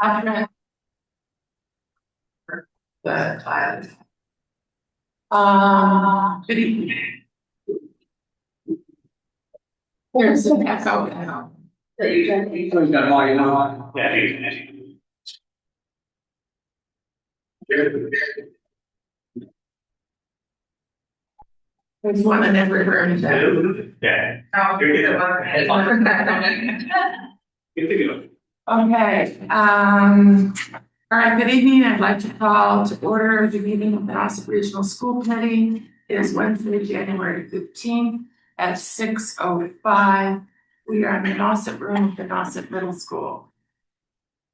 Catherine, the child. Good evening. There's an echo now. There's one I never heard of that. Yeah. Oh, okay, all right, good evening. I'd like to call to order the meeting of the Nauset Regional School Committee. It is Wednesday, January 15th at 6:05. We are in the Nauset room at the Nauset Middle School.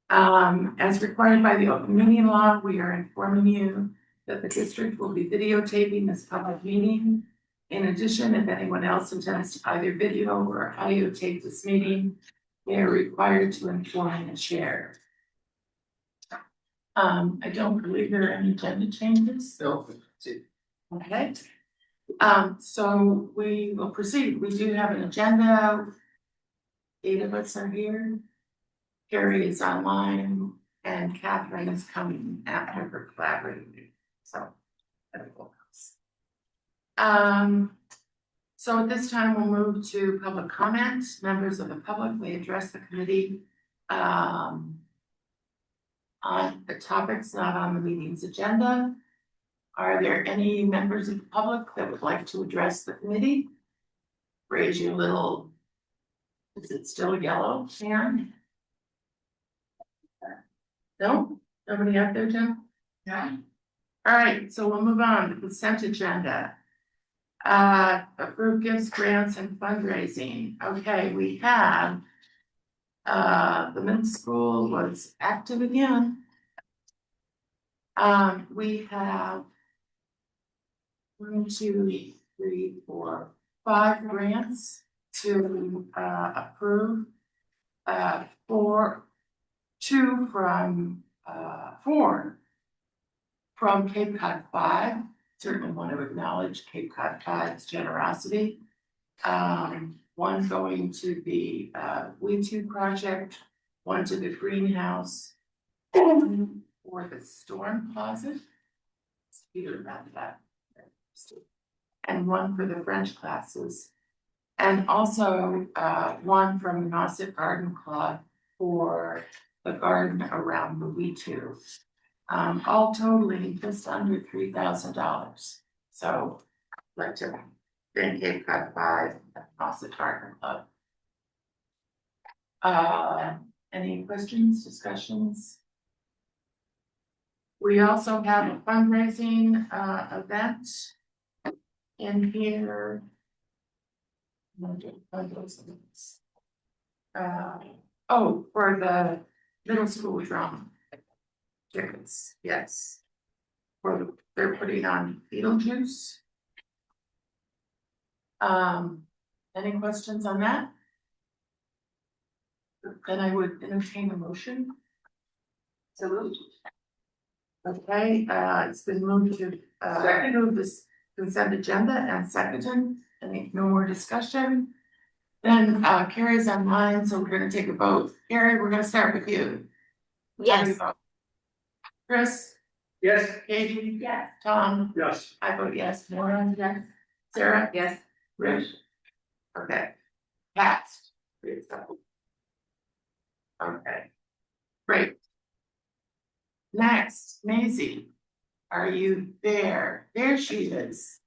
As required by the open meeting law, we are informing you that the district will be videotaping this public meeting. In addition, if anyone else intends to either video or audio tape this meeting, they are required to inform and share. I don't believe there are any agenda changes. No. Okay. So we will proceed. We do have an agenda. 8 of us are here. Carrie is online and Catherine is coming after her collaborating. So. So at this time, we'll move to public comment. Members of the public may address the committee on the topics not on the meeting's agenda. Are there any members of the public that would like to address the committee? Raise your little, is it still yellow, Sharon? No? Nobody out there, Jim? Yeah. All right, so we'll move on to the consent agenda. Approved gifts, grants, and fundraising. Okay, we have the middle school was active again. We have 1, 2, 3, 4, 5 grants to approve. 2 from 4 from Cape Cod 5. Certainly want to acknowledge Cape Cod 5's generosity. 1 going to the We Too project, 1 to the greenhouse, 1 for the storm closet. Peter about that. And 1 for the French classes. And also 1 from the Nauset Garden Club for the garden around the We Too. All totaling just under $3,000. So I'd like to thank Cape Cod 5 and Nauset Garden Club. Any questions, discussions? We also have a fundraising event in here. For the middle school drama tickets, yes. They're putting on Beetlejuice. Any questions on that? Then I would entertain a motion. So okay, it's been moved to move this consent agenda and seconded. Any no more discussion? Then Carrie's online, so we're gonna take a vote. Carrie, we're gonna start with you. Yes. Chris? Yes. Katie? Yes. Tom? Yes. I vote yes. Maura? Yes. Sarah? Yes. Rich? Okay. Passed. Okay. Great. Next, Maisie. Are you there? There she is.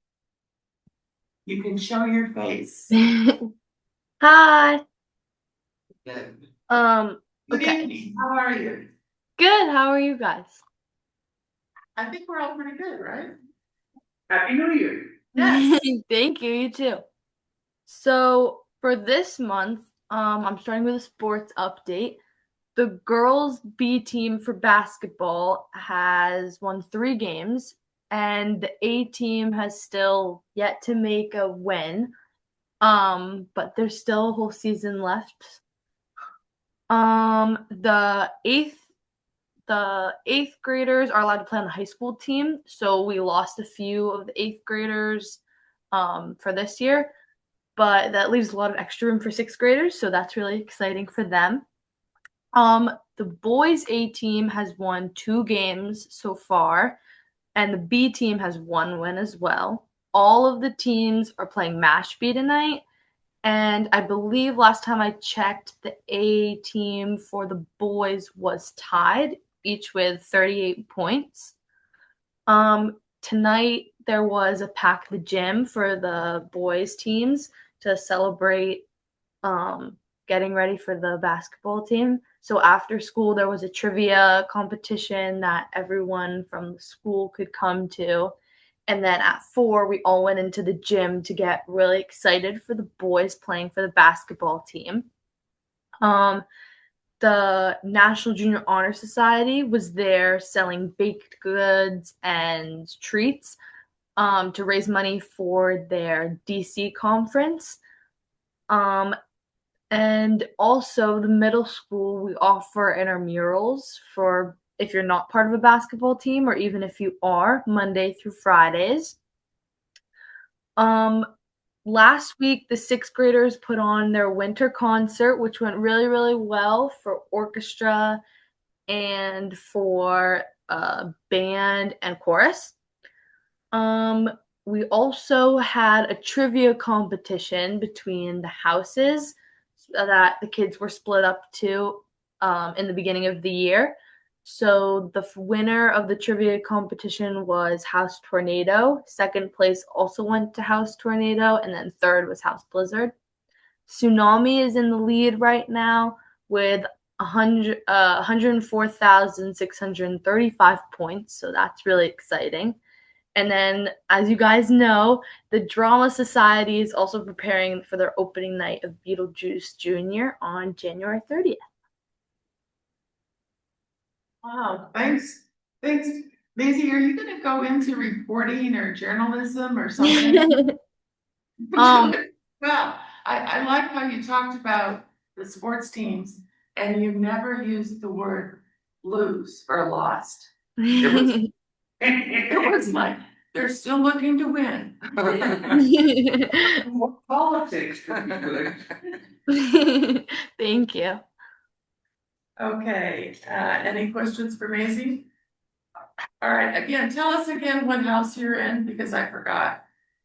You can show your face. Hi. Good. Okay. Good evening. How are you? Good. How are you guys? I think we're all pretty good, right? Happy New Year. Yes. Thank you. You too. So for this month, I'm starting with a sports update. The girls B team for basketball has won 3 games, and the A team has still yet to make a win. But there's still a whole season left. The eighth graders are allowed to play on the high school team, so we lost a few of the 8th graders for this year, but that leaves a lot of extra room for 6th graders, so that's really exciting for them. The boys A team has won 2 games so far, and the B team has 1 win as well. All of the teams are playing Mashpee tonight, and I believe last time I checked, the A team for the boys was tied, each with 38 points. Tonight there was a pack the gym for the boys teams to celebrate getting ready for the basketball team. So after school there was a trivia competition that everyone from the school could come to. And then at 4 we all went into the gym to get really excited for the boys playing for the basketball team. The National Junior Honor Society was there selling baked goods and treats to raise money for their DC conference. And also the middle school, we offer intramurals for if you're not part of a basketball team, or even if you are, Monday through Fridays. Last week, the sixth graders put on their winter concert, which went really, really well for orchestra and for band and chorus. We also had a trivia competition between the houses that the kids were split up to in the beginning of the year. So the winner of the trivia competition was House Tornado. Second place also went to House Tornado, and then third was House Blizzard. Tsunami is in the lead right now with 104,635 points, so that's really exciting. And then, as you guys know, the Drama Society is also preparing for their opening night of Beetlejuice Jr. on January 30th. Wow, thanks. Thanks. Maisie, are you gonna go into reporting or journalism or something? Um, Well, I like how you talked about the sports teams and you never used the word lose or lost. It was like, they're still looking to win. More politics would be good. Thank you. Okay, any questions for Maisie? All right, again, tell us again what house you're in because I forgot.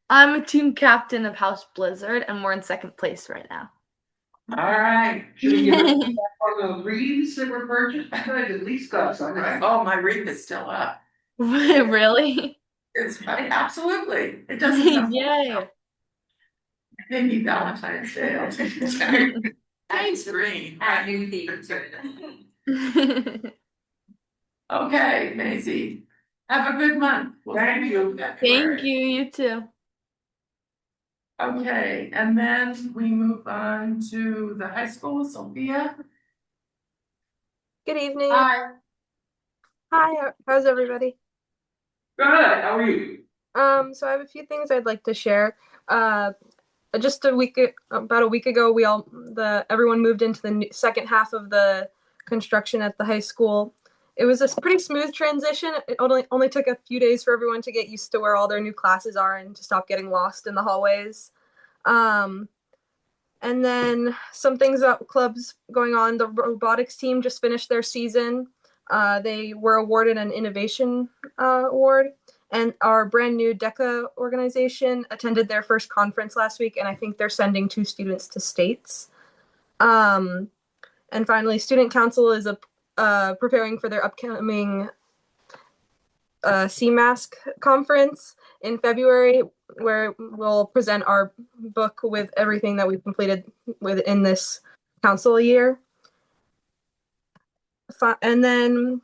I'm a team captain of House Blizzard, and we're in second place right now. All right, should we give it back on the wreaths that were purchased? I at least got some, right? Oh, my wreath is still up. Really? It's absolutely, it doesn't come. Yay. Maybe Valentine's Day, I'll take it. Thanks, Green. I knew the Okay, Maisie, have a good month. We'll Thank see you. in Thank February. you, you too. Okay, and then we move on to the high school, Sophia. Good evening. Hi. Hi, how's everybody? Good, how are you? So I have a few things I'd like to share. Just about a week ago, everyone moved into the second half of the construction at the high school. It was a pretty smooth transition. It only took a few days for everyone to get used to where all their new classes are and to stop getting lost in the hallways. And then some things about clubs going on. The robotics team just finished their season. They were awarded an innovation award. And our brand new DECA organization attended their first conference last week, and I think they're sending 2 students to states. And finally, Student Council is preparing for their upcoming CMASC conference in February, where we'll present our book with everything that we've completed within this council year. And then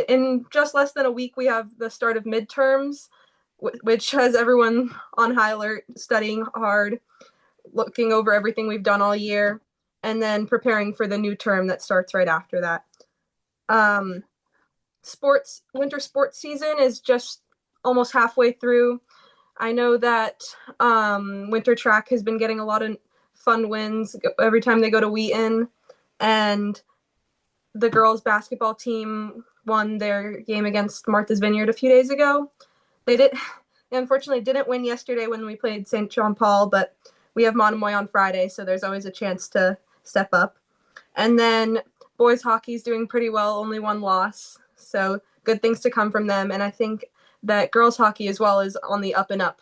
in just less than a week, we have the start of midterms, which has everyone on high alert, studying hard, looking over everything we've done all year, and then preparing for the new term that starts right after that. Winter sports season is just almost halfway through. I know that winter track has been getting a lot of fun wins every time they go to Wheaton, and the girls basketball team won their game against Martha's Vineyard a few days ago. They unfortunately didn't win yesterday when we played St. John Paul, but we have Monomoy on Friday, so there's always a chance to step up. And then boys hockey is doing pretty well, only one loss. So good things to come from them. And I think that girls hockey as well is on the up and up.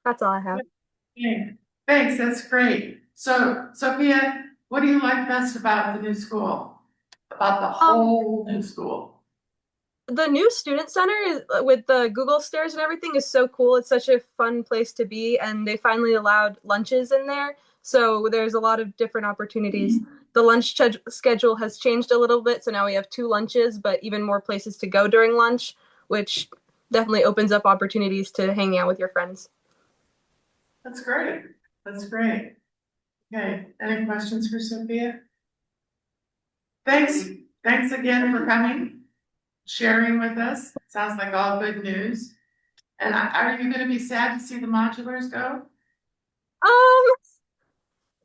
That's all I have. Yeah. Thanks, that's great. So, Sophia, what do you like best about the new school? About the whole new school? The new student center is, with the Google stairs and everything, is so cool. It's such a fun place to be, and they finally allowed lunches in there. So there's a lot of different opportunities. The lunch schedule has changed a little bit, so now we have 2 lunches, but even more places to go during lunch, which definitely opens up opportunities to hang out with your friends. That's great. That's great. Okay, any questions for Sophia? Thanks again for coming, sharing with us. Sounds like all good news. And are you gonna be sad to see the modulars go?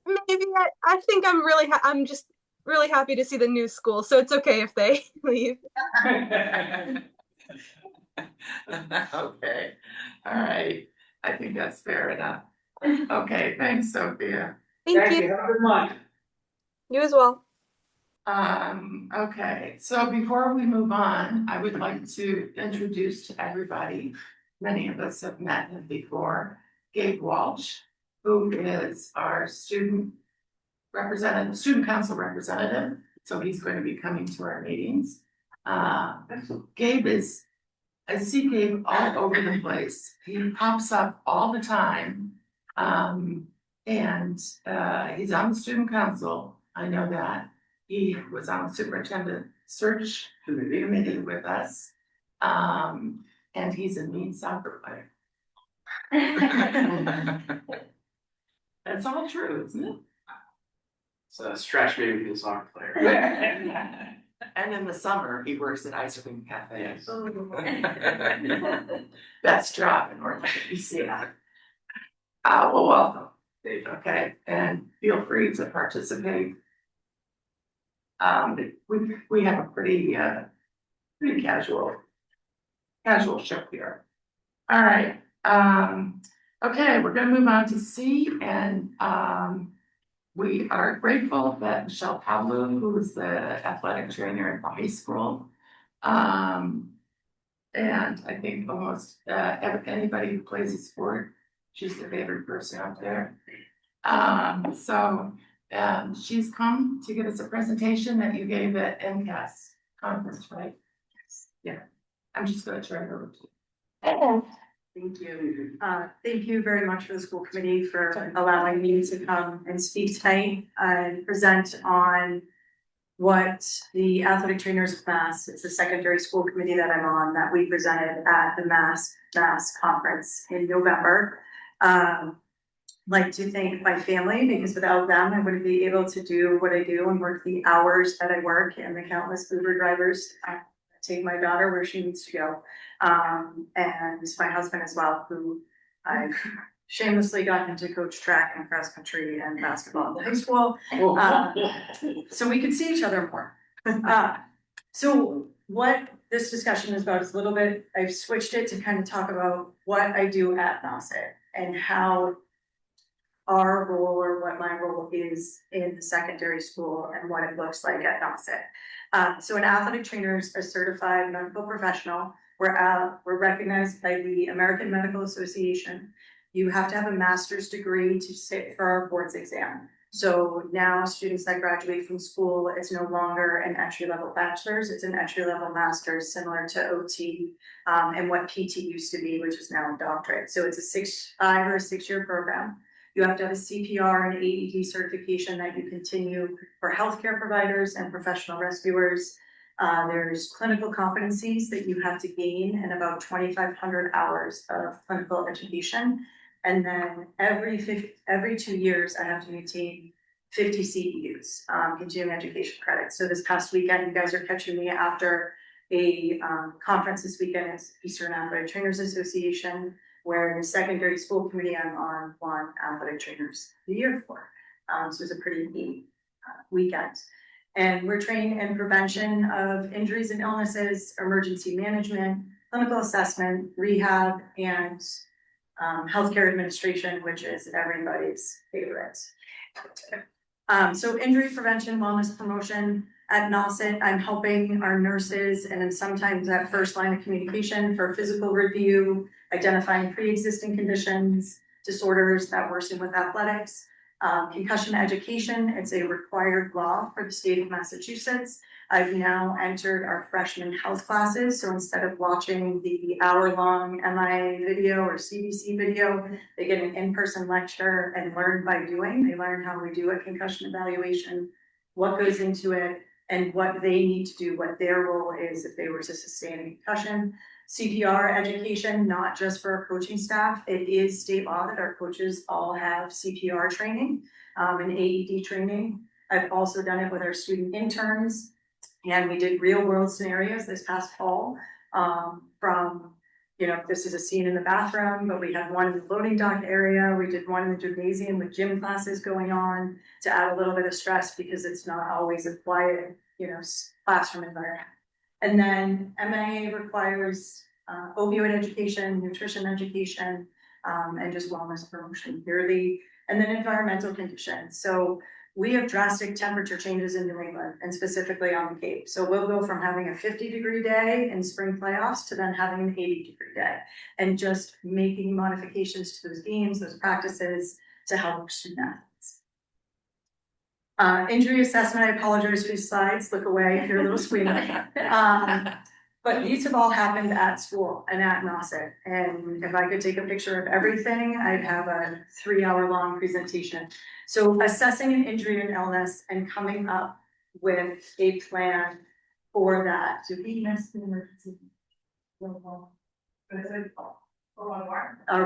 Maybe I think I'm just really happy to see the new school, so it's okay if they leave. Okay, all right. I think that's fair enough. Okay, thanks, Sophia. Thank you. Have a good month. You as well. Okay, so before we move on, I would like to introduce to everybody, many of us have met him before, Gabe Walsh, who is our student council representative, so he's going to be coming to our meetings. Gabe is, I see Gabe all over the place. He pops up all the time. And he's on the student council, I know that. He was on the superintendent search committee with us. And he's a mean soccer player. That's all true, isn't it? So stretch maybe the soccer player. And in the summer, he works at Ice Cream Cafe. Best job in North BC. Well, welcome, Dave, okay, and feel free to participate. We have a pretty casual show here. All right, okay, we're gonna move on to C, and we are grateful that Michelle Pavlou, who is the athletic trainer at the high school, and I think almost anybody who plays a sport, she's the favorite person out there. She's come to give us a presentation that you gave at MCAS conference, right? Yeah, I'm just gonna turn it over to you. Thank you. Thank you very much for the school committee for allowing me to come and speak tonight and present on what the athletic trainers of Mass, it's the secondary school committee that I'm on, that we presented at the Mass conference in November. Like to thank my family, because without them, I wouldn't be able to do what I do and work the hours that I work, and the countless Uber drivers take my daughter where she needs to go. And my husband as well, who I've shamelessly gotten to coach track and cross country and basketball in high school. So we could see each other more. So what this discussion is about is a little bit, I've switched it to kind of talk about what I do at Nauset and how our role, or what my role is in the secondary school, and what it looks like at Nauset. So an athletic trainer is a certified medical professional. We're recognized by the American Medical Association. You have to have a master's degree to sit for our boards exam. So now students that graduate from school, it's no longer an entry-level bachelor's, it's an entry-level master's, similar to OT and what PT used to be, which is now a doctorate. So it's a 5 or 6 year program. You have to have a CPR and AED certification that you continue for healthcare providers and professional rescuers. There's clinical competencies that you have to gain, and about 2,500 hours of clinical education. And then every 2 years, I have to maintain 50 CEUs, continuing education credits. So this past weekend, you guys are catching me after a conference this weekend. It's Eastern Athletic Trainers Association, where the secondary school committee I'm on won athletic trainers of the year for. So it's a pretty neat weekend. And we're trained in prevention of injuries and illnesses, emergency management, clinical assessment, rehab, and healthcare administration, which is everybody's favorite. So injury prevention, wellness promotion at Nauset, I'm helping our nurses and then sometimes that first line of communication for physical review, identifying pre-existing conditions, disorders that worsen with athletics. Concussion education, it's a required law for the state of Massachusetts. I've now entered our freshman health classes, so instead of watching the hour-long MIA video or CBC video, they get an in-person lecture and learn by doing. They learn how we do a concussion evaluation, what goes into it, and what they need to do, what their role is if they were to sustain a concussion. CPR education, not just for our coaching staff. It is state law that our coaches all have CPR training and AED training. I've also done it with our student interns. And we did real world scenarios this past fall from, this is a scene in the bathroom, but we had one in the loading dock area. We did one in the gymnasium with gym classes going on to add a little bit of stress because it's not always a quiet, classroom environment. And then MIA requires opioid education, nutrition education, and just wellness promotion yearly. And then environmental conditions. So we have drastic temperature changes in New England and specifically on the Cape. So we'll go from having a 50-degree day in spring playoffs to then having an 80-degree day and just making modifications to those games, those practices to help our student athletes. Injury assessment, I apologize for these slides, look away if you're a little squeamish. But these have all happened at school and at Nauset. And if I could take a picture of everything, I'd have a 3-hour-long presentation. So assessing an injury and illness and coming up with a plan for that. Did we miss the emergency? Or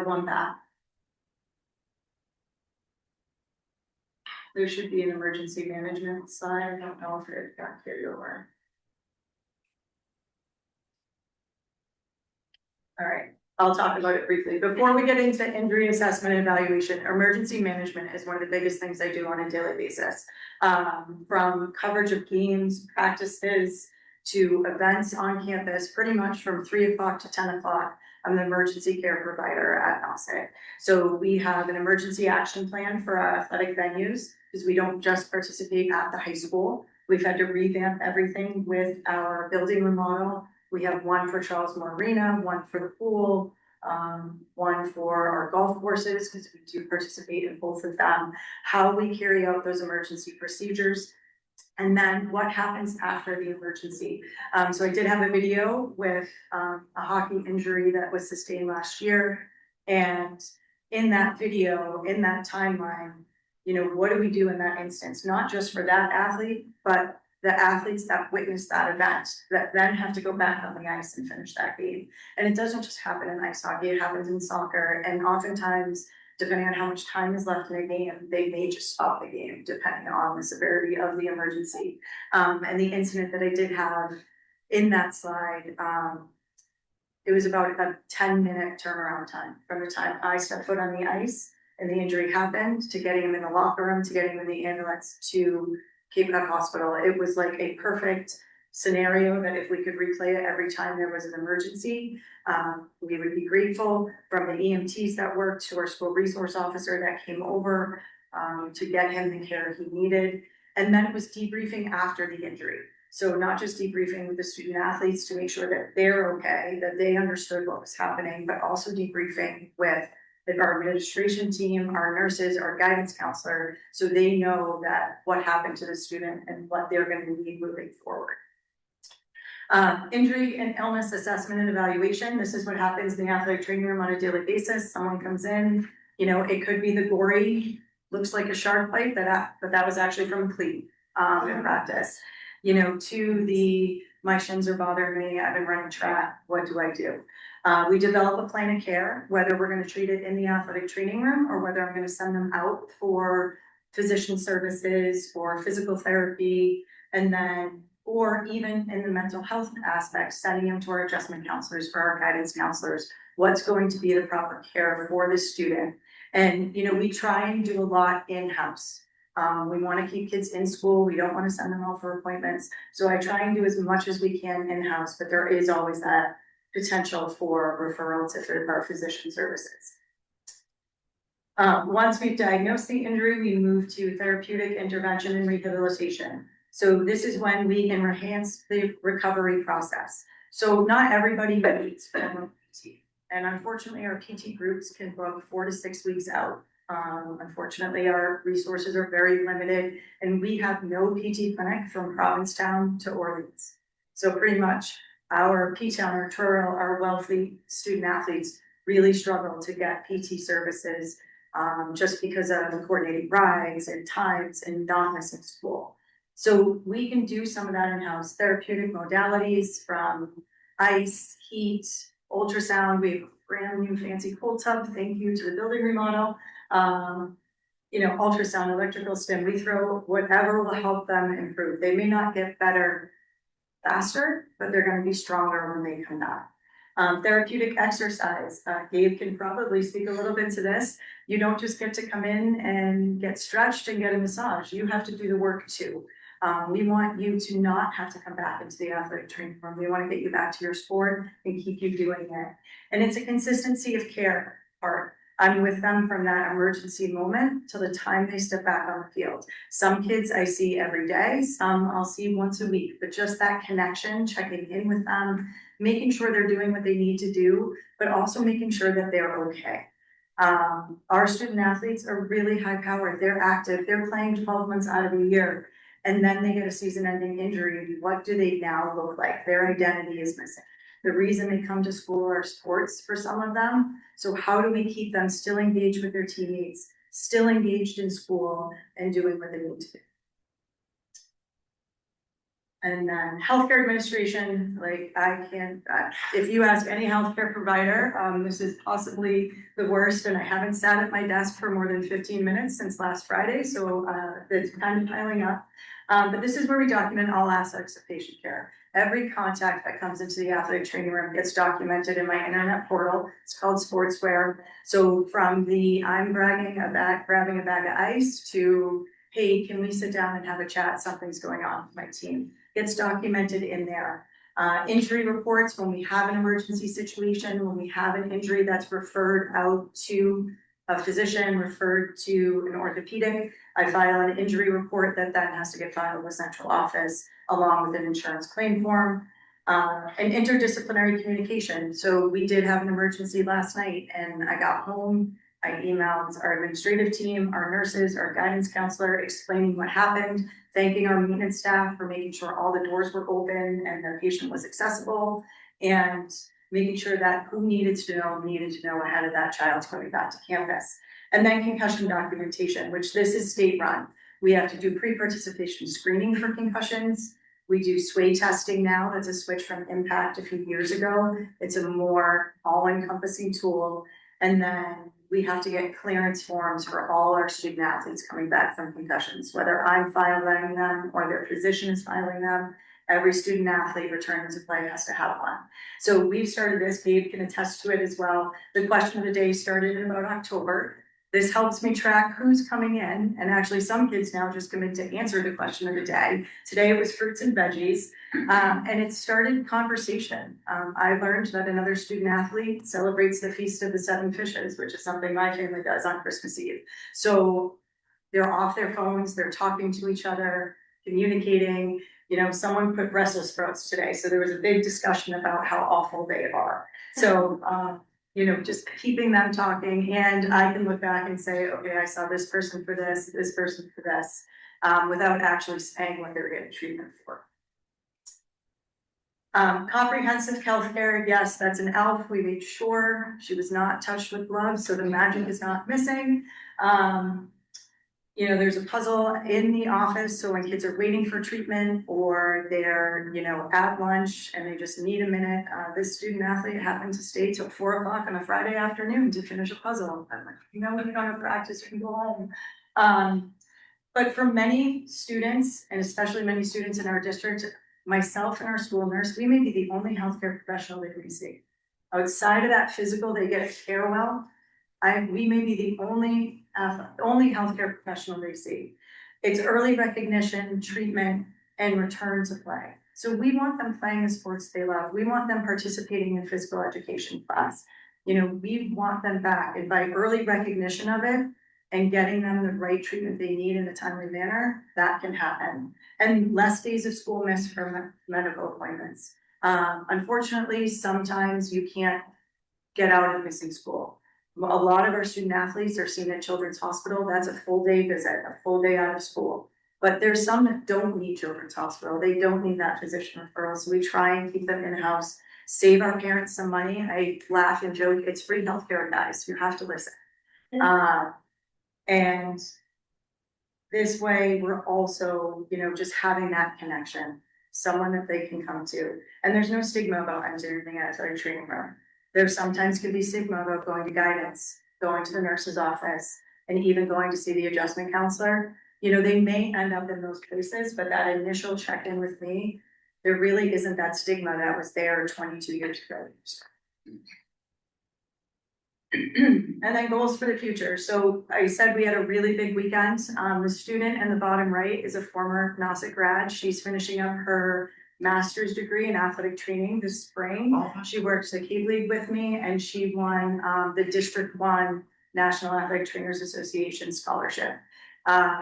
one back. There should be an emergency management slide. I don't know if it got carried over. All right, I'll talk about it briefly. Before we get into injury assessment and evaluation, emergency management is one of the biggest things I do on a daily basis. From coverage of games, practices, to events on campus, pretty much from 3 o'clock to 10 o'clock, I'm an emergency care provider at Nauset. So we have an emergency action plan for our athletic venues, because we don't just participate at the high school. We've had to revamp everything with our building remodel. We have one for Charles Moore Arena, one for the pool, one for our golf courses, because we do participate in both of them, how we carry out those emergency procedures, and then what happens after the emergency. So I did have a video with a hockey injury that was sustained last year. And in that video, in that timeline, what do we do in that instance? Not just for that athlete, but the athletes that witnessed that event that then have to go back on the ice and finish that game. And it doesn't just happen in ice hockey, it happens in soccer. And oftentimes, depending on how much time is left in a game, they may just stop the game, depending on the severity of the emergency. And the incident that I did have in that slide, it was about a 10-minute turnaround time from the time I stepped foot on the ice and the injury happened to getting him in the locker room, to getting him in the ambulance to Cape Cod Hospital. It was like a perfect scenario that if we could replay it every time there was an emergency, we would be grateful. From the EMTs that worked to our school resource officer that came over to get him the care he needed. And then it was debriefing after the injury. So not just debriefing with the student athletes to make sure that they're okay, that they understood what was happening, but also debriefing with our administration team, our nurses, our guidance counselor, so they know that what happened to the student and what they're going to need moving forward. Injury and illness assessment and evaluation. This is what happens in the athletic training room on a daily basis. Someone comes in, it could be the gory, looks like a shark bite, but that was actually from a cleat in practice. To the, my shins are bothering me, I've been running track, what do I do? We develop a plan of care, whether we're going to treat it in the athletic training room or whether I'm going to send them out for physician services or physical therapy, and then, or even in the mental health aspect, sending them to our adjustment counselors or our guidance counselors, what's going to be the proper care for the student. And, we try and do a lot in-house. We want to keep kids in school. We don't want to send them out for appointments. So I try and do as much as we can in-house, but there is always that potential for referral to our physician services. Once we've diagnosed the injury, we move to therapeutic intervention and rehabilitation. So this is when we enhance the recovery process. So not everybody needs formal PT. And unfortunately, our PT groups can book 4 to 6 weeks out. Unfortunately, our resources are very limited and we have no PT clinic from Provincetown to Orleans. So pretty much our P-Town, our rural, our wealthy student athletes really struggle to get PT services just because of the coordinating rides and times and not missing school. So we can do some of that in-house therapeutic modalities from ice, heat, ultrasound. We have a brand new fancy cold tub. Thank you to the building remodel. Ultrasound, electrical stim. We throw whatever will help them improve. They may not get better faster, but they're going to be stronger when they come back. Therapeutic exercise. Gabe can probably speak a little bit to this. You don't just get to come in and get stretched and get a massage. You have to do the work too. We want you to not have to come back into the athletic training room. We want to get you back to your sport and keep you doing it. And it's a consistency of care part. I'm with them from that emergency moment till the time they step back on the field. Some kids I see every day, some I'll see once a week, but just that connection, checking in with them, making sure they're doing what they need to do, but also making sure that they're okay. Our student athletes are really high powered. They're active. They're playing 12 months out of the year, and then they get a season-ending injury. What do they now look like? Their identity is missing. The reason they come to school are sports for some of them. So how do we keep them still engaged with their teammates, still engaged in school, and doing what they need to do? And then healthcare administration, if you ask any healthcare provider, this is possibly the worst, and I haven't sat at my desk for more than 15 minutes since last Friday, so it's kind of piling up. But this is where we document all aspects of patient care. Every contact that comes into the athletic training room gets documented in my internet portal. It's called Sportswear. So from the I'm grabbing a bag of ice to, hey, can we sit down and have a chat? Something's going on with my team. Gets documented in there. Injury reports when we have an emergency situation, when we have an injury that's referred out to a physician, referred to an orthopedic. I file an injury report that then has to get filed with central office along with an insurance claim form. And interdisciplinary communication. So we did have an emergency last night and I got home. I emailed our administrative team, our nurses, our guidance counselor, explaining what happened, thanking our maintenance staff for making sure all the doors were open and the patient was accessible, and making sure that who needed to know ahead of that child coming back to campus. And then concussion documentation, which this is state run. We have to do pre-participation screening for concussions. We do sway testing now. That's a switch from Impact a few years ago. It's a more all-encompassing tool. And then we have to get clearance forms for all our student athletes coming back from concussions, whether I'm filing them or their physician is filing them. Every student athlete returning to play has to have one. So we've started this. Gabe can attest to it as well. The question of the day started in about October. This helps me track who's coming in, and actually some kids now just come in to answer the question of the day. Today it was fruits and veggies, and it started conversation. I learned that another student athlete celebrates the Feast of the Seven Fishes, which is something my family does on Christmas Eve. So they're off their phones, they're talking to each other, communicating. Someone put Brussels sprouts today, so there was a big discussion about how awful they are. So just keeping them talking, and I can look back and say, okay, I saw this person for this person for this, without actually saying what they're getting treatment for. Comprehensive healthcare, yes, that's an ELF. We made sure she was not touched with gloves, so the magic is not missing. There's a puzzle in the office, so when kids are waiting for treatment or they're, at lunch and they just need a minute, this student athlete happened to stay till 4 o'clock on a Friday afternoon to finish a puzzle. I'm like, when you don't have practice, you can go home. But for many students, and especially many students in our district, myself and our school nurse, we may be the only healthcare professional they can see. Outside of that physical, they get a care well. We may be the only healthcare professional they see. It's early recognition, treatment, and return to play. So we want them playing the sports they love. We want them participating in physical education class. We want them back, and by early recognition of it and getting them the right treatment they need in a timely manner, that can happen. And less days of school missed for medical appointments. Unfortunately, sometimes you can't get out of missing school. A lot of our student athletes are seen at Children's Hospital. That's a full day visit, a full day out of school. But there's some that don't need Children's Hospital. They don't need that physician referral. So we try and keep them in-house, save our parents some money. I laugh and joke, it's free healthcare, guys. You have to listen. And this way, we're also, just having that connection, someone that they can come to. And there's no stigma about entering the athletic training room. There sometimes could be stigma about going to guidance, going to the nurse's office, and even going to see the adjustment counselor. They may end up in those places, but that initial check-in with me, there really isn't that stigma that was there 22 years ago. And then goals for the future. So I said we had a really big weekend. The student in the bottom right is a former Nauset grad. She's finishing up her master's degree in athletic training this spring. She works at Cape League with me, and she won the District 1 National Athletic Trainers Association scholarship.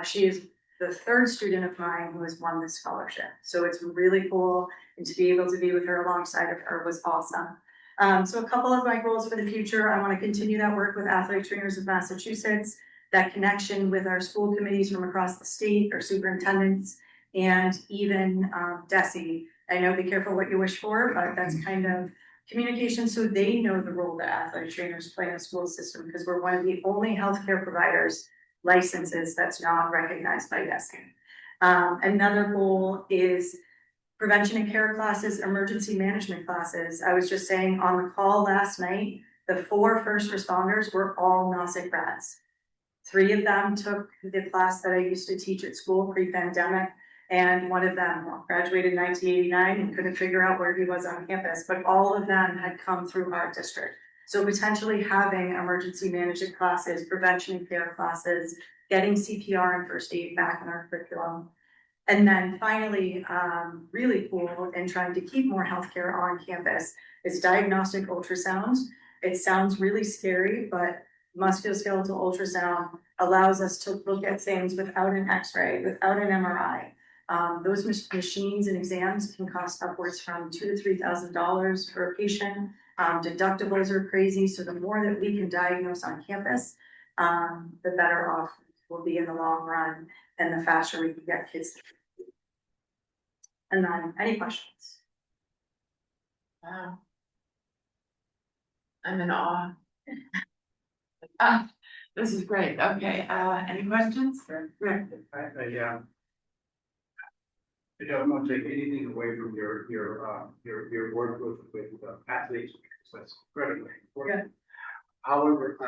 She is the third student of mine who has won this scholarship. So it's really cool, and to be able to be with her alongside of her was awesome. So a couple of my goals for the future, I want to continue that work with athletic trainers of Massachusetts, that connection with our school committees from across the state, our superintendents, and even DESE. I know be careful what you wish for, but that's kind of communication so they know the role that athletic trainers play in the school system, because we're one of the only healthcare providers licenses that's not recognized by DESE. Another goal is prevention and care classes, emergency management classes. I was just saying on the call last night, the 4 first responders were all Nauset grads. 3 of them took the class that I used to teach at school pre-pandemic, and one of them graduated in 1989 and couldn't figure out where he was on campus, but all of them had come through our district. So potentially having emergency management classes, prevention and care classes, getting CPR and first aid back in our curriculum. And then finally, really cool and trying to keep more healthcare on campus is diagnostic ultrasound. It sounds really scary, but musculoskeletal ultrasound allows us to look at things without an X-ray, without an MRI. Those machines and exams can cost upwards from $2,000 to $3,000 for a patient. Deductibles are crazy, so the more that we can diagnose on campus, the better off we'll be in the long run, and the faster we can get kids. And then, any questions? Wow. I'm in awe. This is great. Okay, any questions? Rick? I don't want to take anything away from your work with athletes, because that's incredibly important. However,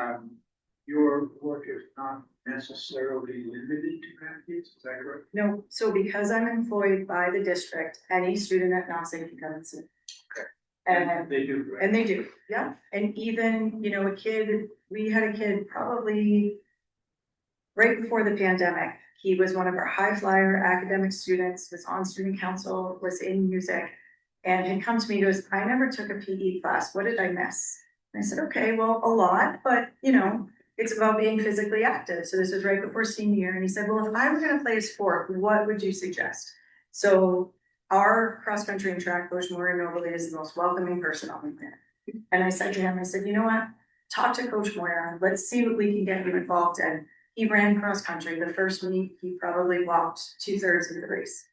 your work is not necessarily limited to athletes, is that correct? No, so because I'm employed by the district, any student at Nauset can come and see. And They do, right? And they do, yeah. And even, a kid, we had a kid probably right before the pandemic. He was one of our high flyer academic students, was on student council, was in music, and had come to me, goes, I never took a PE class. What did I miss? And I said, okay, well, a lot, but it's about being physically active. So this was right before senior year. And he said, well, if I were going to play a sport, what would you suggest? So our cross country and track coach, Maureen Nobley, is the most welcoming person on the planet. And I said to him, you know what? Talk to Coach Moira. Let's see what we can get you involved in. He ran cross country. The first week, he probably walked 2/3 of the race.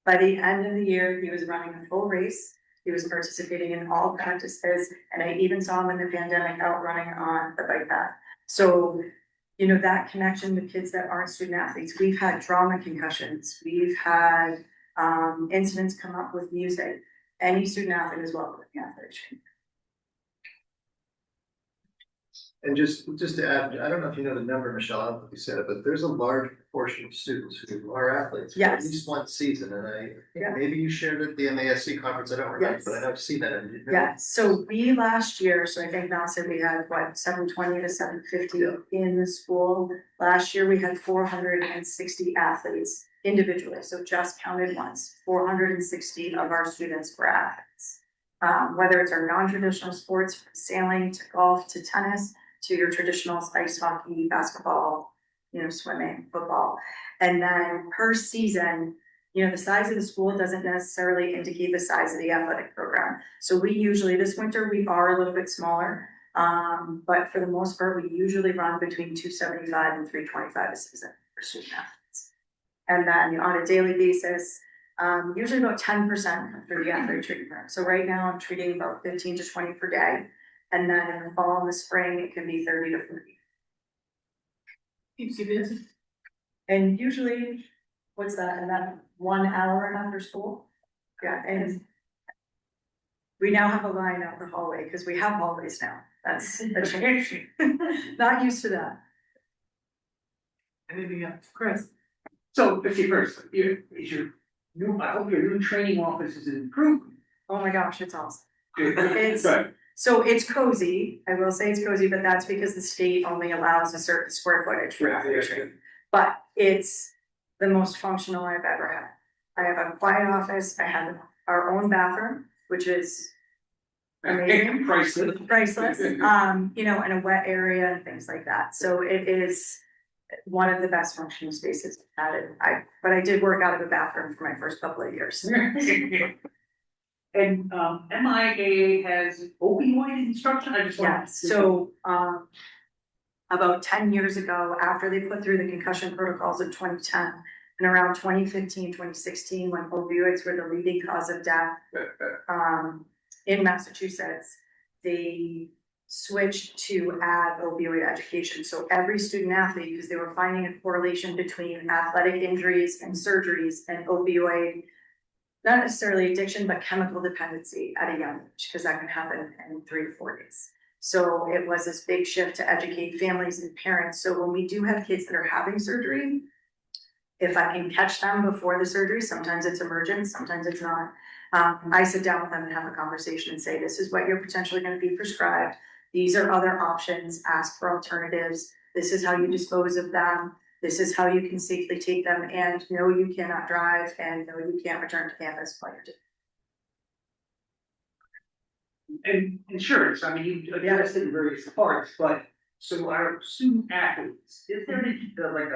By the end of the year, he was running a full race. He was participating in all practices. And I even saw him in the pandemic out running on the bike path. So, that connection with kids that aren't student athletes. We've had trauma concussions. We've had incidents come up with music. Any student athlete is welcome in the athletic training. And just to add, I don't know if you know the number, Michelle, I don't know if you said it, but there's a large proportion of students who are athletes for at Yes. least one season. And Yeah. maybe you shared it at the MASC conference, I don't remember, Yes. but I know I've seen that. And Yeah, so we last year, so I think Nauset, we had 720 to 750 in the school. Last year, we had 460 athletes individually, so just counted once, 460 of our students were athletes. Whether it's our non-traditional sports, from sailing to golf to tennis, to your traditional ice hockey, basketball, swimming, football. And then per season, the size of the school doesn't necessarily indicate the size of the athletic program. So we usually, this winter, we are a little bit smaller. But for the most part, we usually run between 275 and 325 a season for student athletes. And then on a daily basis, usually about 10% through the athletic treatment room. So right now I'm treating about 15 to 20 per day. And then in the fall and the spring, it can be 30 to 40. Keeps you busy. And usually, what's that, and that 1 hour after school? Yeah, and we now have a line out the hallway because we have hallways now. That's a change. Not used to that. Anything else? Chris? So, let's see first, I hope your new training office is improving. Oh my gosh, it's awesome. It's, So it's cozy, I will say it's cozy, but that's because the state only allows a certain square footage for athletic training. But it's the most functional I've ever had. I have a quiet office, I have our own bathroom, which is amazing. Priceless, and a wet area and things like that. So it is one of the best functioning spaces I've had. But I did work out of a bathroom for my first couple of years. And MIAA has opioid instruction, I just want. Yeah, so about 10 years ago, after they put through the concussion protocols in 2010, and around 2015, 2016, when opioids were the leading cause of death in Massachusetts, they switched to add opioid education. So every student athlete, because they were finding a correlation between athletic injuries and surgeries and opioid, not necessarily addiction, but chemical dependency at a young age, because that can happen in 3 to 4 days. So it was this big shift to educate families and parents. So when we do have kids that are having surgery, if I can catch them before the surgery, sometimes it's emergent, sometimes it's not. I sit down with them and have a conversation and say, this is what you're potentially going to be prescribed. These are other options, ask for alternatives. This is how you dispose of them. This is how you can safely take them, and no, you cannot drive, and no, you can't return to campus while you're doing. And insurance, I mean, you addressed it in various parts, but so our student athletes, is there like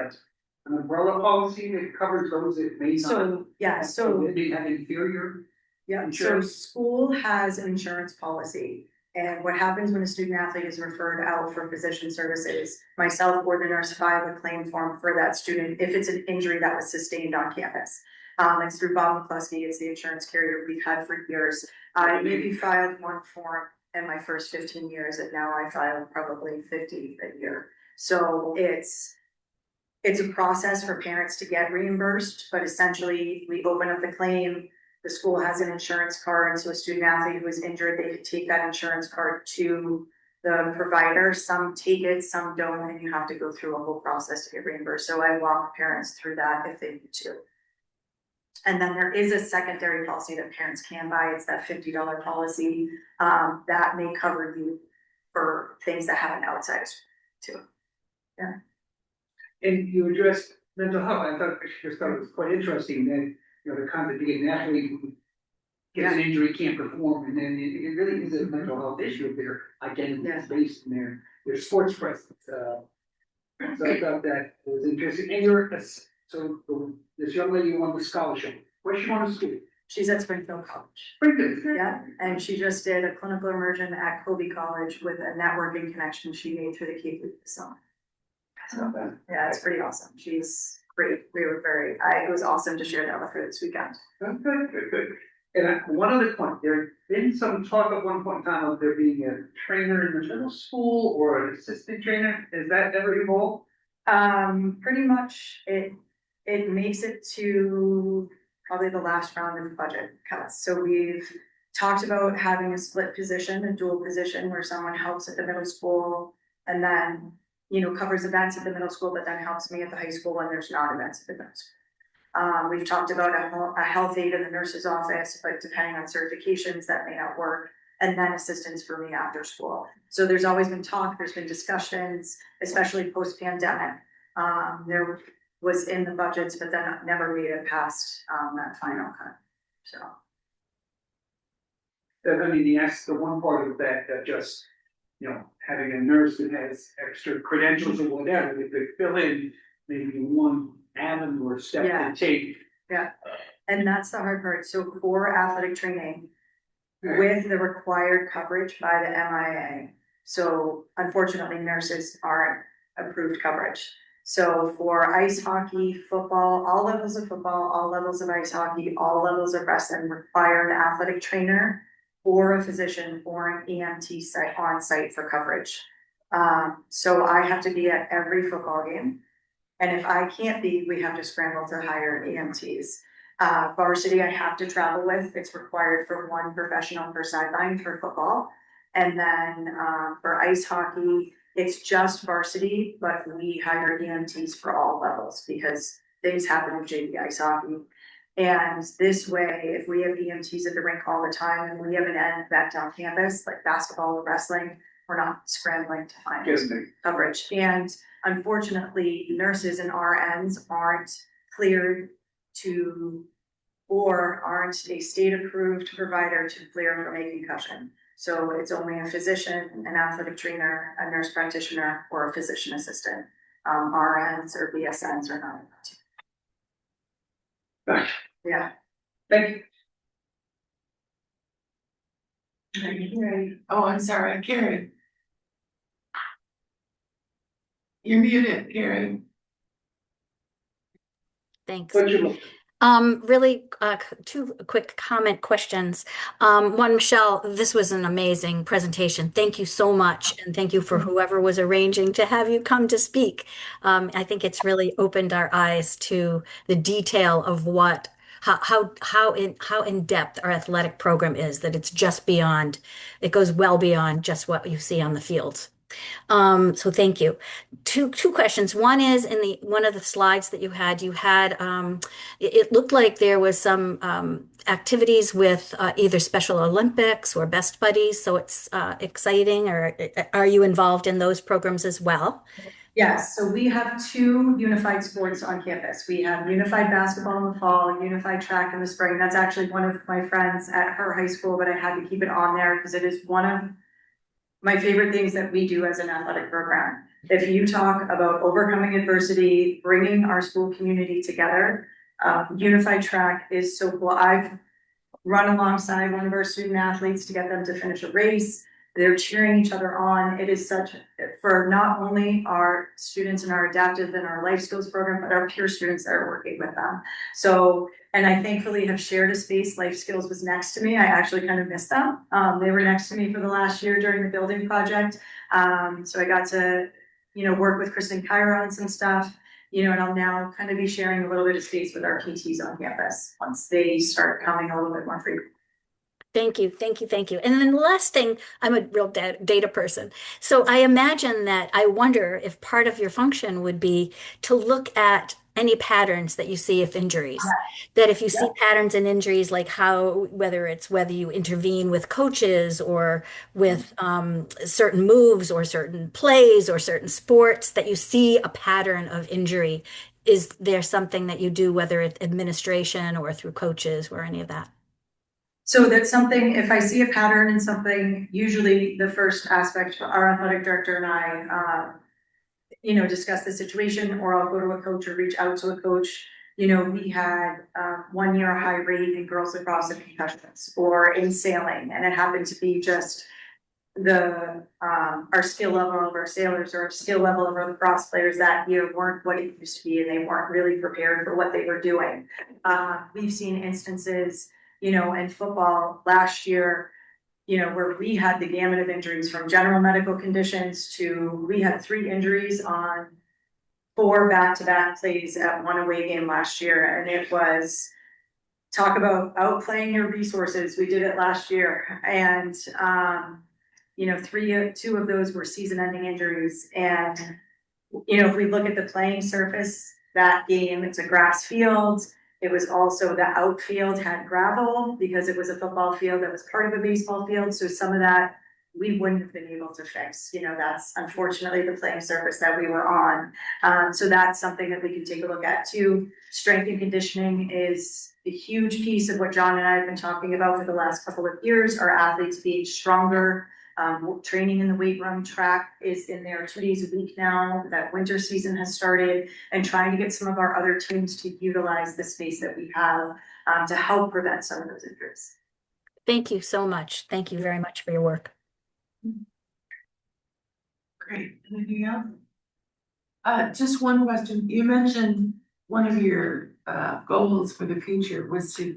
an umbrella policy that covers those that may not? So, yeah, so They have inferior. yeah, so insurance? school has an insurance policy. And what happens when a student athlete is referred out for physician services, myself or the nurse file a claim form for that student if it's an injury that was sustained on campus. It's through Bob McCluskey, it's the insurance carrier we've had for years. I maybe filed one form in my first 15 years, and now I file probably 50 a year. So it's a process for parents to get reimbursed, but essentially we open up the claim. The school has an insurance card, so a student athlete who is injured, they could take that insurance card to the provider. Some take it, some don't, and you have to go through a whole process to get reimbursed. So I walk parents through that if they need to. And then there is a secondary policy that parents can buy. It's that $50 policy that may cover you for things that happen outside too. Yeah. And you addressed mental health, I just thought it was quite interesting that, the kind of being an athlete who gets an injury, can't perform, and then it really is a mental health issue if their identity is based in their sports presence. So I thought that was interesting, and so this young lady won the scholarship, where's she going to school? She's at Springfield College. Springfield. Yeah, and she just did a clinical immersion at Kobe College with a networking connection she made through the Cape Loop this summer. So, yeah, it's pretty awesome. She's great. It was awesome to share that with her this weekend. Good. And one other point, there had been some talk at one point in time of there being a trainer in the middle school or an assistant trainer. Is that ever evolved? Pretty much it makes it to probably the last round of budget cuts. So we've talked about having a split position, a dual position where someone helps at the middle school and then, covers events at the middle school, but then helps me at the high school when there's not events at the middle school. We've talked about a health aide in the nurse's office, but depending on certifications, that may not work. And then assistance for me after school. So there's always been talk, there's been discussions, especially post-pandemic. There was in the budgets, but then never made it past that final cut. So. I mean, the one part of that just, you know, having a nurse that has extra credentials or whatever, they could fill in maybe one avenue or step Yeah. to take. And that's the hard part. So for athletic training, with the required coverage by the MIA. So unfortunately, nurses aren't approved coverage. So for ice hockey, football, all levels of football, all levels of ice hockey, all levels of wrestling require an athletic trainer or a physician or an EMT site on site for coverage. So I have to be at every football game. And if I can't be, we have to scramble to hire EMTs. Varsity I have to travel with, it's required for one professional per sideline for football. And then, for ice hockey, it's just varsity, but we hire EMTs for all levels because things happen in JV ice hockey. And this way, if we have EMTs at the rink all the time and we have an event on campus, like basketball or wrestling, we're not scrambling to find coverage. And unfortunately, nurses and RNs aren't cleared to, or aren't a state approved provider to clear from a concussion. So it's only a physician, an athletic trainer, a nurse practitioner, or a physician assistant. RNs or BSNs are not. Right. Yeah. Thank you. Carrie. Oh, I'm sorry, Carrie. You're muted, Carrie. Thanks. But you, Really, two quick comment questions. One, Michelle, this was an amazing presentation. Thank you so much. And thank you for whoever was arranging to have you come to speak. I think it's really opened our eyes to the detail of how in depth our athletic program is, that it's just beyond, it goes well beyond just what you see on the fields. So thank you. Two questions. One is in the one of the slides that you had it looked like there was some activities with either Special Olympics or Best Buddies. So it's exciting. Or are you involved in those programs as well? Yes, so we have two unified sports on campus. We have unified basketball in the fall, unified track in the spring. That's actually one of my friends at her high school, but I had to keep it on there because it is one of my favorite things that we do as an athletic program. If you talk about overcoming adversity, bringing our school community together, unified track is so cool. I've run alongside one of our student athletes to get them to finish a race. They're cheering each other on. It is such, for not only our students in our adaptive and our life skills program, but our peer students that are working with them. So, and I thankfully have shared a space. Life skills was next to me. I actually kind of missed them. They were next to me for the last year during the building project. So I got to, work with Kristen Cairo on some stuff, and I'll now kind of be sharing a little bit of space with our PTs on campus once they start coming a little bit more frequently. Thank you, thank you, thank you. And then the last thing, I'm a real data person. So I imagine that I wonder if part of your function would be to look at any patterns that you see of injuries. That if you see patterns in injuries, like whether you intervene with coaches or with certain moves or certain plays or certain sports, that you see a pattern of injury. Is there something that you do, whether it's administration or through coaches or any of that? So that's something, if I see a pattern in something, usually the first aspect, our athletic director and I, discuss the situation, or I'll go to a coach or reach out to a coach. We had 1 year a high rate in girls lacrosse of concussions or in sailing, and it happened to be just our skill level of our sailors or our skill level of our lacrosse players that year weren't what it used to be, and they weren't really prepared for what they were doing. We've seen instances, in football last year, where we had the gamut of injuries from general medical conditions to, we had 3 injuries on 4 back-to-back plays at 1 away game last year. And it was, talk about outplaying your resources. We did it last year. And, 2 of those were season-ending injuries. And, if we look at the playing surface, that game, it's a grass field. It was also the outfield had gravel because it was a football field that was part of a baseball field. So some of that we wouldn't have been able to fix. That's unfortunately the playing surface that we were on. So that's something that we can take a look at too. Strength and conditioning is the huge piece of what John and I have been talking about for the last couple of years, our athletes being stronger. Training in the weight room, track is in there 2 days a week now, that winter season has started, and trying to get some of our other teams to utilize the space that we have to help prevent some of those injuries. Thank you so much. Thank you very much for your work. Great. Anything else? Just one question. You mentioned one of your goals for the future was to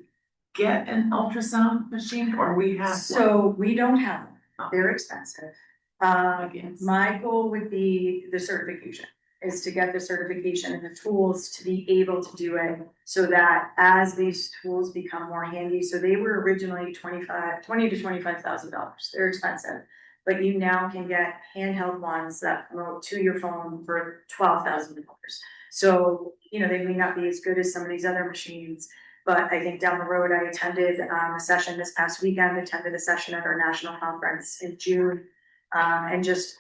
get an ultrasound machine, or we have one? So we don't have them. They're expensive. Yes. My goal would be the certification, is to get the certification and the tools to be able to do it so that as these tools become more handy, so they were originally $20 to $25,000. They're expensive, but you now can get handheld ones that promote to your phone for $12,000. So, you know, they may not be as good as some of these other machines, but I think down the road, I attended a session this past weekend, attended a session at our national conference in June, and just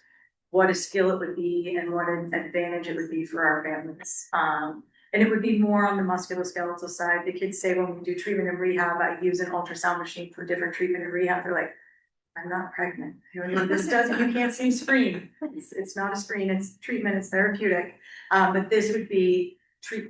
what a skill it would be and what an advantage it would be for our families. And it would be more on the musculoskeletal side. The kids say when we do treatment and rehab, I use an ultrasound machine for different treatment and rehab. They're like, I'm not pregnant. You know, this doesn't, you can't see screen. It's not a screen, it's treatment, it's therapeutic. But this would be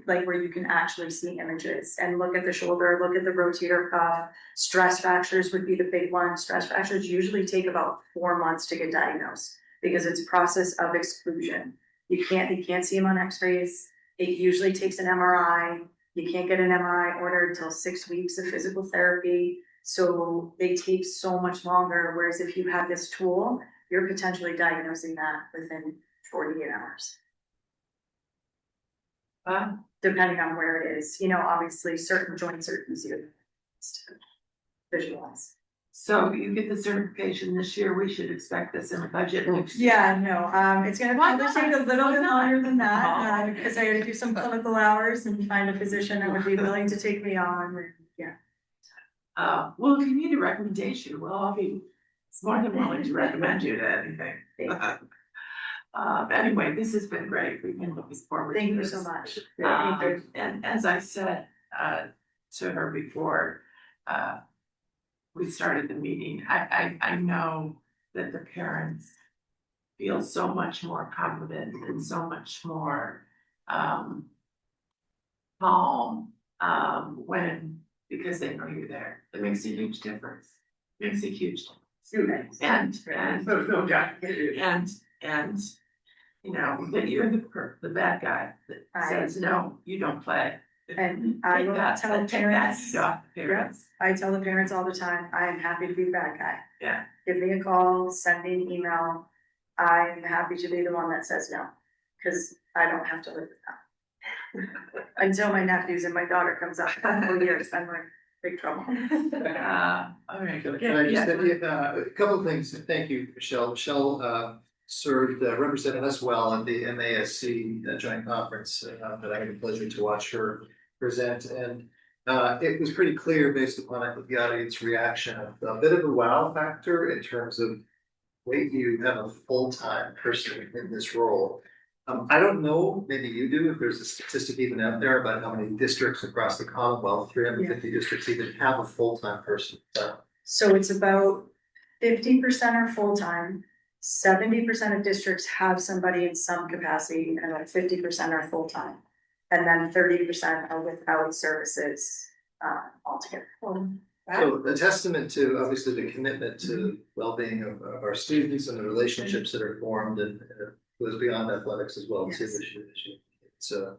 like where you can actually see images and look at the shoulder, look at the rotator cuff. Stress fractures would be the big one. Stress fractures usually take about 4 months to get diagnosed because it's process of exclusion. You can't see them on x-rays. It usually takes an MRI. You can't get an MRI ordered until 6 weeks of physical therapy. So they take so much longer. Whereas if you have this tool, you're potentially diagnosing that within 48 hours. Depending on where it is, you know, obviously certain joints are easier to visualize. So you get the certification this year, we should expect this in the budget next year. Yeah, no, it's gonna probably take a little bit longer than that, because I gotta do some clinical hours and find a physician that would be willing to take me on, and, yeah. Well, if you need a recommendation, we'll all be more than willing to recommend you to anything. Anyway, this has been great. We've been looking forward to this. Thank you so much. And as I said, to her before, we started the meeting, I know that the parents feel so much more confident and so much more, calm, because they know you're there. It makes a huge difference. Makes a huge difference. And There's no doubt. and you know, that you're the bad guy that says, no, you don't play. And I will tell parents, Parents. I tell the parents all the time, I am happy to be the bad guy. Yeah. Give me a call, send me an email. I'm happy to be the one that says no, because I don't have to live with that. Until my nephews and my daughter comes up in 4 years, I'm like, big trouble. All right, good. Can I just say a couple of things? Thank you, Michelle. Michelle served, represented us well at the MASC joint conference that I had the pleasure to watch her present. And it was pretty clear based upon the audience reaction, a bit of a wow factor in terms of, wait, you have a full-time person in this role. I don't know, maybe you do, if there's a statistic even out there about how many districts across the Commonwealth, 350 districts even have a full-time person. So it's about 50% are full-time, 70% of districts have somebody in some capacity, and like 50% are full-time. And then 30% are without services altogether. So a testament to obviously the commitment to well-being of our students and the relationships that are formed, and goes beyond athletics as well. Yes. Too. So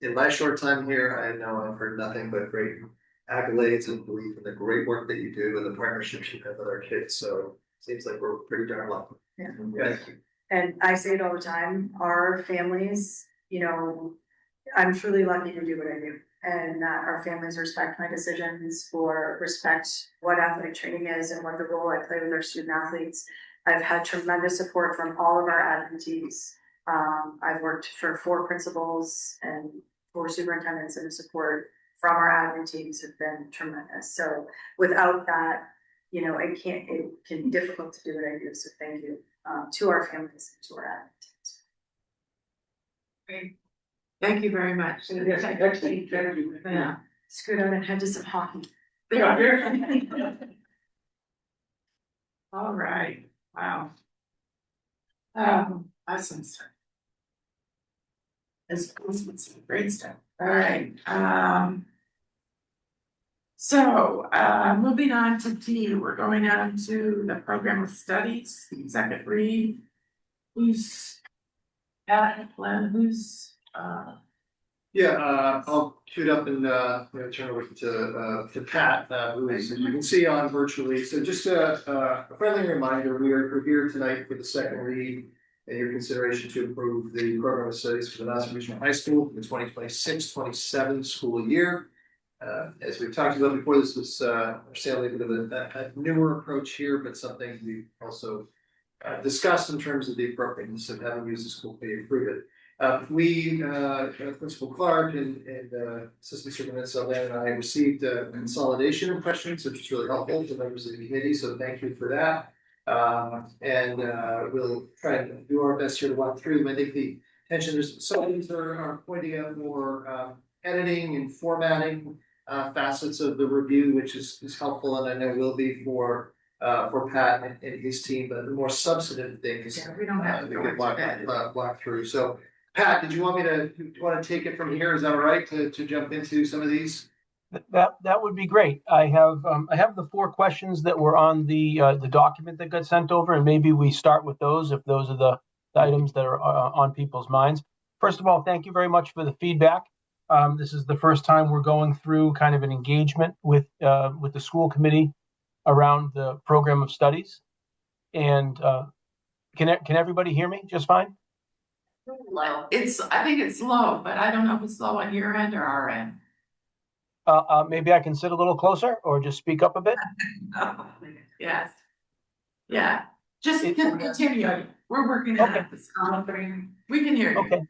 in my short time here, I know I've heard nothing but great accolades and belief in the great work that you do and the partnerships you have with our kids. So it seems like we're pretty darn lucky. Yeah. Thank you. And I say it all the time, our families, you know, I'm truly lucky to do what I do. And our families respect my decisions, or respect what athletic training is and what the role I play with our student athletes. I've had tremendous support from all of our admin teams. I've worked for 4 principals and 4 superintendents, and the support from our admin teams have been tremendous. So without that, you know, it can be difficult to do what I do. So thank you to our families and to our admin teams. Great. Thank you very much. Yes, thank you. Yeah. scoot out and head to some hockey. All right, wow. Awesome stuff. This was some great stuff. All right, so, moving on to D, we're going on to the program of studies, second read. Who's, Glenn, who's, Yeah, I'll shoot up and, turn over to Pat, who is, as you can see on virtually. So just a friendly reminder, we're here tonight for the second read and your consideration to approve the program of studies for the Nauset Regional High School for the 2026-27 school year. As we've talked about before, this was understandably a bit of a newer approach here, but something we also discussed in terms of the appropriateness of having used the school committee approve it. Principal Clark and Assistant Superintendent Saldana and I received a consolidation of questions, which is really helpful to members of the committee, so thank you for that. We'll try and do our best here to walk through them. I think the intention, there's some of these are pointing out more editing and formatting facets of the review, which is helpful, and I know will be for Pat and his team, but the more substantive things we don't have to we go can into that. walk through. So Pat, did you want to take it from here? Is that all right to jump into some of these? That would be great. I have the 4 questions that were on the document that got sent over, and maybe we start with those if those are the items that are on people's minds. First of all, thank you very much for the feedback. This is the first time we're going through kind of an engagement with the school committee around the program of studies. And can everybody hear me just fine? Low. I think it's low, but I don't know if it's low on your end or our end. Maybe I can sit a little closer or just speak up a bit. Yes. Yeah. Just continue. We're working on this. We can hear you. Okay.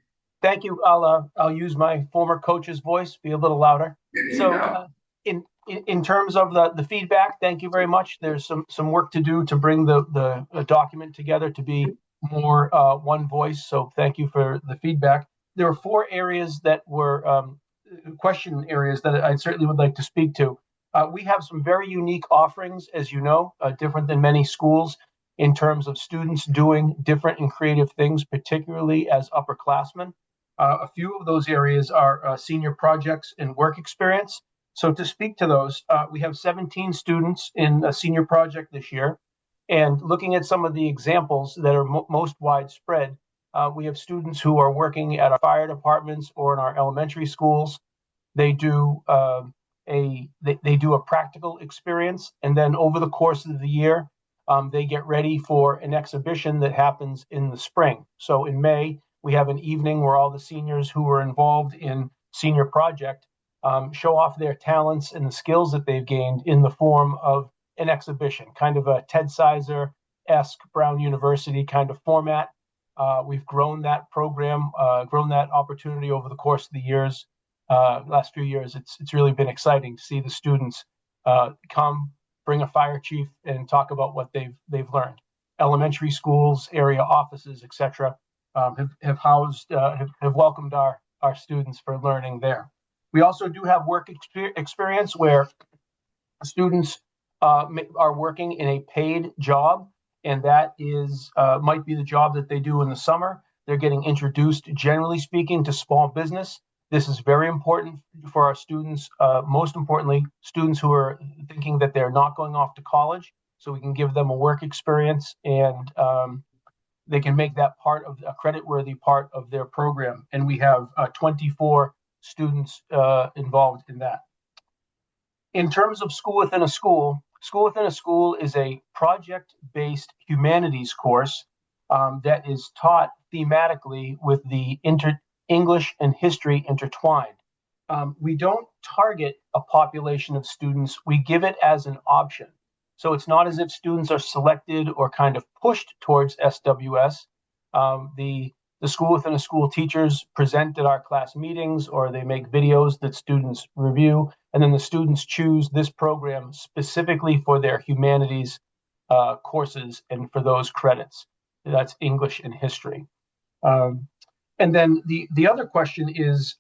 Thank you. I'll use my former coach's voice, be a little louder. So in terms of the feedback, thank you very much. There's some work to do to bring the document together to be more one voice. So thank you for the feedback. There are 4 areas that were question areas that I certainly would like to speak to. We have some very unique offerings, as you know, different than many schools in terms of students doing different and creative things, particularly as upperclassmen. A few of those areas are senior projects and work experience. So to speak to those, we have 17 students in a senior project this year. And looking at some of the examples that are most widespread, we have students who are working at our fire departments or in our elementary schools. They do they do a practical experience, and then over the course of the year, they get ready for an exhibition that happens in the spring. So in May, we have an evening where all the seniors who were involved in senior project show off their talents and the skills that they've gained in the form of an exhibition, kind of a Ted Sizer-esque Brown University kind of format. We've grown that program, grown that opportunity over the course of the years. Last few years, it's really been exciting to see the students come, bring a fire chief, and talk about what they've learned. Elementary schools, area offices, etc., have housed, have welcomed our students for learning there. We also do have work experience where students are working in a paid job, and that is might be the job that they do in the summer. They're getting introduced, generally speaking, to small business. This is very important for our students, most importantly, students who are thinking that they're not going off to college, so we can give them a work experience and they can make that part of a credit-worthy part of their program. And we have 24 students involved in that. In terms of School Within a School, School Within a School is a project-based humanities course that is taught thematically with the English and history intertwined. We don't target a population of students, we give it as an option. So it's not as if students are selected or kind of pushed towards SWS. The School Within a School teachers present at our class meetings, or they make videos that students review, and then the students choose this program specifically for their humanities courses and for those credits. That's English and history. And then the other question is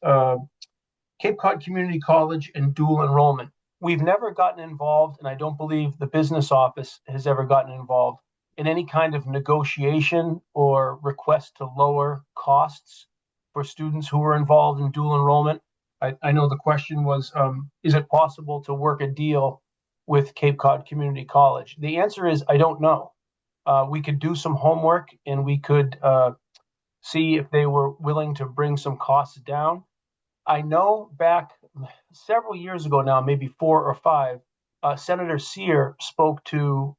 Cape Cod Community College and dual enrollment. We've never gotten involved, and I don't believe the business office has ever gotten involved in any kind of negotiation or request to lower costs for students who are involved in dual enrollment. I know the question was, is it possible to work a deal with Cape Cod Community College? The answer is, I don't know. We could do some homework and we could see if they were willing to bring some costs down. I know back several years ago now, maybe 4 or 5, Senator Sear spoke to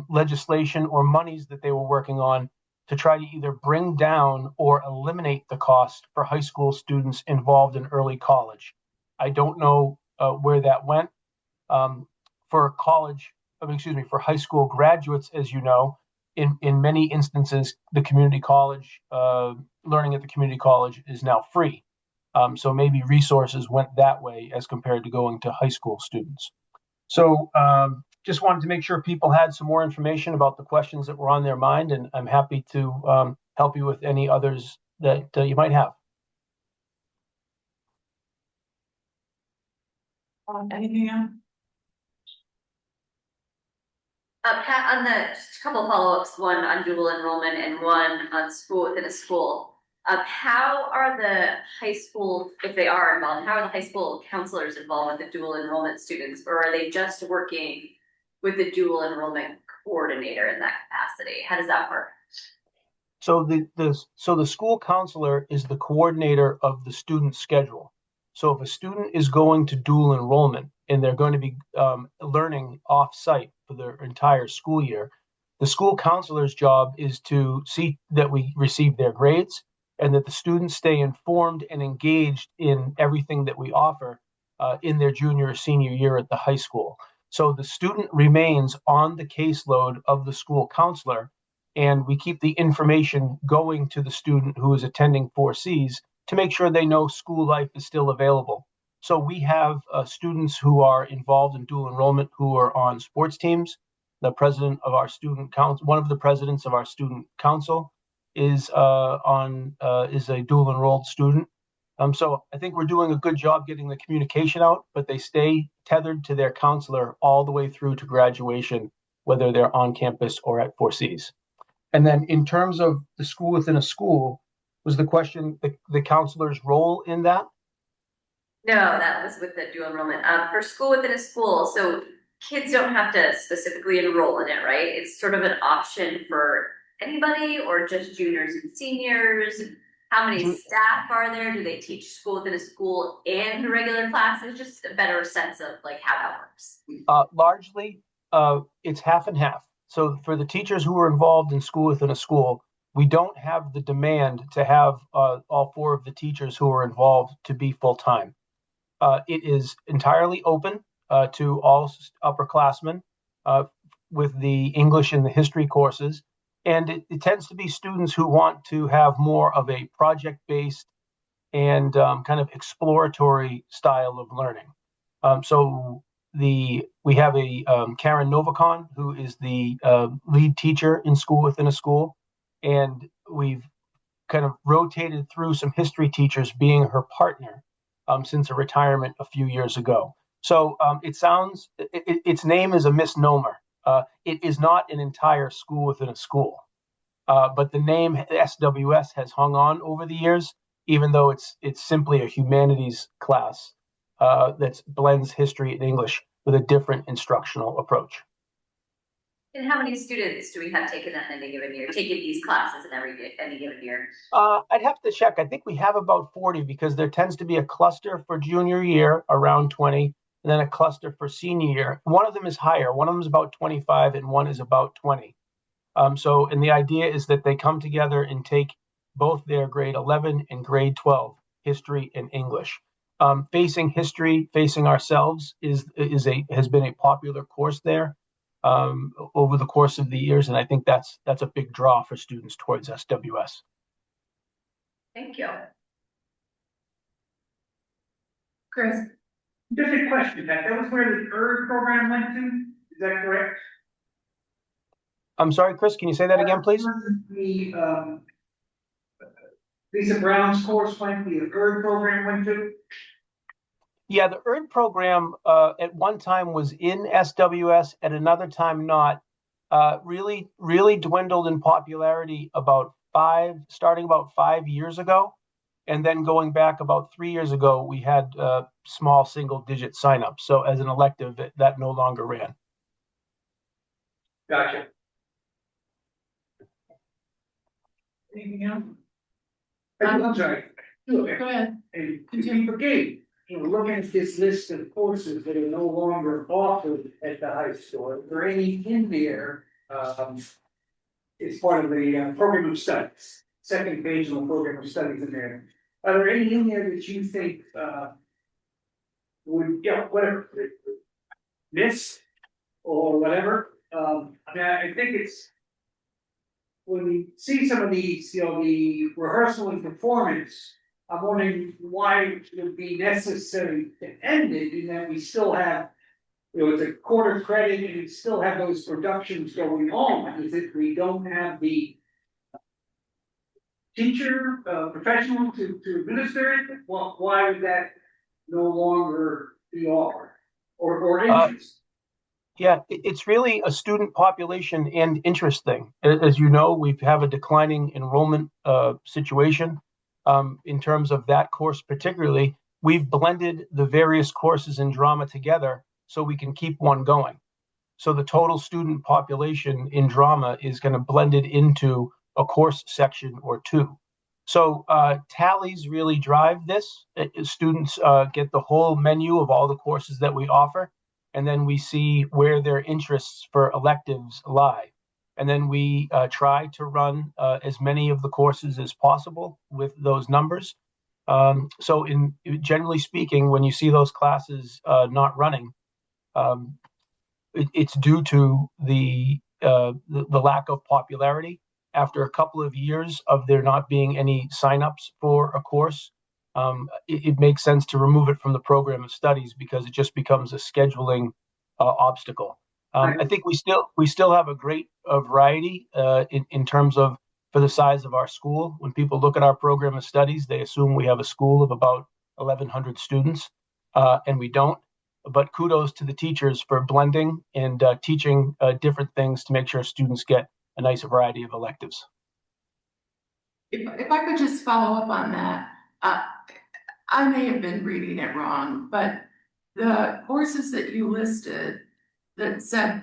legislation or monies that they were working on to try to either bring down or eliminate the cost for high school students involved in early college. I don't know where that went. For college, for high school graduates, as you know, in many instances, the community college, learning at the community college is now free. So maybe resources went that way as compared to going to high school students. So just wanted to make sure people had some more information about the questions that were on their mind, and I'm happy to help you with any others that you might have. Anything else? Pat, on just a couple of follow-ups, one on dual enrollment and one on school within a school. How are the high school, if they are involved, how are the high school counselors involved with the dual enrollment students, or are they just working with the dual enrollment coordinator in that capacity? How does that work? So the school counselor is the coordinator of the student schedule. So if a student is going to dual enrollment and they're going to be learning off-site for their entire school year, the school counselor's job is to see that we receive their grades and that the students stay informed and engaged in everything that we offer in their junior or senior year at the high school. So the student remains on the caseload of the school counselor, and we keep the information going to the student who is attending 4Cs to make sure they know school life is still available. So we have students who are involved in dual enrollment who are on sports teams. The president of our student council, one of the presidents of our student council, is a dual enrolled student. So I think we're doing a good job getting the communication out, but they stay tethered to their counselor all the way through to graduation, whether they're on campus or at 4Cs. And then in terms of the school within a school, was the question the counselor's role in that? No, that was with the dual enrollment. For school within a school, so kids don't have to specifically enroll in it, right? It's sort of an option for anybody or just juniors and seniors. How many staff are there? Do they teach school within a school and the regular classes? Just a better sense of like how that works. Largely, it's half and half. So for the teachers who are involved in school within a school, we don't have the demand to have all 4 of the teachers who are involved to be full-time. It is entirely open to all upperclassmen with the English and the history courses. And it tends to be students who want to have more of a project-based and kind of exploratory style of learning. So we have a Karen Novacon, who is the lead teacher in school within a school, and we've kind of rotated through some history teachers being her partner since a retirement a few years ago. So its name is a misnomer. It is not an entire school within a school, but the name SWS has hung on over the years, even though it's simply a humanities class that blends history and English with a different instructional approach. And how many students do we have taking that in any given year, taking these classes in any given year? I'd have to check. I think we have about 40 because there tends to be a cluster for junior year, around 20, and then a cluster for senior year. One of them is higher. One of them is about 25 and one is about 20. And the idea is that they come together and take both their grade 11 and grade 12 history and English. Facing history, facing ourselves has been a popular course there over the course of the years, and I think that's a big draw for students towards SWS. Thank you. Chris? Just a question, that was where the ERG program went to, is that correct? I'm sorry, Chris, can you say that again, please? The Lisa Brown's course went, the ERG program went to? Yeah, the EARN program at one time was in SWS, at another time not. Really dwindled in popularity starting about 5 years ago. And then going back about 3 years ago, we had small single-digit signups. So as an elective, that no longer ran. Gotcha. Anything else? I'm sorry. Go ahead. And we forget, looking at this list of courses that are no longer offered at the high school, are there any in there, it's part of the program of studies, second page on the program of studies in there. Are there any in there that you think, would, whatever, miss or whatever? I think it's, when we see some of these, the rehearsal and performance, I'm wondering why it would be necessary to end it, and that we still have, it's a quarter credit, and we still have those productions going on, is it we don't have the teacher, professional to administer it? Well, why would that no longer be offered, or interest? Yeah, it's really a student population and interest thing. As you know, we have a declining enrollment situation. In terms of that course particularly, we've blended the various courses in drama together so we can keep one going. So the total student population in drama is going to blend it into a course section or two. So tallies really drive this. Students get the whole menu of all the courses that we offer, and then we see where their interests for electives lie. And then we try to run as many of the courses as possible with those numbers. So generally speaking, when you see those classes not running, it's due to the lack of popularity. After a couple of years of there not being any signups for a course, it makes sense to remove it from the program of studies because it just becomes a scheduling obstacle. I think we still have a great variety in terms of, for the size of our school. When people look at our program of studies, they assume we have a school of about 1,100 students, and we don't. But kudos to the teachers for blending and teaching different things to make sure students get a nice variety of electives. If I could just follow up on that, I may have been reading it wrong, but the courses that you listed that said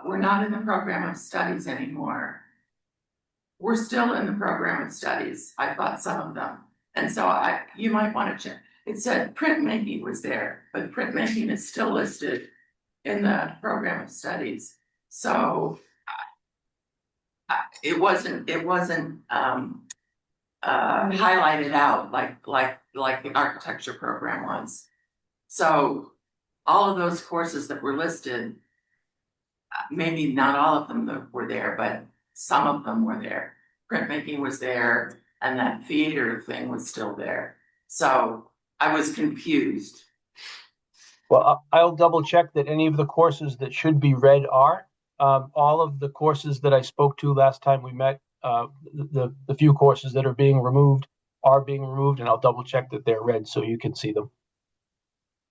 we're not in the program of studies anymore, we're still in the program of studies. I thought some of them, and so you might want to check. It said printmaking was there, but printmaking is still listed in the program of studies. So it wasn't highlighted out like the architecture program was. So all of those courses that were listed, maybe not all of them that were there, but some of them were there. Printmaking was there, and that theater thing was still there. So I was confused. Well, I'll double check that any of the courses that should be read are. All of the courses that I spoke to last time we met, the few courses that are being removed, and I'll double check that they're read so you can see them.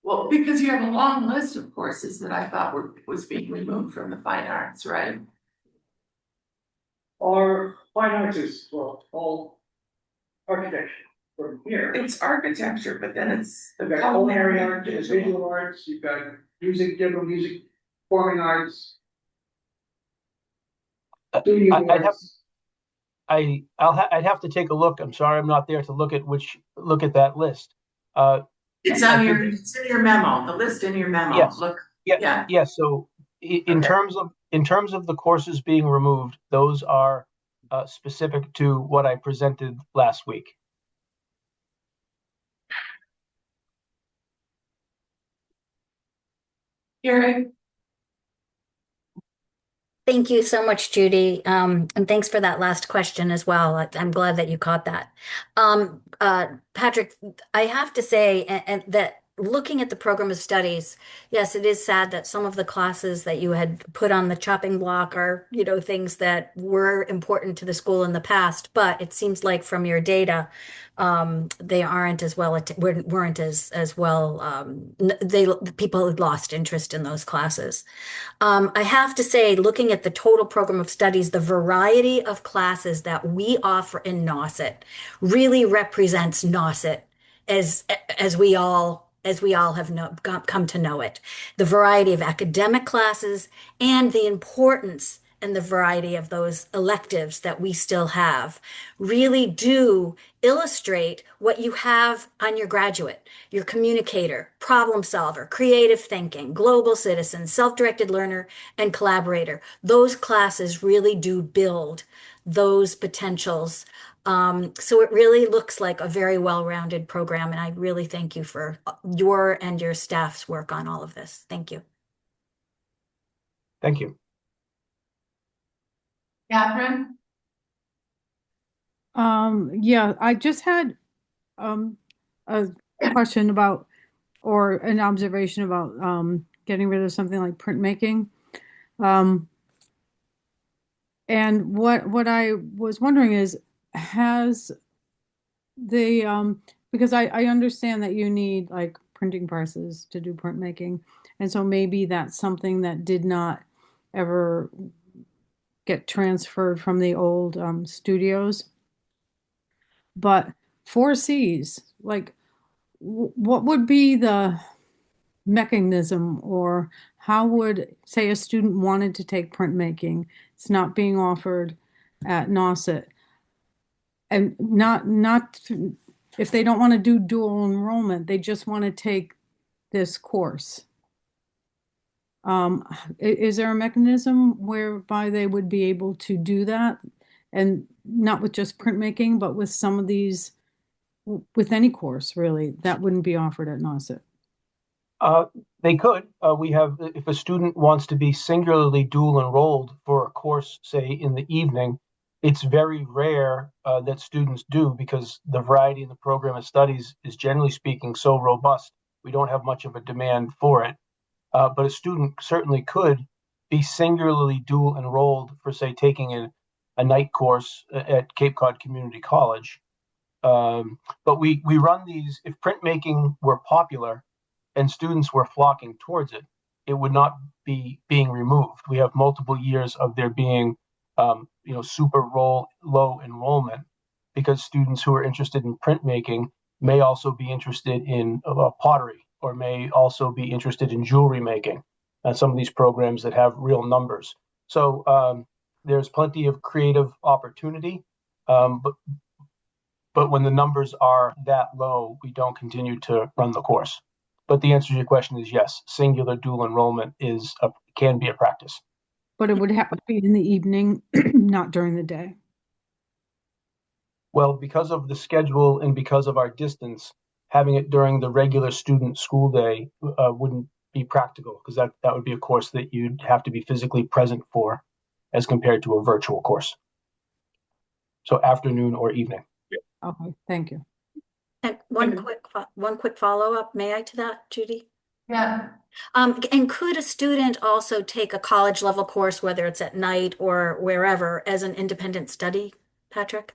Well, because you have a long list of courses that I thought was being removed from the fine arts, right? Or fine arts is, well, all architecture from here. It's architecture, but then it's You've got culinary art, there's visual arts, you've got music, general music, performing arts. I'd have to take a look. I'm sorry, I'm not there to look at that list. It's in your memo, the list in your memo. Yes. Look. Yeah. So in terms of the courses being removed, those are specific to what I presented last week. Gary? Thank you so much, Judy. And thanks for that last question as well. I'm glad that you caught that. Patrick, I have to say that looking at the program of studies, yes, it is sad that some of the classes that you had put on the chopping block are, things that were important to the school in the past. But it seems like from your data, they aren't as well, weren't as well. People had lost interest in those classes. I have to say, looking at the total program of studies, the variety of classes that we offer in Nauset really represents Nauset as as we all have come to know it. The variety of academic classes and the importance and the variety of those electives that we still have really do illustrate what you have on your graduate, your communicator, problem solver, creative thinking, global citizen, self-directed learner, and collaborator. Those classes really do build those potentials. So it really looks like a very well-rounded program, and I really thank you for your and your staff's work on all of this. Thank you. Thank you. Catherine? Yeah, I just had a question about, or an observation about getting rid of something like printmaking. And what I was wondering is, has the because I understand that you need like printing presses to do printmaking, and so maybe that's something that did not ever get transferred from the old studios. But 4Cs, like what would be the mechanism, or how would, say, a student wanted to take printmaking, it's not being offered at Nauset, and not if they don't want to do dual enrollment, they just want to take this course. Is there a mechanism whereby they would be able to do that, and not with just printmaking, but with some of these, with any course really that wouldn't be offered at Nauset? They could. We have, if a student wants to be singularly dual enrolled for a course, say in the evening, it's very rare that students do, because the variety in the program of studies is, generally speaking, so robust. We don't have much of a demand for it. But a student certainly could be singularly dual enrolled for, say, taking a night course at Cape Cod Community College. But we run these, if printmaking were popular and students were flocking towards it, it would not be being removed. We have multiple years of there being, super low enrollment, because students who are interested in printmaking may also be interested in pottery, or may also be interested in jewelry making, some of these programs that have real numbers. So there's plenty of creative opportunity, but when the numbers are that low, we don't continue to run the course. But the answer to your question is yes, singular dual enrollment can be a practice. But it would have to be in the evening, not during the day. Well, because of the schedule and because of our distance, having it during the regular student school day wouldn't be practical, because that would be a course that you'd have to be physically present for, as compared to a virtual course. So afternoon or evening. Okay, thank you. And one quick follow-up, may I, to that, Judy? Yeah. And could a student also take a college level course, whether it's at night or wherever, as an independent study, Patrick?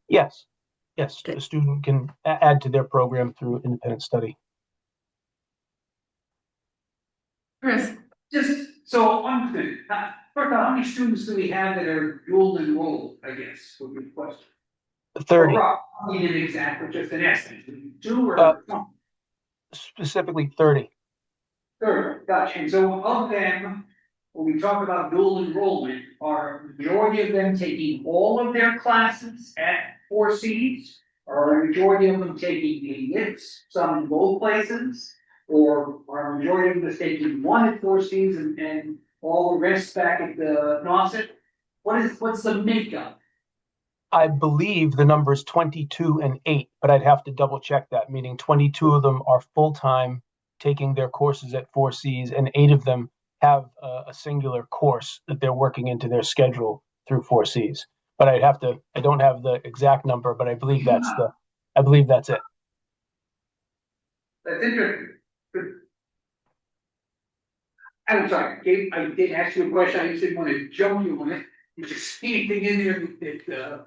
Yes. Yes, a student can add to their program through independent study. Chris? Just so one thing, first of all, how many students do we have that are dual enrolled, I guess, would be the question. 30. I need an exact, but just an estimate, 2 or 1? Specifically 30. 30, gotcha. And so of them, when we talk about dual enrollment, are the majority of them taking all of their classes at 4Cs? Or are the majority of them taking a mix, some in both places? Or are the majority of them just taking one at 4Cs and all the rest back at the Nauset? What's the makeup? I believe the number is 22 and 8, but I'd have to double check that, meaning 22 of them are full-time taking their courses at 4Cs, and 8 of them have a singular course that they're working into their schedule through 4Cs. But I don't have the exact number, but I believe that's it. That's interesting. I'm sorry, I did ask you a question, I just didn't want to jump you on it. You just see anything in there that,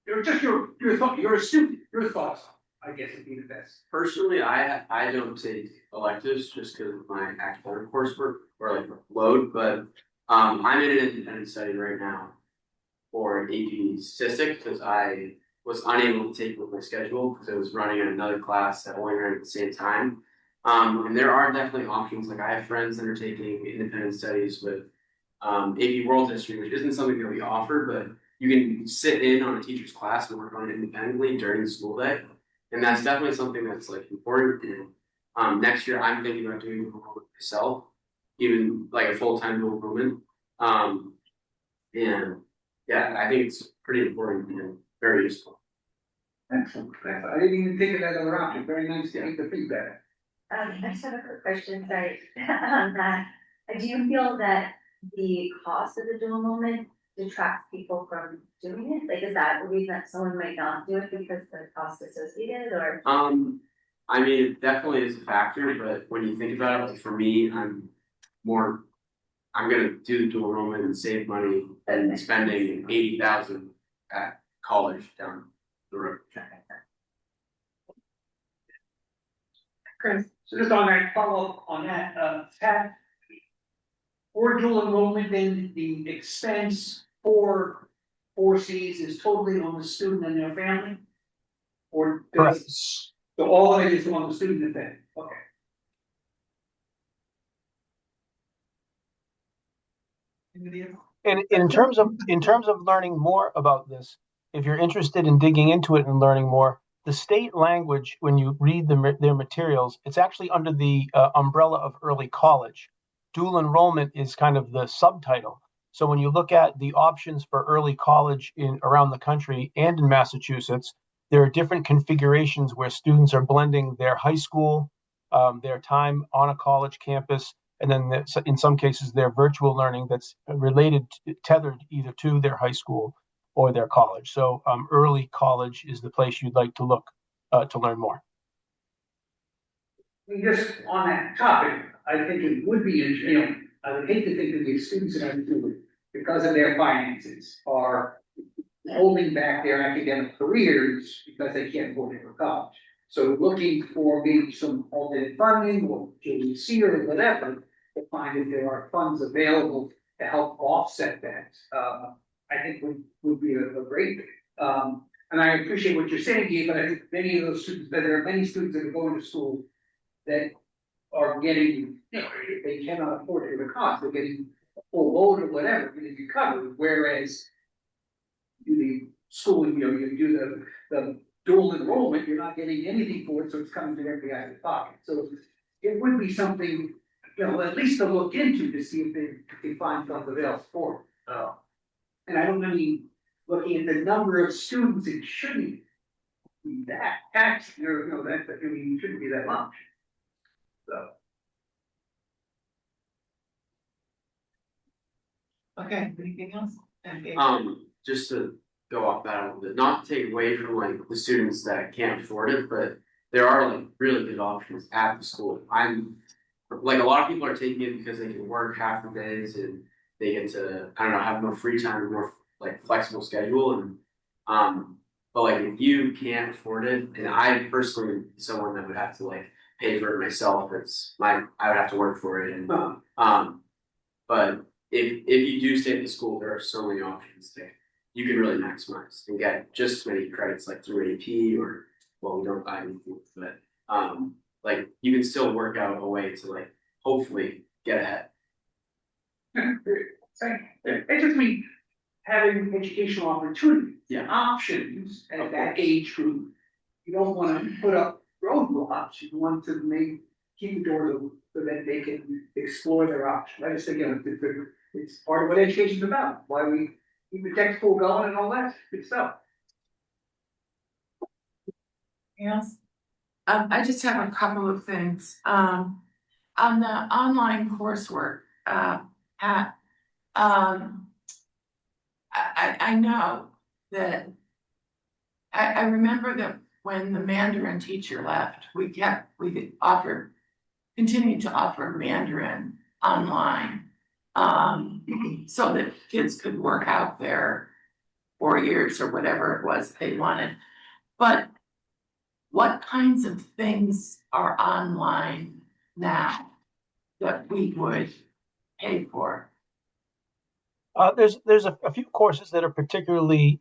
you're just your thought, you're a student, your thoughts, I guess would be the best. Personally, I don't take electives just because of my academic coursework or like load, but I'm in an independent study right now for AP statistics because I was unable to take it with my schedule because I was running in another class that only ran at the same time. And there are definitely options. Like I have friends that are taking independent studies with AP World History, which isn't something that we offer, but you can sit in on a teacher's class and work on it independently during the school day. And that's definitely something that's like important. And next year, I'm thinking about doing it myself, even like a full-time dual enrollment. And yeah, I think it's pretty important and very useful. Excellent, I didn't even think of that other option, very nice to get the feedback. I just have a quick question, sorry, on that. Do you feel that the cost of the dual enrollment detracts people from doing it? Like, is that the reason that someone might not do it because of the cost associated, or? I mean, it definitely is a factor, but when you think about it, like for me, I'm gonna do the dual enrollment and save money than spending 80,000 at college down the road. Chris, so just on that, follow up on that, Pat, for dual enrollment, then the expense for 4Cs is totally on the student and their family? Or does, so all of it is on the student and family, okay. And in terms of learning more about this, if you're interested in digging into it and learning more, the state language, when you read their materials, it's actually under the umbrella of early college. Dual enrollment is kind of the subtitle. So when you look at the options for early college around the country and in Massachusetts, there are different configurations where students are blending their high school, their time on a college campus, and then in some cases their virtual learning that's tethered either to their high school or their college. So early college is the place you'd like to look to learn more. Just on that topic, I think it would be, I would hate to think that the students in our school, because of their finances, are holding back their academic careers because they can't afford to go to college. So looking for maybe some alternate funding or JDC or whatever, to find that there are funds available to help offset that, I think would be a great thing. And I appreciate what you're saying, Gabe, but I think many of those students, there are many students that are going to school that are getting, they cannot afford it, the cost, they're getting a full load or whatever, getting you covered, whereas the schooling, you do the dual enrollment, you're not getting anything for it, so it's coming directly out of your pocket. So it would be something, at least to look into to see if they can find funds available for it. And I don't mean looking at the number of students, it shouldn't be that tax, it shouldn't be that much. So. Okay, anything else? Just to go off that a little bit, not to take away from like the students that can't afford it, but there are like really good options at the school. I'm like a lot of people are taking it because they can work half the days and they get to, I don't know, have more free time, more like flexible schedule. And but like if you can't afford it, and I personally am someone that would have to like pay for it myself, I would have to work for it. And but if you do stay at the school, there are so many options that you can really maximize and get just as many credits like through AP or, well, we don't buy anything, but like you can still work out a way to like hopefully get ahead. It just means having educational opportunities, options at that age group. You don't want to put up roadblocks. You want to keep the door open so that they can explore their options. I just think it's part of what education's about. Why we keep the tech school going and all that good stuff. Yes. I just have a couple of things. On the online coursework, I know that I remember that when the Mandarin teacher left, we continued to offer Mandarin online. So that kids could work out their 4 years or whatever it was they wanted. But what kinds of things are online now that we would pay for? There's a few courses that are particularly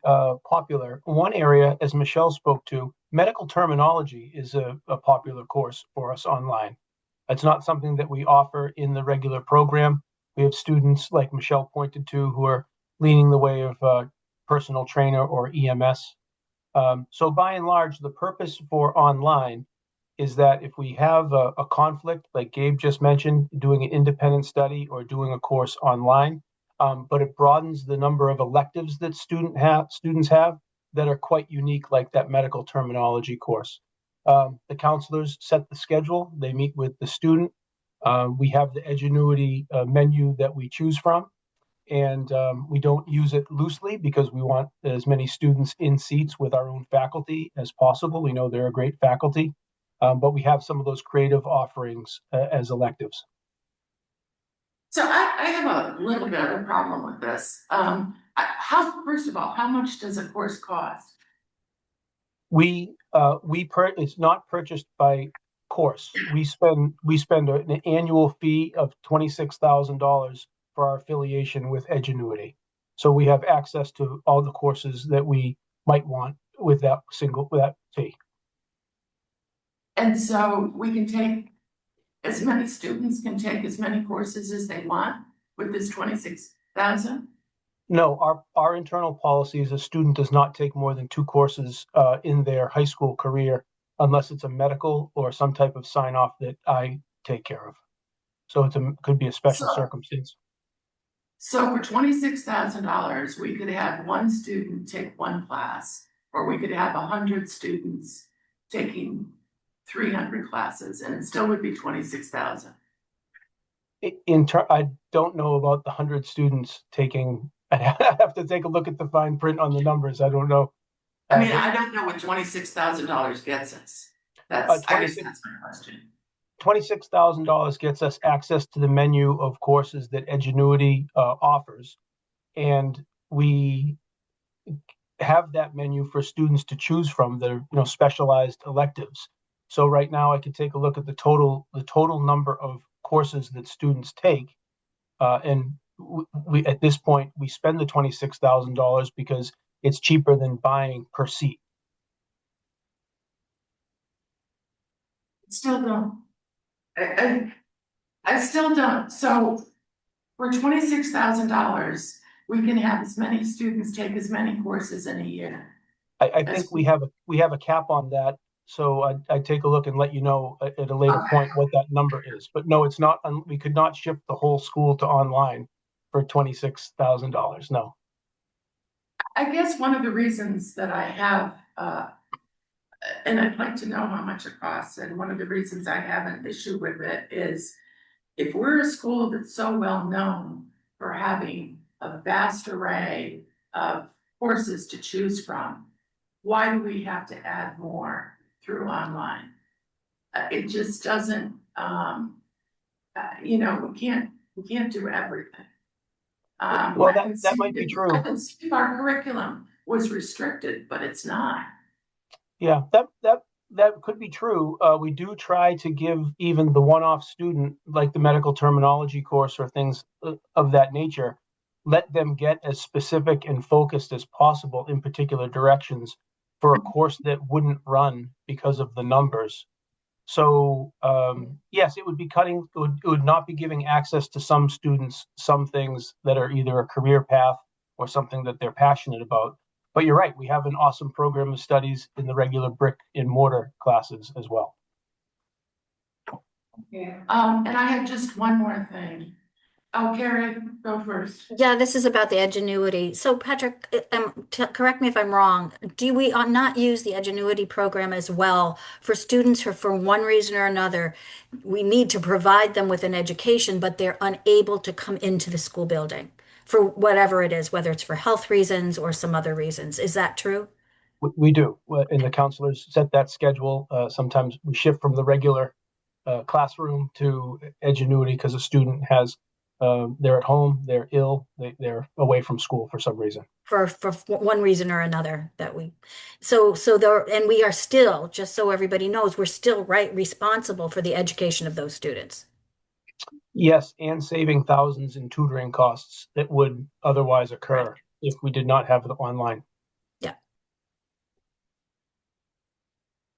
popular. One area, as Michelle spoke to, medical terminology is a popular course for us online. It's not something that we offer in the regular program. We have students, like Michelle pointed to, who are leading the way of personal trainer or EMS. So by and large, the purpose for online is that if we have a conflict, like Gabe just mentioned, doing an independent study or doing a course online, but it broadens the number of electives that students have that are quite unique, like that medical terminology course. The counselors set the schedule. They meet with the student. We have the Edgenuity menu that we choose from, and we don't use it loosely because we want as many students in seats with our own faculty as possible. We know they're a great faculty, but we have some of those creative offerings as electives. So I have a little bit of a problem with this. First of all, how much does a course cost? It's not purchased by course. We spend an annual fee of $26,000 for our affiliation with Edgenuity. So we have access to all the courses that we might want with that fee. And so we can take, as many students can take as many courses as they want with this 26,000? No, our internal policy is a student does not take more than 2 courses in their high school career unless it's a medical or some type of sign off that I take care of. So could be a special circumstance. So for $26,000, we could have one student take one class, or we could have 100 students taking 300 classes, and it still would be 26,000. I don't know about the 100 students taking. I have to take a look at the fine print on the numbers. I don't know. I mean, I don't know what $26,000 gets us. I guess that's my question. $26,000 gets us access to the menu of courses that Edgenuity offers, and we have that menu for students to choose from that are specialized electives. So right now, I could take a look at the total number of courses that students take, and we at this point we spend the $26,000 because it's cheaper than buying per seat. Still don't. I still don't. So for $26,000, we can have as many students take as many courses in a year. I think we have a cap on that. So I'd take a look and let you know at a later point what that number is. But no, it's not. We could not shift the whole school to online for $26,000. No. I guess one of the reasons that I have, and I'd like to know how much it costs, and one of the reasons I have an issue with it is if we're a school that's so well known for having a vast array of courses to choose from, why do we have to add more through online? It just doesn't, we can't do everything. Well, that might be true. I can see if our curriculum was restricted, but it's not. Yeah, that could be true. We do try to give even the one-off student, like the medical terminology course or things of that nature, let them get as specific and focused as possible in particular directions for a course that wouldn't run because of the numbers. So yes, it would be cutting. It would not be giving access to some students some things that are either a career path or something that they're passionate about. But you're right. We have an awesome program of studies in the regular brick and mortar classes as well. Yeah. And I have just one more thing. Oh, Carrie, go first. Yeah, this is about the Edgenuity. So, Patrick, correct me if I'm wrong. Do we not use the Edgenuity program as well for students who, for one reason or another, we need to provide them with an education, but they're unable to come into the school building for whatever it is, whether it's for health reasons or some other reasons? Is that true? We do, and the counselors set that schedule. Sometimes we shift from the regular classroom to Edgenuity because a student has they're at home, they're ill, they're away from school for some reason. For one reason or another that we, so there, and we are still, just so everybody knows, we're still responsible for the education of those students. Yes, and saving thousands in tutoring costs that would otherwise occur if we did not have it online. Yeah.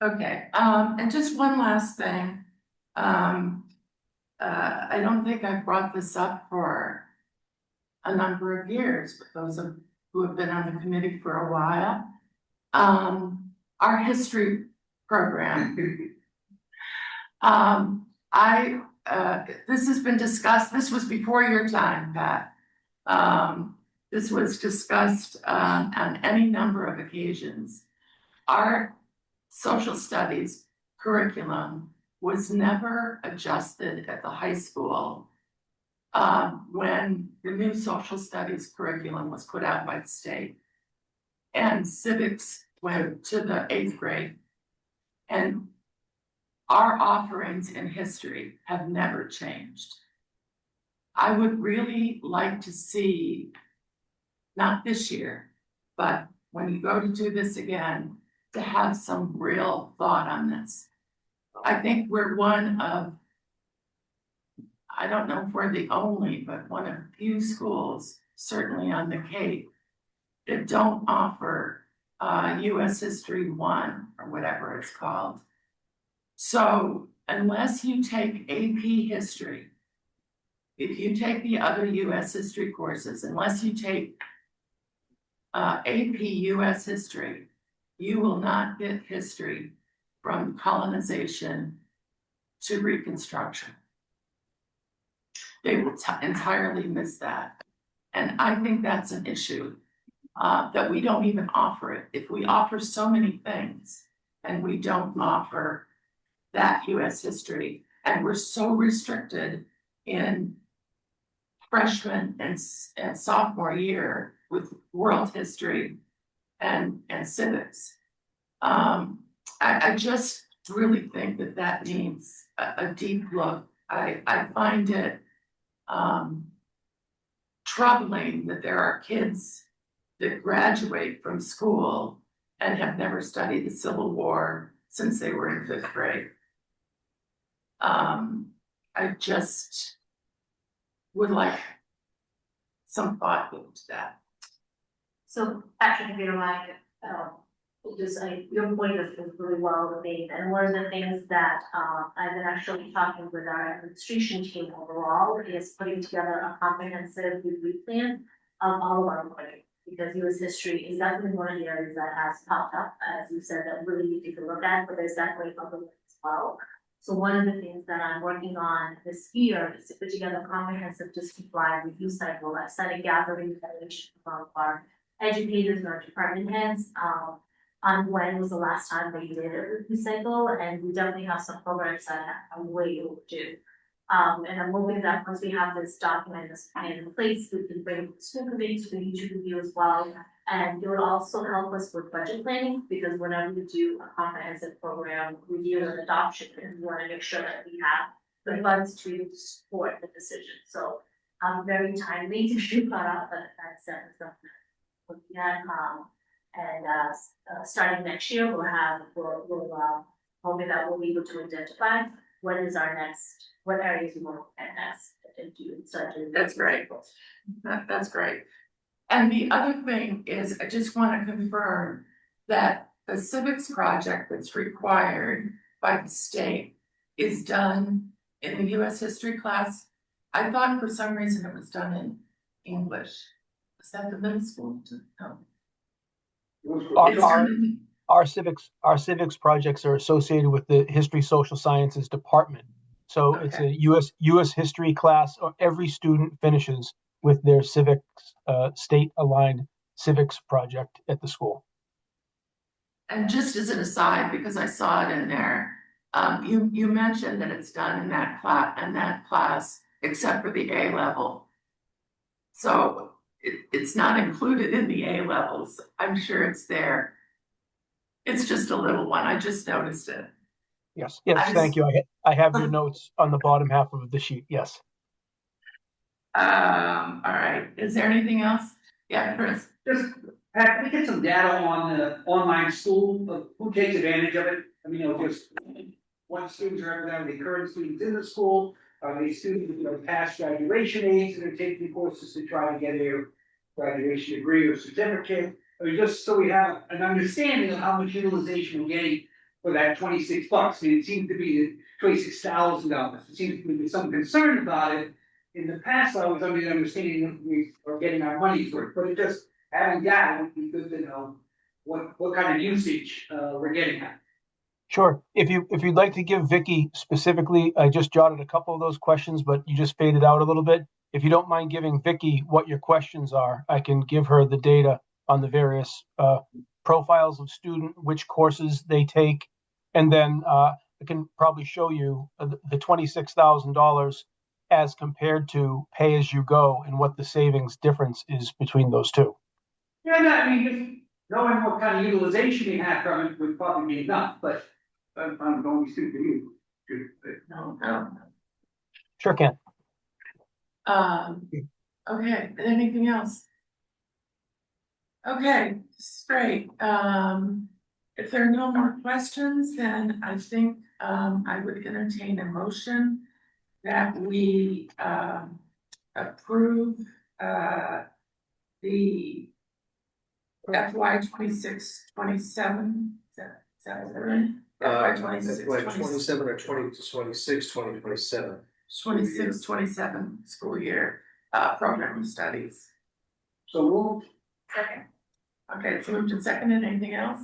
Okay, and just one last thing. I don't think I've brought this up for a number of years, but those who have been on the committee for a while. Our history program. This has been discussed. This was before your time, Pat. This was discussed on any number of occasions. Our social studies curriculum was never adjusted at the high school when the new social studies curriculum was put out by the state. And civics went to the 8th grade. And our offerings in history have never changed. I would really like to see, not this year, but when you go to do this again, to have some real thought on this. I think we're one of, I don't know if we're the only, but one of few schools, certainly on the Cape, that don't offer US History 1 or whatever it's called. So unless you take AP History, if you take the other US History courses, unless you take AP US History, you will not get history from colonization to Reconstruction. They will entirely miss that. And I think that's an issue that we don't even offer it. If we offer so many things and we don't offer that US history, and we're so restricted in freshman and sophomore year with world history and civics. I just really think that needs a deep look. I find it troubling that there are kids that graduate from school and have never studied the Civil War since they were in 5th grade. I just would like some thought into that. So Patrick, if you don't mind, your point is really well made. And one of the things that I've been actually talking with our administration team overall is putting together a comprehensive review plan of all of our learning. Because US history is definitely one of the areas that has popped up, as you said, that really need to look at, but there's definitely other ones as well. So one of the things that I'm working on this year is to put together a comprehensive district-wide review cycle. I started gathering information from our educators and our department heads on when was the last time they did a review cycle, and we definitely have some programs that are way overdue. And I'm hoping that once we have this document, this plan in place, we can bring the school committee to the review as well. And it will also help us with budget planning, because whenever we do a comprehensive program review and adoption, we want to make sure that we have the funds to support the decision. So I'm very timely to shoot that up, but that's something looking at. And starting next year, we'll hoping that we'll be able to identify what areas we want to look at next and do. That's great. That's great. And the other thing is, I just want to confirm that the civics project that's required by the state is done in the US history class. I thought for some reason it was done in English. Is that the middle school? No. Our civics projects are associated with the History Social Sciences department. So okay. It's a US history class. Every student finishes with their civics state aligned civics project at the school. And just as an aside, because I saw it in there, you mentioned that it's done in that class, except for the A level. So it's not included in the A levels. I'm sure it's there. It's just a little one. I just noticed it. Yes, yes, I thank just- you. I have your notes on the bottom half of the sheet. Yes. All right. Is there anything else? Yeah, Chris. Just, Pat, can we get some data on the online school, like, who takes advantage of it? I mean, just what students are the current students in the school, are they students who are past graduation age that are taking courses to try to get a graduation degree or certificate? I mean, just so we have an understanding of how much utilization we're getting for that $26. I mean, it seems to be $26,000. It seems to be some concern about it. In the past, I was under the understanding that we are getting our money's worth, but it just, having data would be good to know what kind of usage, we're getting at. Sure. If you'd like to give Vicky specifically, I just jotted a couple of those questions, but you just faded out a little bit. If you don't mind giving Vicky what your questions are, I can give her the data on the various profiles of student, which courses they take, and then I can probably show you the $26,000 as compared to pay as you go and what the savings difference is between those two. Yeah, no, I mean, just knowing what kind of utilization we have from it would probably be enough, but I'm going to speak to you. No. Sure can. Okay, anything else? Okay, this is great. If there are no more questions, then I think, I would entertain a motion that we, approve, the FY 26-27. Is that right? FY 26, FY 27 or 2026, 2027. 26-27 school year, program of studies. So we'll. Second. Okay, it's moved and seconded. Anything else?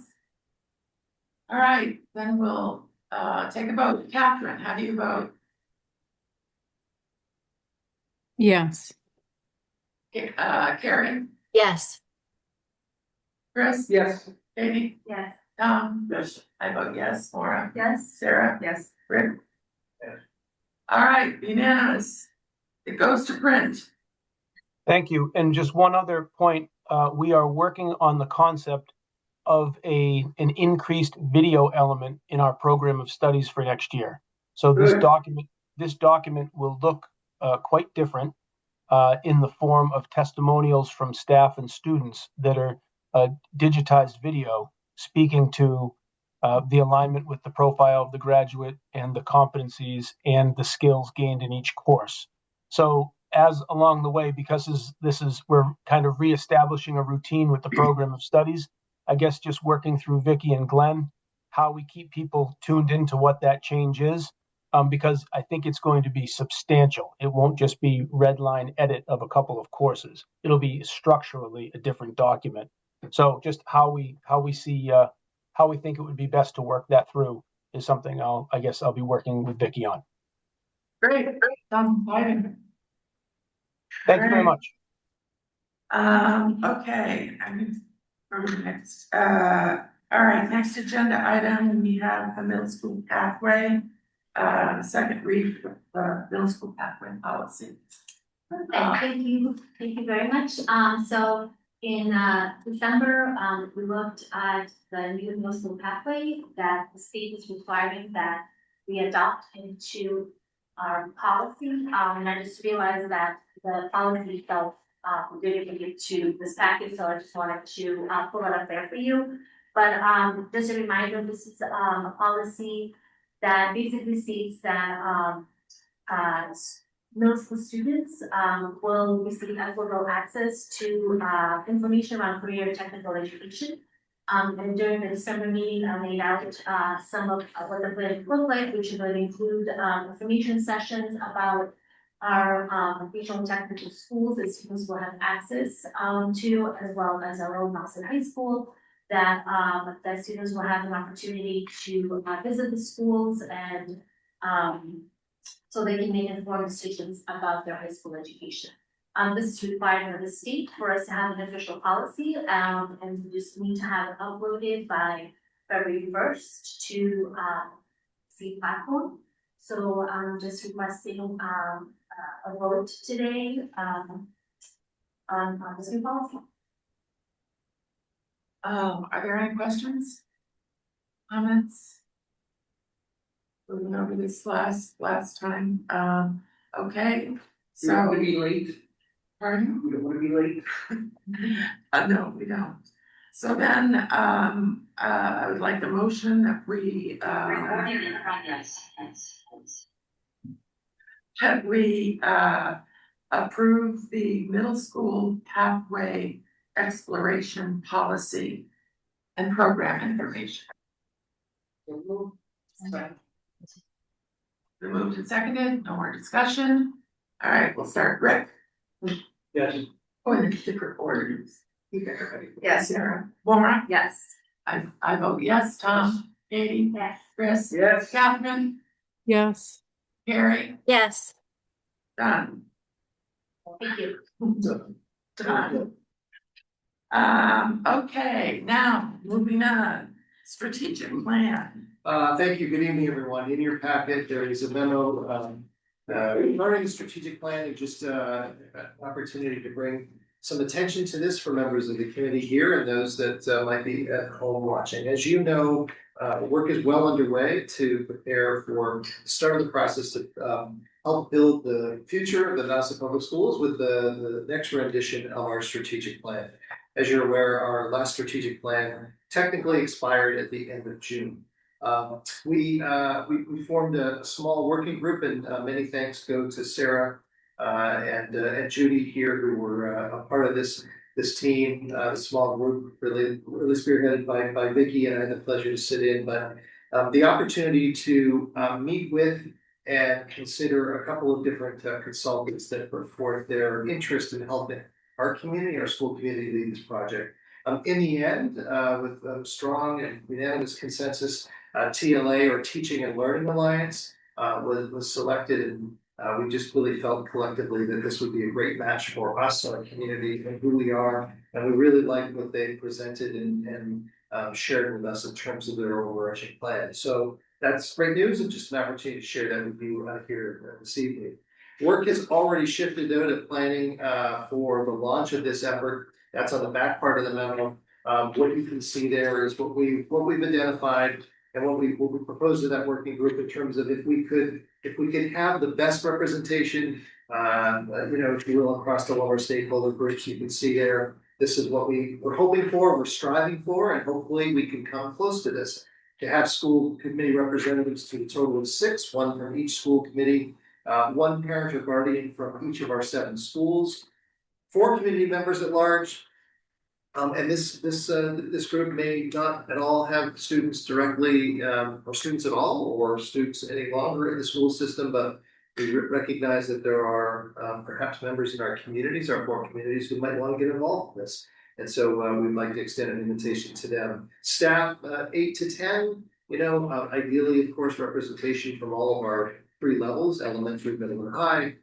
All right, then we'll, take a vote. Catherine, how do you vote? Yes. Carrie? Yes. Chris? Yes. Katie? Yes. Tom? Yes. I vote yes. Maura? Yes. Sarah? Yes. Rick? Yes. All right, unanimous. It goes to print. Thank you. And just one other point, we are working on the concept of an increased video element in our program of studies for next year. So this document will look quite different in the form of testimonials from staff and students that are digitized video speaking to the alignment with the profile of the graduate and the competencies and the skills gained in each course. So as along the way, because we're kind of reestablishing a routine with the program of studies, I guess just working through Vicky and Glenn, how we keep people tuned into what that change is, because I think it's going to be substantial. It won't just be red line edit of a couple of courses. It'll be structurally a different document. So just how we see how we think it would be best to work that through is something I guess I'll be working with Vicky on. Great. Sounds exciting. Thank you very much. Okay, I'm next. All right, next agenda item, we have the middle school pathway. Second read, middle school pathway policy. Thank you very much. So in December, we looked at the new middle school pathway that the state is requiring that we adopt into our policy. And I just realized that the policy itself didn't make it to this package, so I just wanted to pull it up there for you. But just a reminder, this is a policy that basically states that middle school students will receive equitable access to information around career and technical education. And during the December meeting, I laid out some of what the plan look like, which would include information sessions about our vocational technical schools that students will have access to, as well as our own Nauset High School, that students will have an opportunity to visit the schools and so they can make informed decisions about their high school education. This is required by the state for us to have an official policy, and we just need to have it uploaded by February 1st to the platform. So I'm just requesting a vote today on this new policy. Are there any questions? comments? We went over this last time, okay, We don't want so, to be late. pardon? We don't want to be late. No, we don't. So then, I would like a motion that we approve the middle school pathway exploration policy and program information. Been moved and seconded, no more discussion. All right, we'll start, Rick. Yes. Oh, in different orders. Yes. Sarah, Laura, Yes. I vote yes, Tom, Katie, Yes. Chris, Yes. Catherine, Yes. Carrie, Yes. Don. Thank you. Don. Okay, now, moving on, strategic plan. Thank you. Good evening, everyone. In your packet, there is a memo, regarding the strategic plan and just, an opportunity to bring some attention to this for members of the committee here and those that, might be at home watching. As you know, work is well underway to prepare for the start of the process to, help build the future of the Nauset Public Schools with the next rendition of our strategic plan. As you're aware, our last strategic plan technically expired at the end of June. We formed a small working group, and many thanks go to Sarah and Judy here, who were a part of this team, the small group, really spearheaded by Vicky, and I had the pleasure to sit in. But the opportunity to meet with and consider a couple of different consultants that put forth their interest in helping our community, our school community, lead this project. In the end, with strong and unanimous consensus, TLA, or Teaching and Learning Alliance, was selected, and we just really felt collectively that this would be a great match for us, our community, and who we are. And we really liked what they presented and shared with us in terms of their overarching plan. So that's great news, and just an opportunity to share that with you here this evening. Work has already shifted though to planning for the launch of this effort. That's on the back part of the memo. What you can see there is what we've identified and what we propose to that working group in terms of if we could have the best representation, if you will, across all of our stakeholder groups. You can see there, this is what we're hoping for, we're striving for, and hopefully we can come close to this. To have school committee representatives to a total of 6, 1 from each school committee, 1 parent or guardian from each of our 7 schools, 4 community members at large. And this group may not at all have students directly, or students at all, or students any longer in the school system, but we recognize that there are perhaps members in our communities, our 4 communities, who might want to get involved in this. And so we'd like to extend an invitation to them. Staff, 8 to 10, ideally, of course, representation from all of our 3 levels, elementary, middle, and high.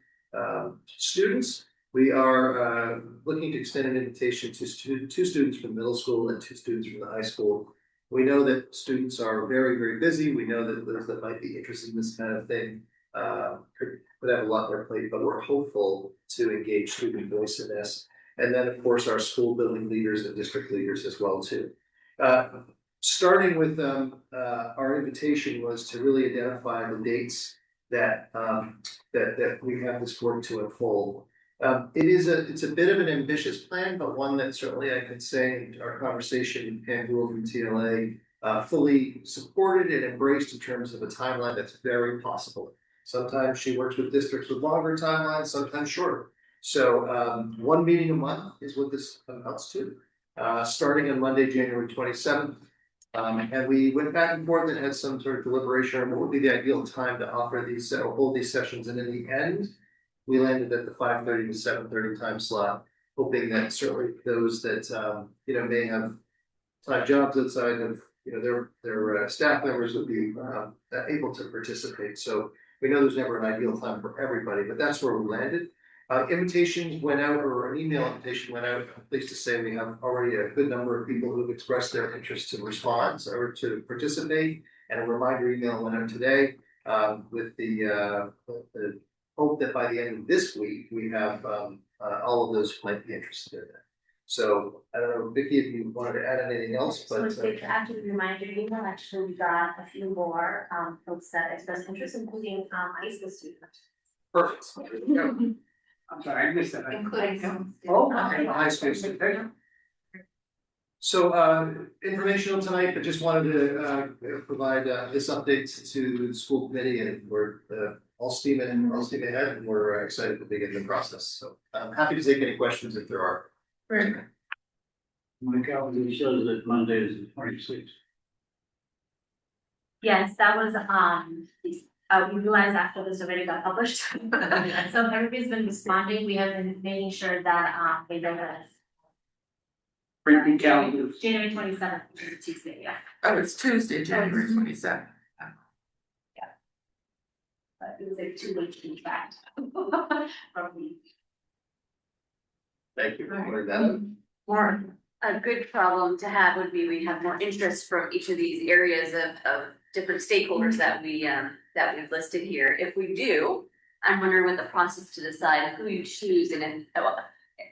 Students, we are looking to extend an invitation to 2 students from middle school and 2 students from the high school. We know that students are very, very busy. We know that those that might be interested in this kind of thing could have a lot on their plate, but we're hopeful to engage student voice in this. And then, of course, our school building leaders and district leaders as well, too. Starting with our invitation was to really identify the dates that we have this work to unfold. It's a bit of an ambitious plan, but one that certainly I can say in our conversation, Pam Gould from TLA fully supported and embraced in terms of a timeline that's very possible. Sometimes she works with districts with longer timelines, sometimes shorter. So 1 meeting a month is what this amounts to, starting on Monday, January 27th. And we went back and forth and had some sort of deliberation on what would be the ideal time to offer these or hold these sessions. And in the end, we landed at the 5:30 to 7:30 time slot, hoping that certainly those that may have side jobs outside of their staff members would be able to participate. So we know there's never an ideal time for everybody, but that's where we landed. Invitations went out, or an email invitation went out. I'm pleased to say we have already a good number of people who've expressed their interest to respond or to participate. And a reminder email went out today with the hope that by the end of this week we have all of those who might be interested in that. So I don't know, Vicky, if you wanted to add anything else, So but. it's good to actually remind your email, actually, we got a few more, folks that expressed interest, including, high school students. Perfect. I'm sorry, I missed that. Including some. Oh, okay. High school student. So, informational tonight, but just wanted to, provide, this update to the school committee, and we're, all steam ahead, and we're excited to begin the process. So I'm happy to take any questions if there are. Very good. My calendar shows that Monday is the 26th. Yes, that was, we realized after this already got published. So everybody's been responding, we have been making sure that, they know that. Printing calendars. January 27th, which is a Tuesday, yeah. Oh, it's Tuesday, January 27th. But it was like 2 weeks in fact. Probably. Thank you for pointing that out. Or a good problem to have would be we have more interest from each of these areas of different stakeholders that we've listed here. If we do, I'm wondering what the process to decide who you choose, and then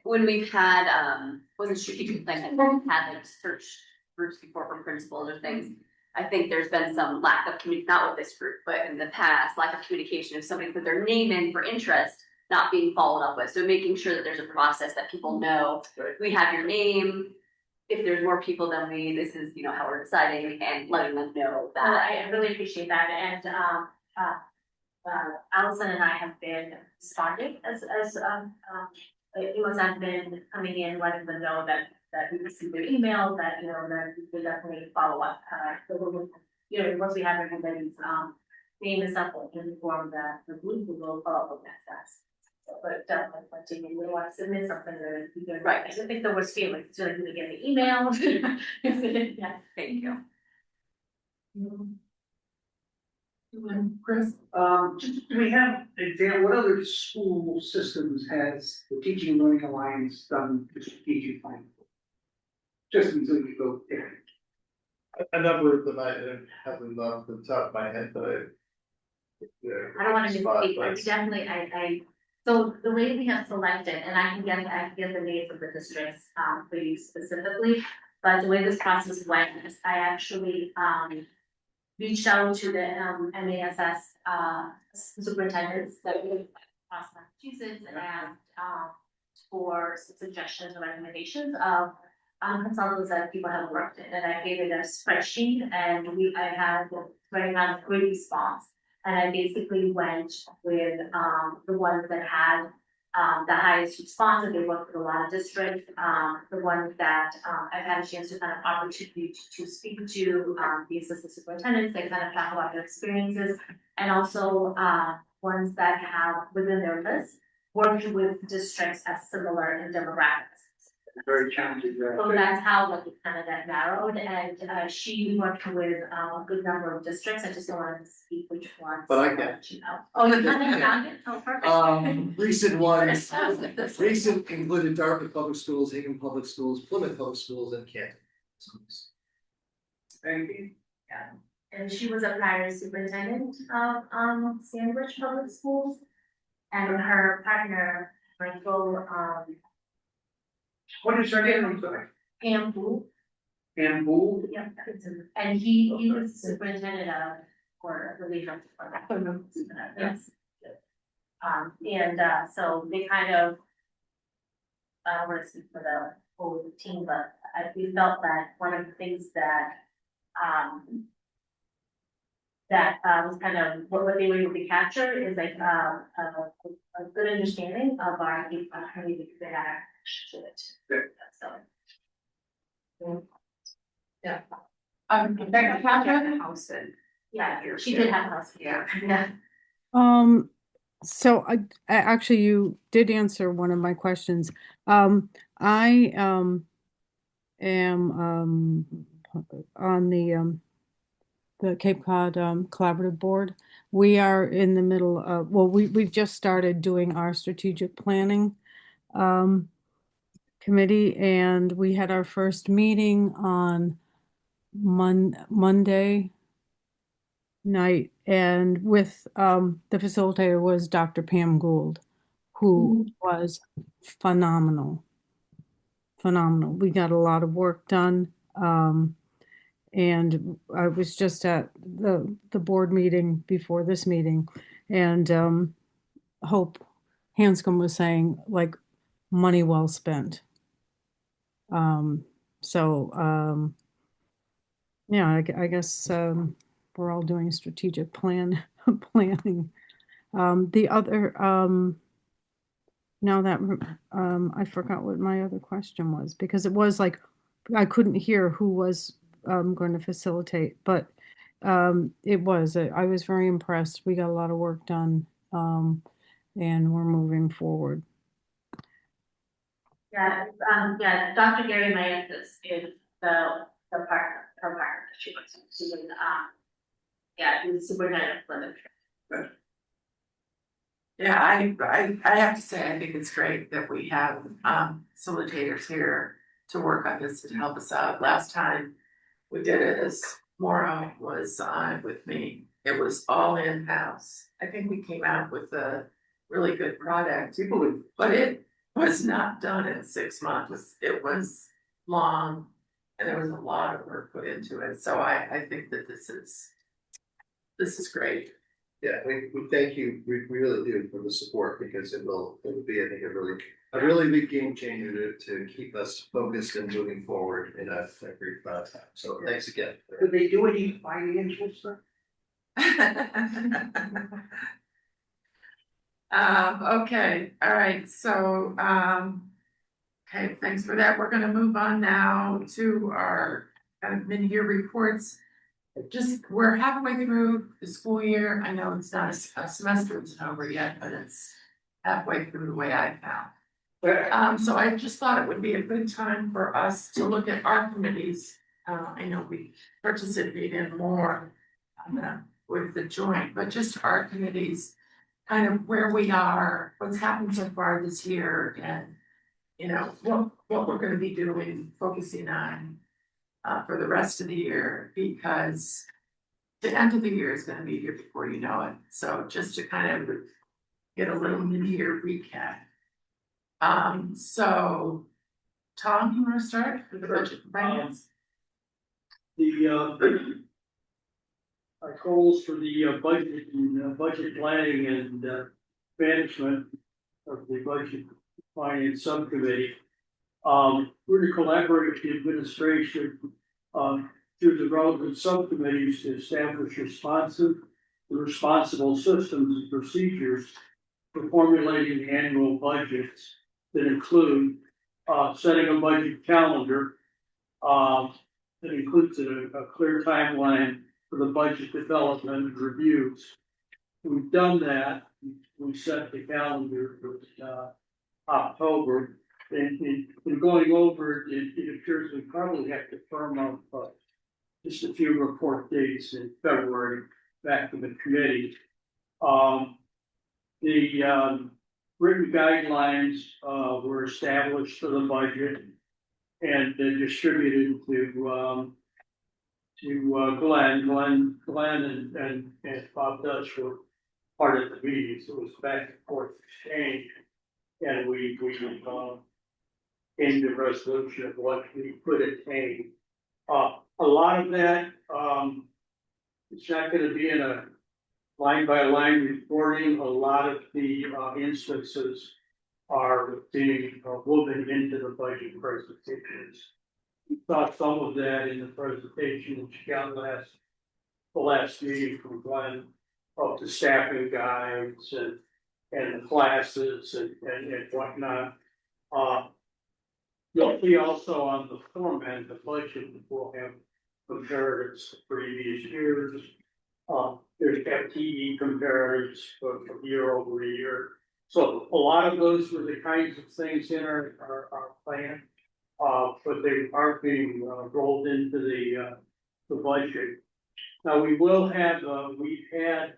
when we've had wasn't strategic plan, we've had like search groups before for principals or things. I think there's been some lack of not with this group, but in the past, lack of communication. If somebody put their name in for interest, not being followed up with. So making sure that there's a process that people know, we have your name. If there's more people than we, this is, how we're deciding, and letting them know Well, that. I really appreciate that, and, Allison and I have been responding as, emails have been coming in, letting them know that we received their email, that, that we definitely follow up, so once we have everybody's, name and stuff, we can inform the group, we will follow up with next steps. But definitely, when we want to submit something, then we can, Right. I don't think there was feeling, so like, we get the email. Yeah. Thank you. Chris? Do we have, Dan, what other school systems has the Teaching and Learning Alliance done the strategic plan? Just until you go there. A number of them I have them off the top of my head, but I don't want to spot, misspeak, but- but definitely, so the way we have selected, and I can get the names of the districts, for you specifically. But the way this process went is I actually, reached out to the, MASS, superintendents that we across Massachusetts, and asked, for some suggestions and recommendations of, consultants that people have worked in, and I gave it a spreadsheet, and I had very much great response. And I basically went with, the ones that had, the highest response, and they worked with a lot of districts, the ones that, I've had a chance to kind of opportunity to speak to, the assistant superintendents, they kind of talk about their experiences. And also, ones that have within their list, worked with districts as similar in demographics. Very challenging. So that's how like it kind of got narrowed, and she worked with a good number of districts. I just don't want to speak which ones. But I can. Oh, you kind of found it? Oh, perfect. Recent ones, recent included Dartmouth Public Schools, Hingham Public Schools, Plymouth Public Schools, and Canton. Thank you. Yeah. And she was a prior superintendent of Sandwich Public Schools. And her partner, Michael, What is her name? I'm sorry. Pam Boo. Ann Bull? Yeah, and he was superintendent of, or the leader of that. Yes. So they kind of, I don't want to speak for the whole team, but we felt that one of the things that, was kind of what they were able to capture is like, a good understanding of our, how we had access to it. So. Yeah. Rebecca Catherine? Nauset. Yeah, she did have a house. Yeah. Yeah. So I actually, you did answer one of my questions. I am on the Cape Cod Collaborative Board. We are in the middle of, well, we've just started doing our strategic planning committee, and we had our first meeting on Monday night, and with the facilitator was Dr. Pam Gould, who was phenomenal. phenomenal. We got a lot of work done. And I was just at the board meeting before this meeting, and Hope Hanscom was saying like money well spent. Um, so yeah, I guess we're all doing strategic planning. The other now that I forgot what my other question was because it was like I couldn't hear who was going to facilitate, but it was. I was very impressed. We got a lot of work done, and we're moving forward. Yeah, Dr. Gary Mayantis is the partner, her partner that she was, yeah, he's the superintendent of Plymouth. Yeah, I have to say, I think it's great that we have facilitators here to work on this to help us out. Last time we did it as Maura was on with me, it was all in-house. I think we came out with a really good product, but it was not done in 6 months. It was long and there was a lot of work put into it. So I think that this is great. Yeah, we thank you, we really do for the support because it will be, I think, a really big game changer to keep us focused and moving forward in a brief amount of time. So thanks again. Could they do any financial stuff? Okay, all right, so, okay, thanks for that. We're gonna move on now to our kind of mid-year reports. We're halfway through the school year. I know it's not a semester isn't over yet, but it's halfway through the way I found. So I just thought it would be a good time for us to look at our committees. I know we participate in more with the joint, but just our committees, kind of where we are, what's happened so far this year, and what we're gonna be doing, focusing on for the rest of the year, because the end of the year is gonna be here before you know it. So just to kind of get a little mid-year recap. So Tom, you wanna start with the budget finance? Our goals for the budget and budget planning and management of the budget finance subcommittee. We're to collaborate with the administration through the relevant subcommittees to establish responsible systems and procedures for formulating annual budgets that include setting a budget calendar that includes a clear timeline for the budget development and reviews. We've done that. We set the calendar for October. And in going over it appears we probably have to firm up just a few report dates in February back to the committee. The written guidelines were established for the budget and distributed to Glenn and Bob Dutch were part of the meeting, so it was back and forth exchange. And we came to a resolution of what we could attain. A lot of that, it's not going to be in a line by line reporting. A lot of the instances are being woven into the budget presentations. We saw some of that in the presentation that you got the last meeting from Glenn of the staffing guides and the classes and whatnot. You'll see also on the format, the budget will have comparatives to previous years. There's FTE comparatives for year over year. So a lot of those were the kinds of things in our plan, but they are being rolled into the budget. Now we will have, we've had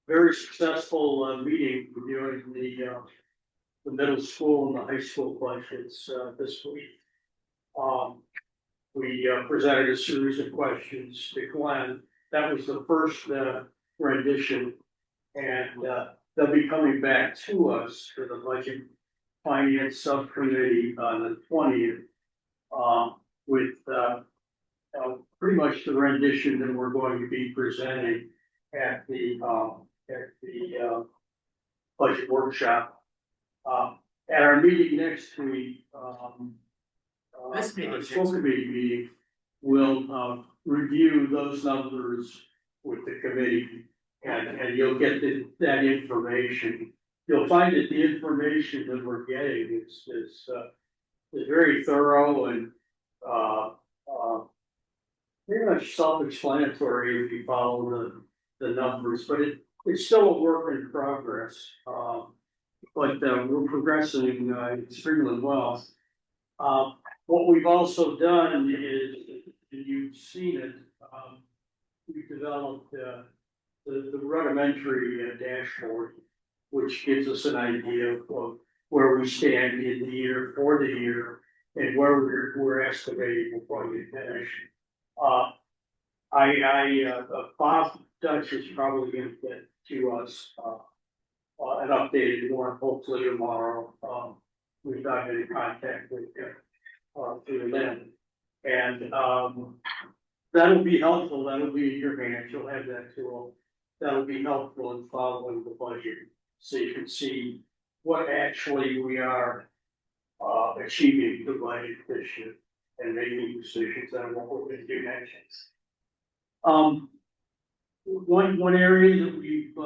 very successful meeting reviewing the middle school and the high school budgets this week. We presented a series of questions to Glenn. That was the first rendition, and they'll be coming back to us for the budget finance subcommittee on the 20th. With, pretty much the rendition that we're going to be presenting at the budget workshop. At our meeting next week, This meeting. our school committee meeting, we'll, review those numbers with the committee, and you'll get that information. You'll find that the information that we're getting is very thorough and, pretty much self-explanatory if you follow the numbers, but it's still a work in progress. But we're progressing extremely well. What we've also done is, and you've seen it, we've developed the rudimentary dashboard, which gives us an idea of where we stand in the year, for the year, and where we're estimating we're going to finish. Bob Dutch is probably going to get to us an updated one, hopefully tomorrow. We've not been in contact with through them, and that'll be helpful. That'll be in your hands. You'll have that tool. That'll be helpful in following the budget, so you can see what actually we are achieving the budget this year and making decisions on what we're going to do next. One area that we've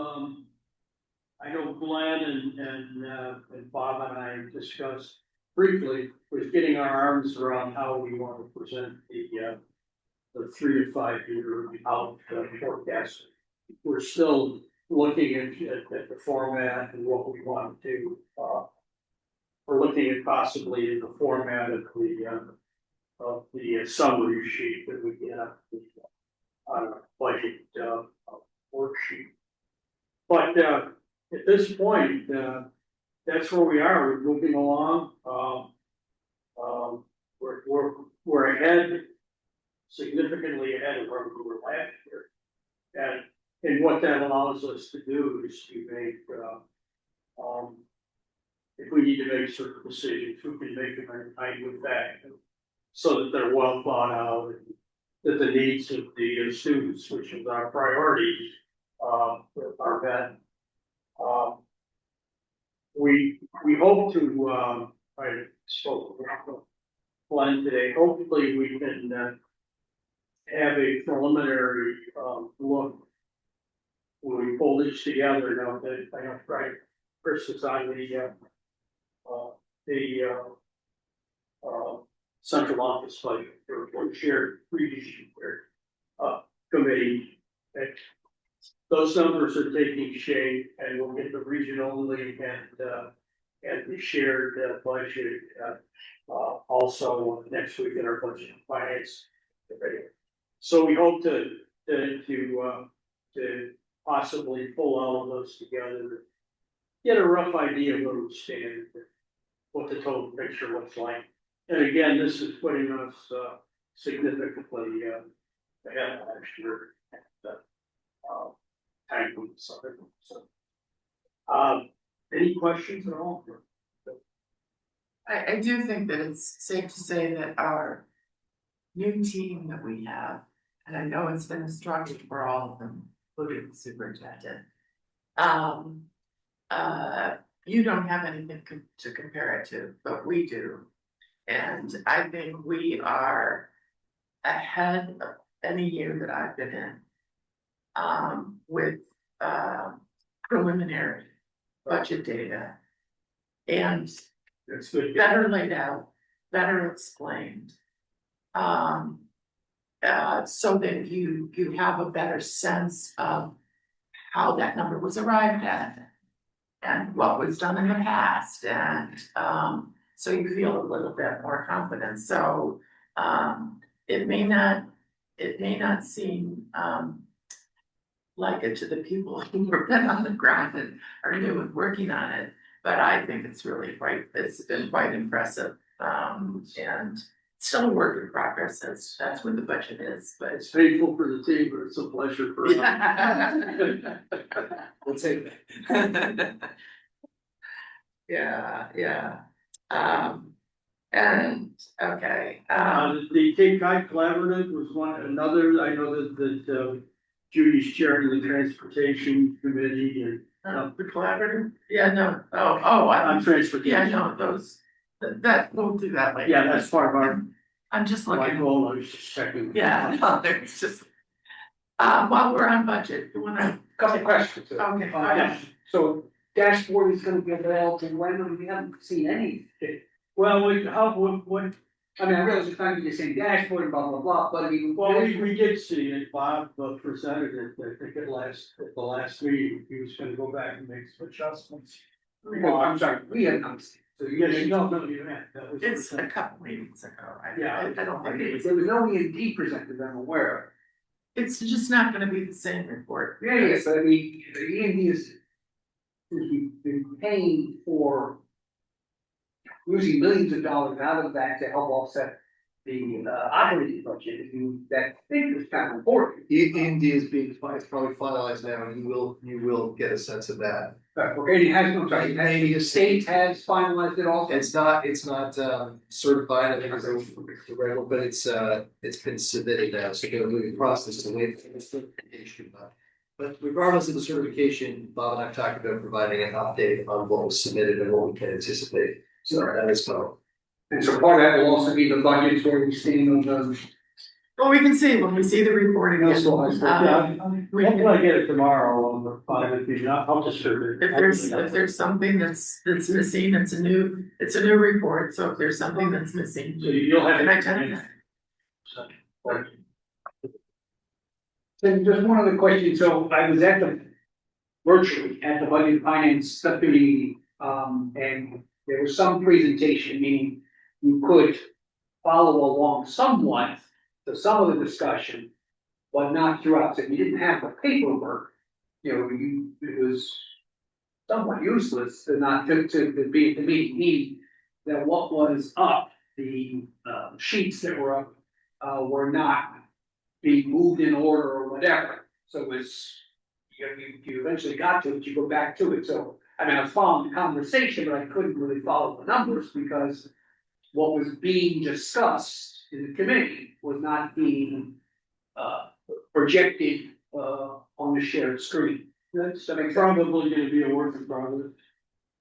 I know Glenn and Bob and I discussed briefly was getting our arms around how we want to present the 3 to 5 year out forecast. We're still looking at the format and what we want to do. We're looking at possibly in the format of the summary sheet that we get on a budget worksheet. But at this point, that's where we are. We're moving along. We're ahead, significantly ahead of where we were last year, and what that allows us to do is to make if we need to make certain decisions, we can make them in line with that, so that they're well thought out, and that the needs of the students, which is our priority, are met. We hope to, I spoke with Glenn today, hopefully we can have a preliminary look when we pull this together. Now that I know, right, Chris is on the central office budget or shared region committee. Those numbers are taking shape, and we'll get the regional link and the shared budget also next week in our budget and finance committee. So we hope to possibly pull all of those together, get a rough idea of where we stand, what the total picture looks like. And again, this is putting us significantly ahead of last year. Any questions at all? I do think that it's safe to say that our new team that we have, and I know it's been instructed for all of them, including the superintendent. You don't have anything to compare it to, but we do. And I think we are ahead of any year that I've been in, with preliminary budget data. And That's good. better laid out, better explained. So that you have a better sense of how that number was arrived at and what was done in the past, and so you feel a little bit more confident. So it may not seem like it to the people who have been on the ground and are new and working on it, but I think it's been quite impressive, and still a work in progress. That's what the budget is, but It's painful for the team, but it's a pleasure for us. yeah. We'll take that. Yeah. And, okay, The Cape Cod Collaborative was another, I know that Judy's chairing the transportation committee and. the collaborative, yeah, no, On transportation. yeah, no, those, that, we'll do that later. Yeah, that's part of our, I'm just my looking, goal, I was just checking. yeah, no, there's just, while we're on budget, you wanna, Couple questions. okay, go Yeah, ahead. so dashboard is gonna be available when we haven't seen any. Well, I mean, I realize it's not gonna be the same dashboard and blah, blah, blah, but I mean. we did see it, Bob presented it, I think at the last meeting, he was gonna go back and make some adjustments. No, I'm sorry, we had not seen. So you Yes, guys, no, you had, that was. It's a couple meetings ago, Yeah. I don't think it's, there was no E and D presented, I'm aware. it's just not gonna be the same report. Yeah, but I mean, the E and D is. We've been paying for. Losing millions of dollars out of that to help offset the operating budget, and that thing is kind of important. E&D is it's probably finalized now, and you will get a sense of that. Okay, it has, I'm sorry, the state has finalized it also. It's not certified, I think it's the regular, but it's been submitted now, so they're moving the process to wait for the certification. But regardless of the certification, Bob and I talked about providing an update on what was submitted and what we can anticipate. So that is coming. And so part of that will also be the budgets where we stand on those. Well, we can see when we see the report again. That's what I said, We can- Hopefully I get it tomorrow on the five, if you not, I'll just. If there's something that's missing, it's a new report, so if there's something that's missing. So you'll have. Can I tell you? So just one other question, so I was virtually at the budget finance subcommittee, and there was some presentation, meaning you could follow along somewhat to some of the discussion, but not throughout, so you didn't have the paperwork, it was somewhat useless to not, to be at the meeting, that what was up, the sheets that were up, were not being moved in order or whatever, so it was, you eventually got to it, you go back to it, so, I mean, I was following the conversation, but I couldn't really follow the numbers, because what was being discussed in the committee was not being, projected, on the shared screen. That's probably gonna be a work in progress.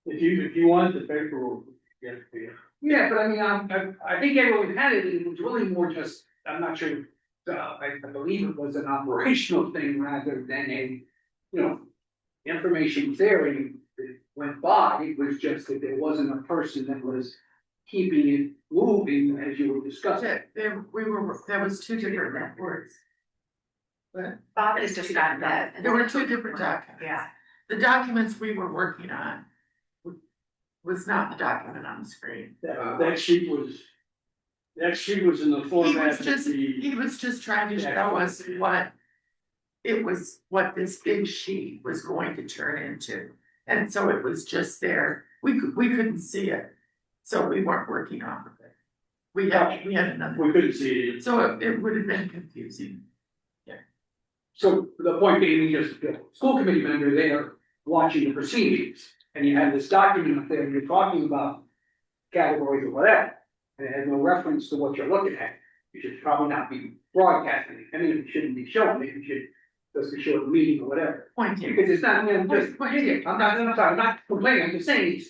If you want the paperwork, get it for you. Yeah, but I mean, I think everyone had it, it was really more just, I'm not sure, I believe it was an operational thing rather than a, information was there and it went by, it was just that there wasn't a person that was keeping it moving as you were discussing. There was two different reports. But Bob has just gotten that. there were two different documents. Yeah. The documents we were working on was not the document on the screen. That sheet was in the He format. was just trying to show us what this big sheet was going to turn into. And so it was just there. We couldn't see it. So we weren't working off of it. We had another. We couldn't see it. So it would have been confusing. So the point being, just the school committee member there watching the proceedings, and you have this document up there, and you're talking about categories or whatever, and it has no reference to what you're looking at. You should probably not be broadcasting it. I mean, it shouldn't be shown, maybe you should just be showing the meeting or whatever. Point taken. Because it's not, I'm not complaining, I'm just saying,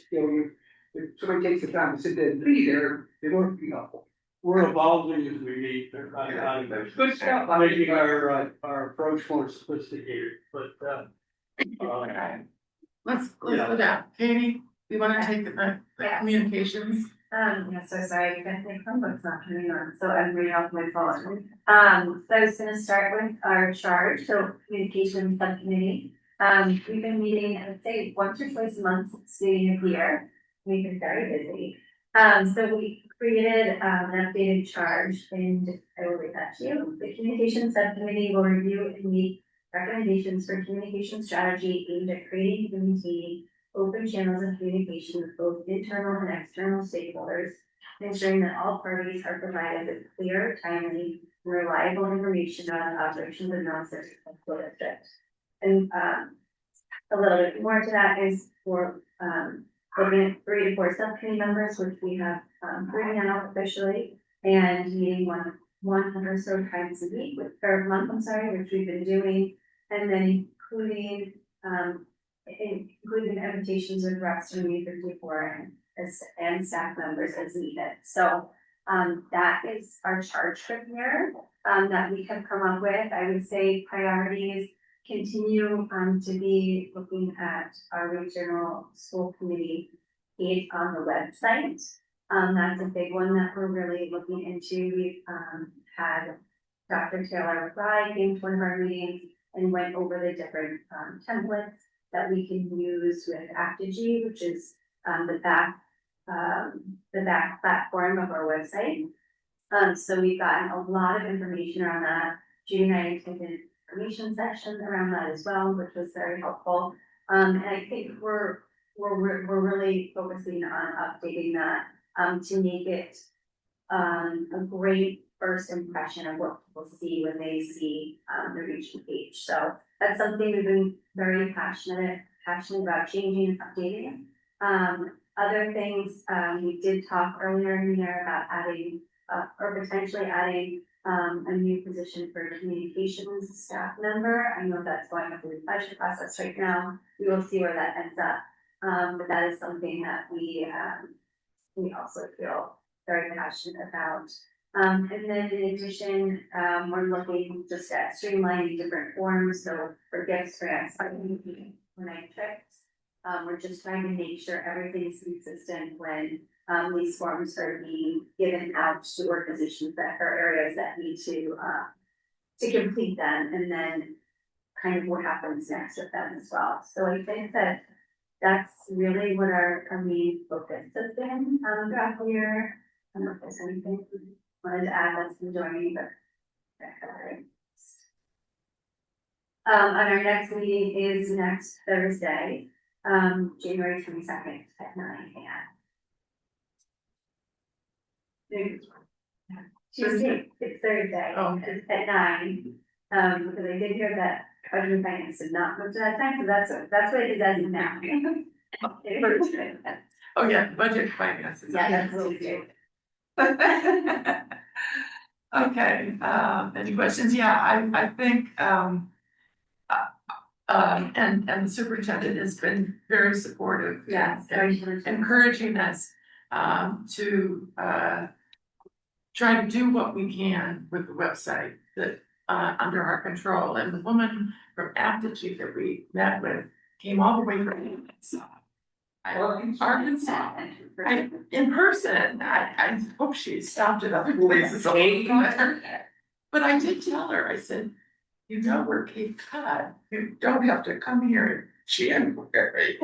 if somebody takes the time to sit there and be there, they won't, We're evolving as we meet. Good stuff. Making our approach more sophisticated, but, Let's go down. Katie, you wanna take the Yeah. communications? Yeah, so sorry, I think Chromebook's not coming on, so I'm reading off my phone. So I was gonna start with our charge, so communication subcommittee. We've been meeting, I would say, once or twice a month since the beginning of the year. We've been very busy. So we created an updated charge, and I will read that to you. The communication subcommittee will review and meet recommendations for communication strategy aimed at creating and maintaining open channels of communication with both internal and external stakeholders, ensuring that all parties are provided with clear, timely, and reliable information on the operations of Nauset School District. And a little bit more to that is for the looking at 3 to 4 subcommittee members, which we have, 3 now officially, and meeting one or so times a week or month, I'm sorry, which we've been doing, and then including invitations with reps from U54 and staff members as needed. So that is our charge for here that we have come up with. I would say priorities continue to be looking at our regional school committee page on the website. That's a big one that we're really looking into. We've had Dr. Taylor Fry came to one of our meetings and went over the different templates that we can use with Aptigee, which is the back platform of our website. So we've gotten a lot of information around that. Judy and I took an information session around that as well, which was very helpful. And I think we're really focusing on updating that to make it a great first impression of what people see when they see the region page. So that's something we've been very passionate about changing and updating. Other things, we did talk earlier in the year about adding or potentially adding a new position for a communications staff member. I know that's going through the budget process right now. We will see where that ends up. But that is something that we also feel very passionate about. And then in addition, we're looking just at streamlining different forms. So for gifts, grants, trips, we're just trying to make sure everything's consistent when these forms are being given out to organizations that are areas that need to complete them, and then kind of what happens next with them as well. So I think that that's really what our main focus has been throughout the year. I don't know if there's anything you wanted to add that's been joining, but and our next meeting is next Thursday, January 22nd at 9 a.m. Tuesday, it's Thursday, it's at 9, because I did hear that budget and finance did not move to that time, so that's what it is as of now. Oh, yeah, budget finances. Yeah, that's what we do. Okay, any questions? Yeah, I think, and the superintendent has been very supportive. Yes, and encouraging us, to, try to do what we can with the website that, under our control. And the woman from Aptigee that we met with came all the way from Arkansas. In person, I hope she stopped at other places. But I did tell her, I said, you know, we're Cape Cod, you don't have to come here in January.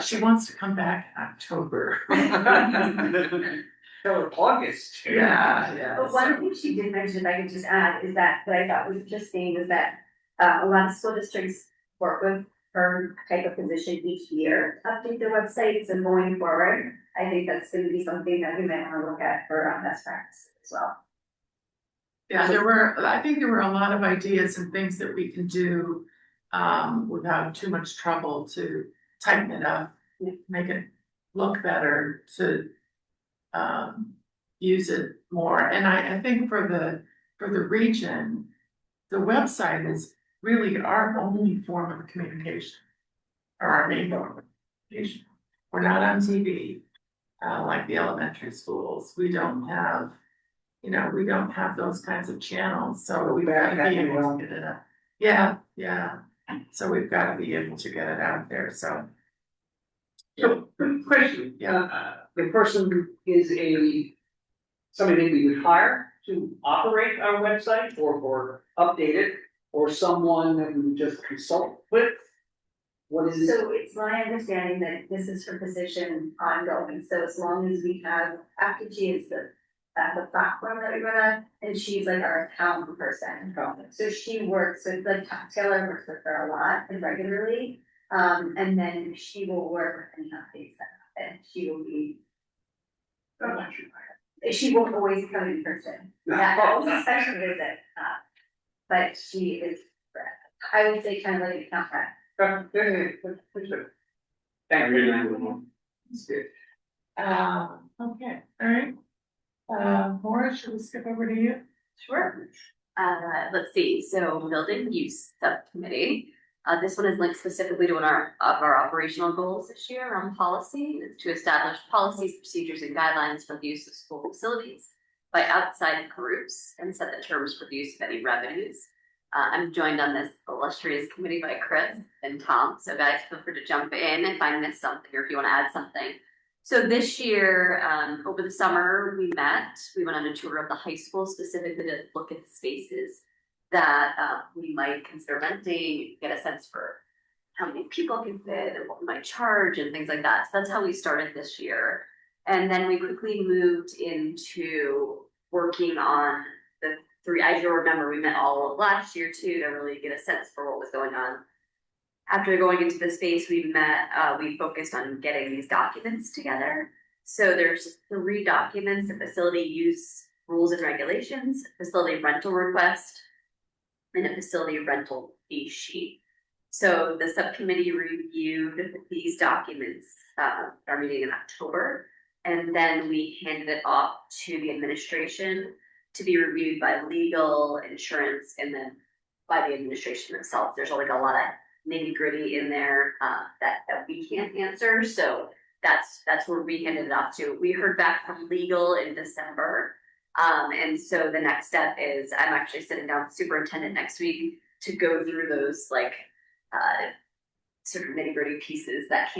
She wants to come back in October. Till August. Yeah. But one thing she did mention, if I could just add, is that what I thought was interesting is that a lot of school districts work with her type of position each year to update their websites, and going forward, I think that's going to be something that we might want to look at for best practice as well. Yeah, I think there were a lot of ideas and things that we can do without too much trouble to tighten it up, make it look better, to use it more. And I think for the region, the website is really our only form of communication, or our main form of communication. We're not on TV like the elementary schools. We don't have, we don't have those kinds of channels. So we've got to be able to get it up. Yeah. So we've got to be able to get it out there. So Question, the person is somebody that we would hire to operate our website or update it, or someone that we would just consult with? What is it? So it's my understanding that this is her position ongoing, so as long as we have, Aptigee is the platform that we run on, and she's like our account person. So she works with, Taylor works with her a lot and regularly, and then she will work with any updates that happen. She will be. She won't always come in person. Yeah, especially visit. But she is, I would say, kind of like an account rep. Thank you. That's good. Okay, all right. Maura, should we skip over to you? Sure. Let's see, so building use subcommittee. This one is linked specifically to one of our operational goals this year around policy, is to establish policies, procedures, and guidelines for the use of school facilities by outside groups and set the terms for the use of any revenues. I'm joined on this illustrious committee by Chris and Tom, so guys, feel free to jump in if I missed something or if you want to add something. So this year, over the summer, we went on a tour of the high school specifically to look at the spaces that we might consider renting, get a sense for how many people can fit and what we might charge and things like that. So that's how we started this year. And then we quickly moved into working on the three, as you'll remember, we met all of last year too, to really get a sense for what was going on. After going into the space, we focused on getting these documents together. So there's 3 documents: the facility use rules and regulations, facility rental request, and a facility rental fee sheet. So the subcommittee reviewed these documents, our meeting in October, and then we handed it off to the administration to be reviewed by legal, insurance, and then by the administration itself. There's like a lot of nitty-gritty in there that we can't answer. So that's where we handed it off to. We heard back from legal in December. And so the next step is I'm actually sitting down with the superintendent next week to go through those sort of nitty-gritty pieces that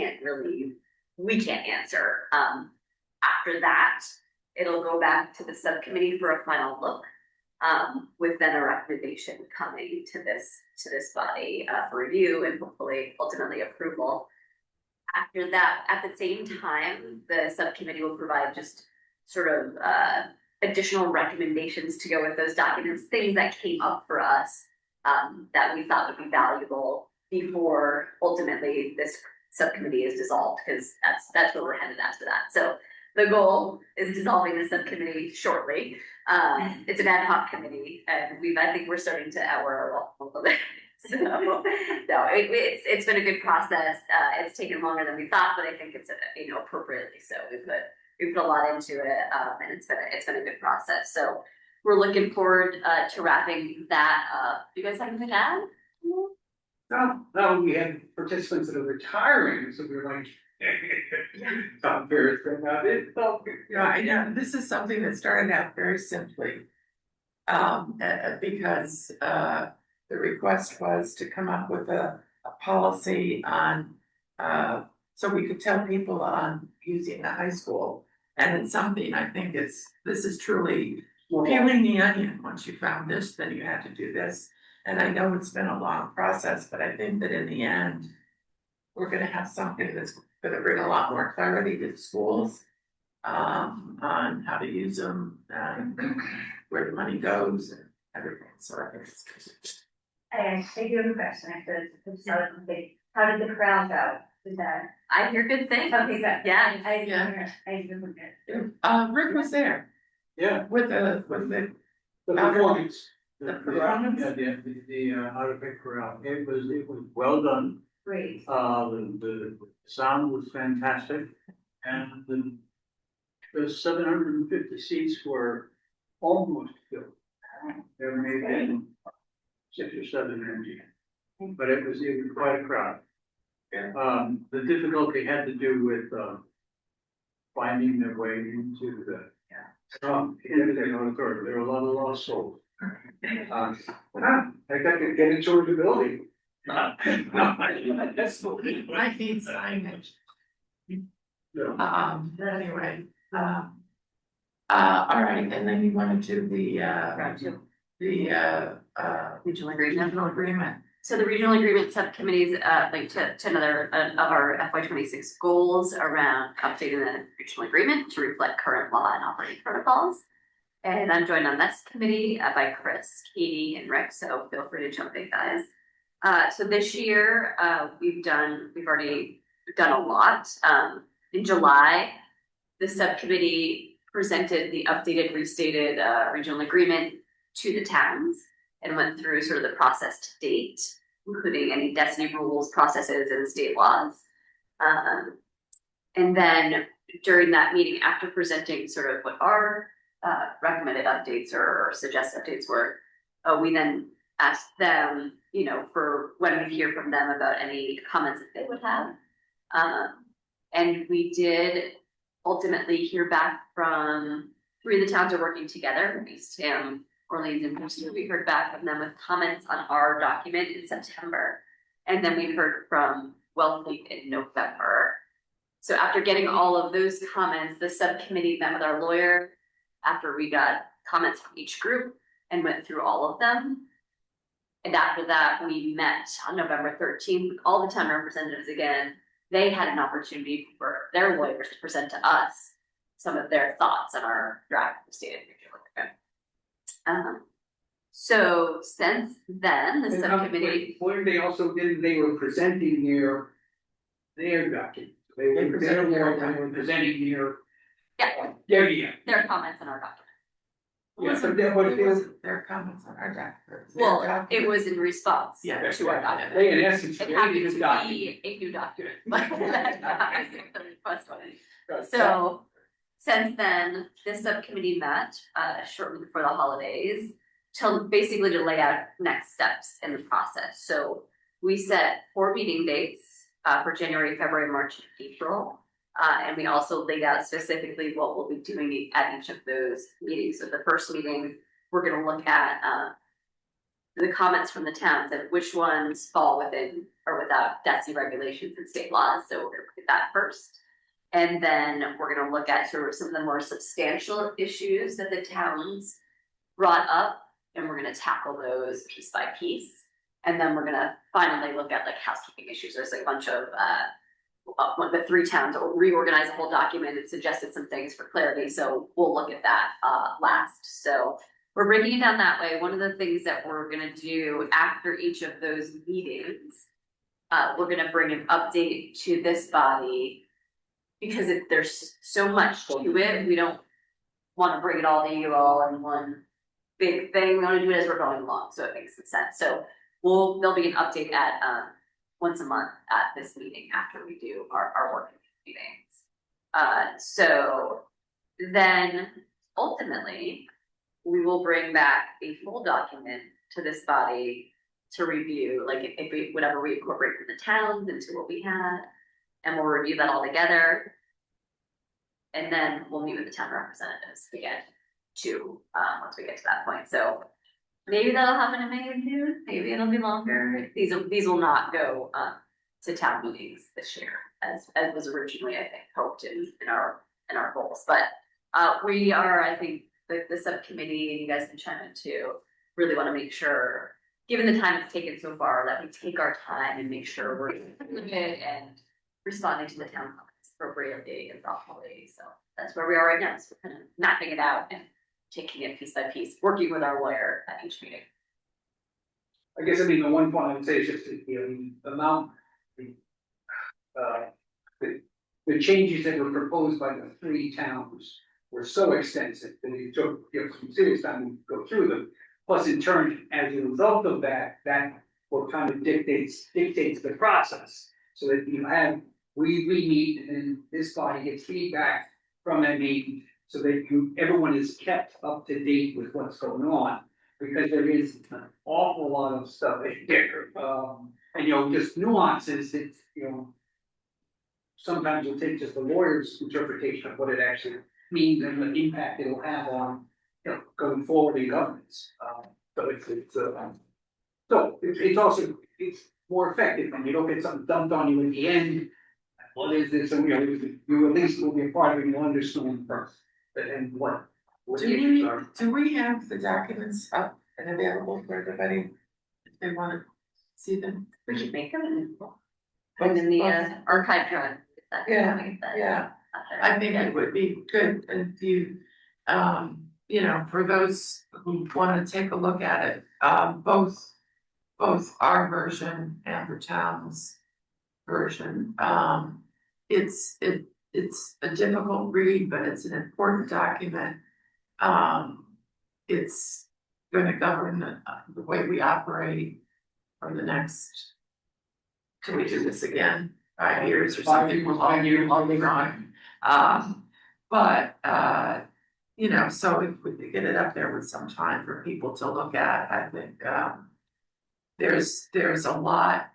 we can't answer. After that, it'll go back to the subcommittee for a final look. With then a recommendation coming to this body for review and hopefully ultimately approval. After that, at the same time, the subcommittee will provide just sort of additional recommendations to go with those documents, things that came up for us that we thought would be valuable before ultimately this subcommittee is dissolved, because that's where we're headed after that. So the goal is dissolving the subcommittee shortly. It's an ad hoc committee, and I think we're starting to hour our welcome a little bit. So no, it's been a good process. It's taken longer than we thought, but I think it's appropriately so. We put a lot into it, and it's been a good process. So we're looking forward to wrapping that up. Do you guys have anything to add? No, we had participants that are retiring, so we were like, Tom Ferris about it. Yeah, I know, this is something that started out very simply. Because the request was to come up with a policy on, so we could tell people on using the high school. And it's something I think this is truly peeling the onion. Once you found this, then you had to do this. And I know it's been a long process, but I think that in the end, we're gonna have something that's gonna bring a lot more clarity to the schools on how to use them, and where the money goes and everything. So I think it's I do have a question. How did the crowd go? I hear good things. Okay, good. Yeah. I didn't hear it. Rick was there Yeah, with the the performance. The performance? The artifact corral, it was well done. Great. The sound was fantastic, and the 750 seats were almost filled. There may have been 6 or 7 empty, but it was quite a crowd. The difficulty had to do with finding their way into the auditorium. There were a lot of lost souls. I got to get into the building. I need signage. Anyway, all right, and then you want to do the Regional agreement. regional agreement. So the regional agreement subcommittee is linked to another of our FY26 goals around updating the regional agreement to reflect current law and operating protocols. And I'm joined on this committee by Chris, Katie, and Rick. So feel free to jump in, guys. So this year we've already done a lot. In July, the subcommittee presented the updated, restated regional agreement to the towns and went through sort of the process to date, including any destiny rules, processes, and state laws. And then during that meeting, after presenting sort of what our recommended updates or suggested updates were, we then asked them, you know, for when we hear from them about any comments that they would have. And we did ultimately hear back from 3 of the towns are working together, Eastham, Orleans, and Brewster. We heard back from them with comments on our document in September. And then we heard from Wellfleet in November. So after getting all of those comments, the subcommittee met with our lawyer after we got comments from each group and went through all of them. And after that, we met on November 13th with all the town representatives again. They had an opportunity for their lawyers to present to us some of their thoughts on our draft of the state of New Jersey. So since then, the subcommittee. What they also did, they were presenting their document. They were presenting their comments on our document. Their comments on our document. Well, it was in response to our document. They in essence It happened created to a document. be a new document. The request was. So since then, this subcommittee met shortly before the holidays to basically to lay out next steps in the process. So we set 4 meeting dates for January, February, March, and April. And we also laid out specifically what we'll be doing at each of those meetings. So the first meeting, we're going to look at the comments from the towns and which ones fall within or without DESI regulations and state laws. So we're going to look at that first. And then we're going to look at sort of some of the more substantial issues that the towns brought up. And we're going to tackle those piece by piece. And then we're going to finally look at like housekeeping issues. There's like a bunch of the 3 towns reorganized the whole document and suggested some things for clarity. So we'll look at that last. So we're breaking it down that way. One of the things that we're going to do after each of those meetings, we're going to bring an update to this body because there's so much to it. We don't want to bring it all to you all in one big thing. We want to do it as we're going along, so it makes some sense. So there'll be an update at once a month at this meeting after we do our working meetings. So then ultimately we will bring back a full document to this body to review, like if we whatever we incorporate from the towns into what we had, and we'll review that all together. And then we'll meet with the town representatives again to once we get to that point. So maybe that'll happen in May or June, maybe it'll be longer. These will not go to town meetings this year as was originally, I think, hoped in our goals. But we are, I think, the subcommittee, and you guys can chime in too, really want to make sure, given the time it's taken so far, that we take our time and make sure we're limited and responding to the town comments appropriately and thoughtfully. So that's where we are right now. So we're kind of mapping it out and taking it piece by piece, working with our lawyer at each meeting. I guess, I mean, the one point I would say is just the amount, the changes that were proposed by the 3 towns were so extensive that it took some serious time to go through them. Plus, in turn, as a result of that what kind of dictates the process. So that we meet and this body gets feedback from that meeting so that everyone is kept up to date with what's going on. Because there is an awful lot of stuff in there, and just nuances that sometimes you'll take just the lawyer's interpretation of what it actually means and the impact it'll have on going forward in governance. So it's also more effective when you don't get something dumped on you at the end. What is this? And you at least will be a part of it. You understand first, and what. Do we have the documents up and available for everybody if they want to see them? We should make them and in the archive drive. Yeah. I think it would be good if you, for those who want to take a look at it, both our version and the town's version. It's a difficult read, but it's an important document. It's going to govern the way we operate for the next, till we do this again, 5 years or something, we're long gone. But, you know, so if we could get it up there with some time for people to look at, I think, there's a lot,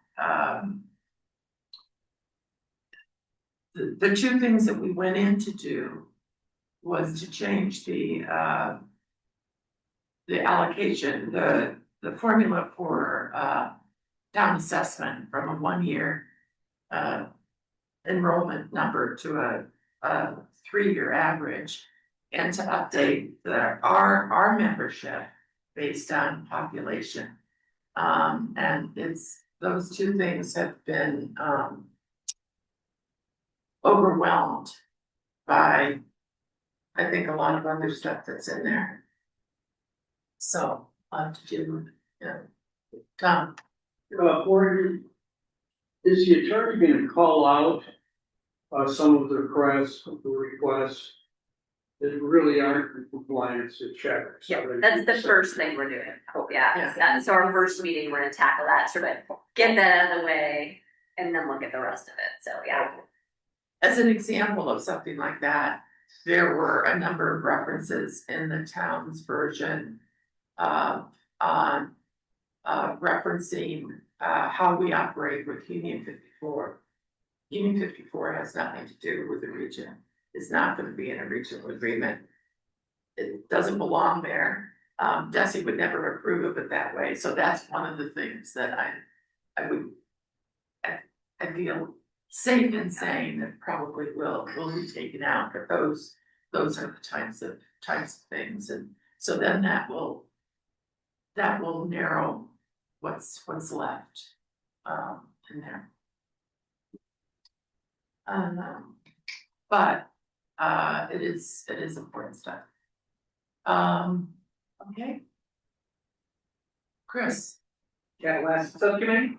the two things that we went in to do was to change the allocation, the formula for, town assessment from a 1 year, enrollment number to a 3 year average, and to update our membership based on population. And those two things have been, overwhelmed by, I think, a lot of other stuff that's in there. So, to do, Tom. Gordon, is the attorney gonna call out some of the requests that really aren't in compliance to check? Yeah, that's the first thing we're doing. Oh, yeah. So our first meeting, we're gonna tackle that, sort of get that out of the way and then look at the rest of it. So, yeah. As an example of something like that, there were a number of references in the town's version on referencing how we operate with Union 54. Union 54 has nothing to do with the region. It's not going to be in a regional agreement. It doesn't belong there. Desi would never approve of it that way. So that's one of the things that I feel safe in saying that probably will be taken out, but those are the types of things, and so then that will narrow what's left in there. But it is important stuff. Okay. Chris. Capital Asset Subcommittee,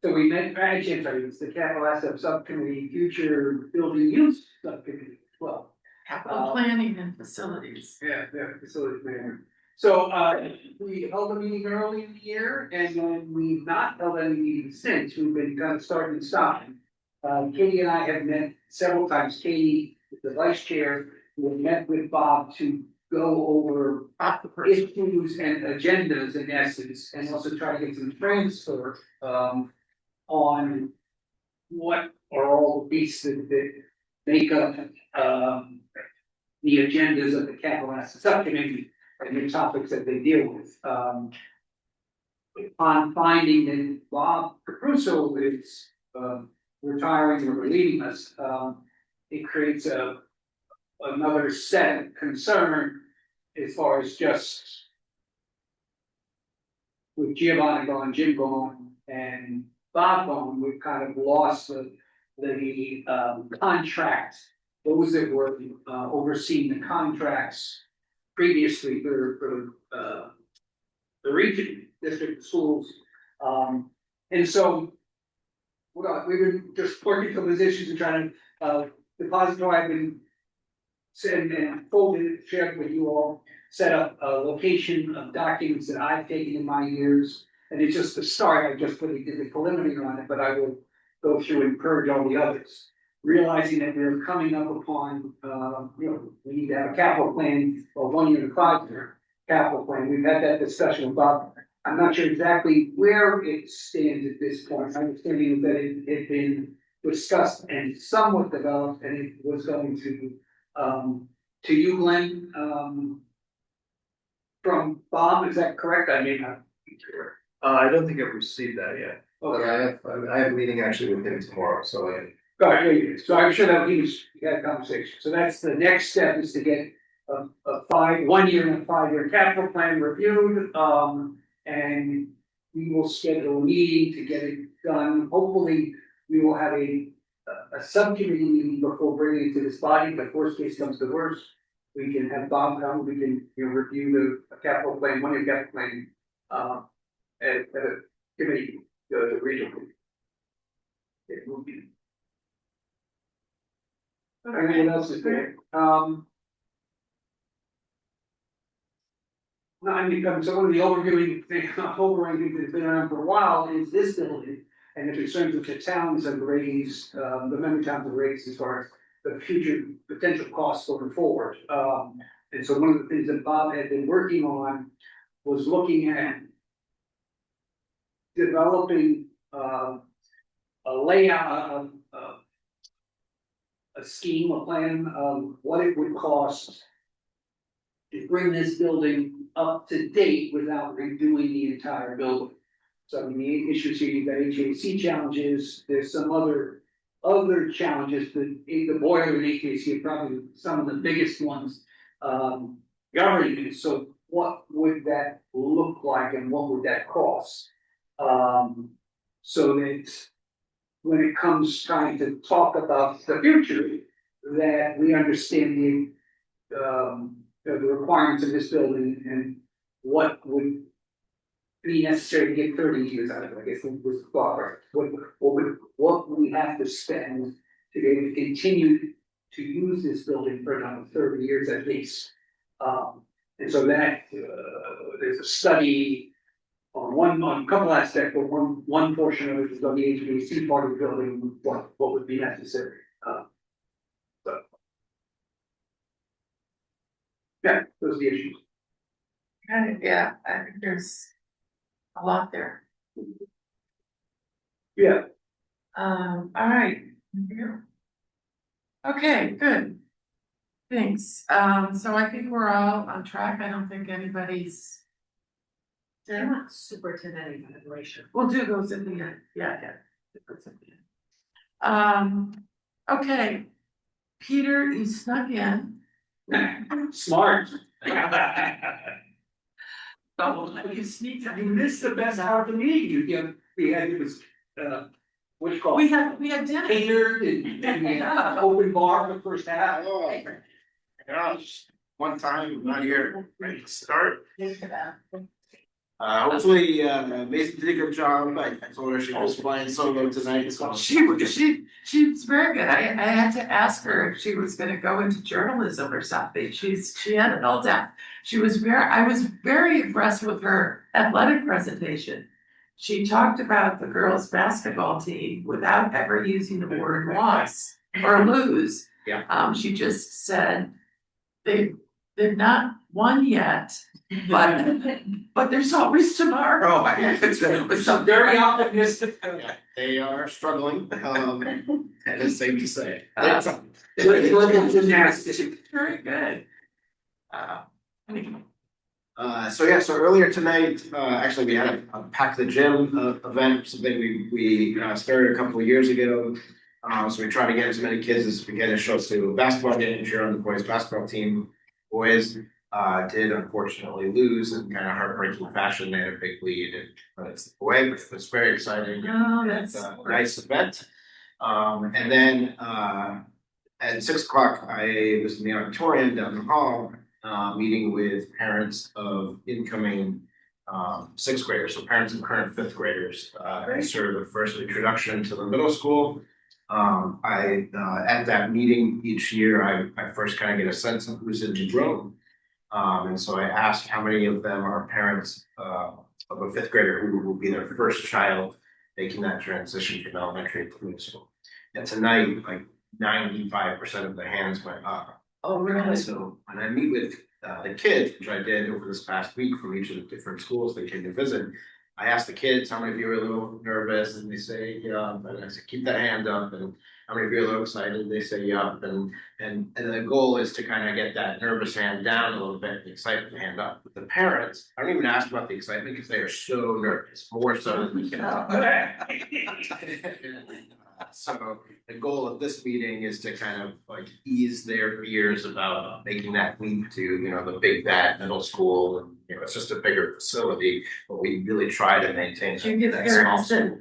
so we met, actually, I'm sorry, it's the Capital Asset Subcommittee, Future Building Use Subcommittee as well. Capital planning and facilities. Yeah, facility planner. So, we held a meeting early in the year, and then we've not held any meetings since, we've been kind of starting and stopping. Katie and I have met several times, Katie, the vice chair, we met with Bob to go over issues and agendas in essence, and also try to get some transfer, on what are all the pieces that make up, the agendas of the capital asset subcommittee and the topics that they deal with. On finding that Bob Capruso is, retiring or leaving us, it creates another set of concern as far as just with Giovanni gone, Jim gone, and Bob gone, we've kind of lost the contract. Those that were overseeing the contracts previously for the region district schools, and so we've been just working through those issues and trying to depository. I've been sent and folded, shared with you all, set up a location of documents that I've taken in my years. And it's just the start. I just really did the preliminary on it, but I will go through and purge all the others. Realizing that we're coming up upon, we need to have a capital plan, or 1 year to 5 year capital plan. We've had that discussion about, I'm not sure exactly where it stands at this point. My understanding is that it had been discussed and somewhat developed, and it was going to you, Glenn, from Bob, is that correct? I may not be sure. I don't think I've received that yet. Okay. But I have a meeting actually with him tomorrow, so Got it. So I'm sure that we had a conversation. So that's the next step, is to get a 1 year and a 5 year capital plan reviewed. And we will schedule a meeting to get it done. Hopefully, we will have a subcommittee meeting before bringing it to this body, but worst case comes to worst. We can have Bob come, we can, review the capital plan, 1 year capital plan, at a committee, the regional. It will be. Everything else is there. No, I mean, so one of the overviewing things, overriding things that's been around for a while is this building. and the concerns that the towns have raised, the member towns have raised as far as the future potential costs going forward. And so one of the things that Bob had been working on was looking at developing, a layout, a scheme, a plan of what it would cost to bring this building up to date without redoing the entire building. So I mean, the issues here, you've got HVAC challenges, there's some other challenges, the boiler and HVAC are probably some of the biggest ones. Governing it, so what would that look like and what would that cost? So that when it comes time to talk about the future, that we understand the requirements of this building and what would be necessary to get 30 years out of it, I guess was the thought, right? What would we have to spend to be able to continue to use this building for another 30 years at least? And so that, there's a study on a couple aspects, but one portion of it is on the HVAC part of the building, what would be necessary. So. Yeah, those are the issues. Yeah, I think there's a lot there. Yeah. All right. Okay, good. Thanks. So I think we're all on track. I don't think anybody's. I want superintendent evaluation. We'll do those in the end. Yeah. Those in the end. Okay. Peter, you snuck in. Smart. Oh, you sneaked in. You missed the best part of the meeting, we had, it was, what do you call it? We had dinner. Catered and we had open bar for the first half. Oh, gosh, one time, not here, ready to start. Hopefully, Mason did a good job. I told her she was flying solo tonight, so. She was very good. I had to ask her if she was gonna go into journalism or something. She had it all down. I was very impressed with her athletic presentation. She talked about the girls' basketball team without ever using the word loss or lose. Yeah. She just said they've not won yet, but there's always tomorrow. It was so Very optimistic. Yeah, they are struggling, and it's safe to say. Very good. So earlier tonight, actually, we had a Pack the Gym event, something we started a couple of years ago. So we try to get as many kids as we can to show us to a basketball game, cheer on the boys' basketball team. Boys did unfortunately lose in kind of heartbreaking fashion. They had a big lead, but it's away, but it was very exciting. Oh, that's a nice event. And then at 6 o'clock, I was in the auditorium down the hall, meeting with parents of incoming sixth graders, so parents of current fifth graders, and sort of the first introduction to the middle school. At that meeting each year, I first kind of get a sense of who's in the room. And so I asked how many of them are parents of a fifth grader who will be their first child making that transition from elementary to middle school. And tonight, like 95% of the hands went up. Oh, really? So when I meet with the kids, which I did over this past week from each of the different schools they came to visit, I asked the kids how many of you are a little nervous, and they say, yeah, and I said, keep that hand up, and how many of you are a little excited, they say, yeah, and the goal is to kind of get that nervous hand down a little bit, the excitement hand up. With the parents, I don't even ask about the excitement because they are so nervous, more so than we can. So the goal of this meeting is to kind of like ease their fears about making that leap to, the big bad middle school. And, it's just a bigger facility, but we really try to maintain Do you get that small parents that,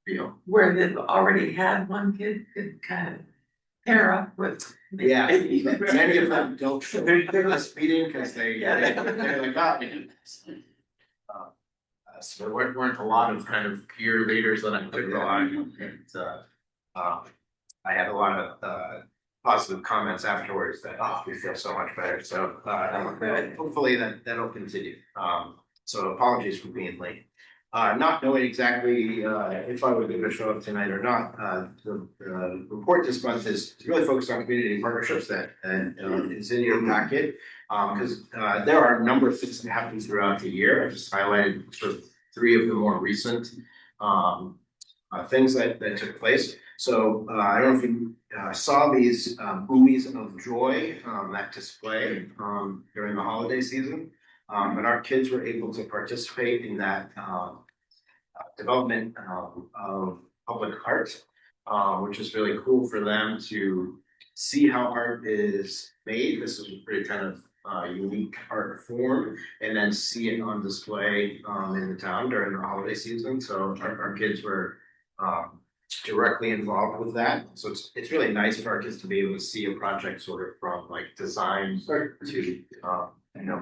school. where they've already had one kid could kind of pair up with? Yeah, many of them don't show up to this meeting because they're like, so there weren't a lot of kind of peer leaders that I could rely on. And I had a lot of positive comments afterwards that we feel so much better. So hopefully that'll continue. So apologies for being late. not knowing exactly if I would be able to show up tonight or not, the report this month is really focused on community partnerships that is in your packet. Because there are a number of things that happen throughout the year. I just highlighted sort of three of the more recent things that took place. So I don't know if you saw these buoys of joy that display during the holiday season. But our kids were able to participate in that development of public art, which is really cool for them to see how art is made. This is a pretty kind of unique art form, and then see it on display in the town during the holiday season. So our kids were directly involved with that. So it's really nice for our kids to be able to see a project sort of from like design to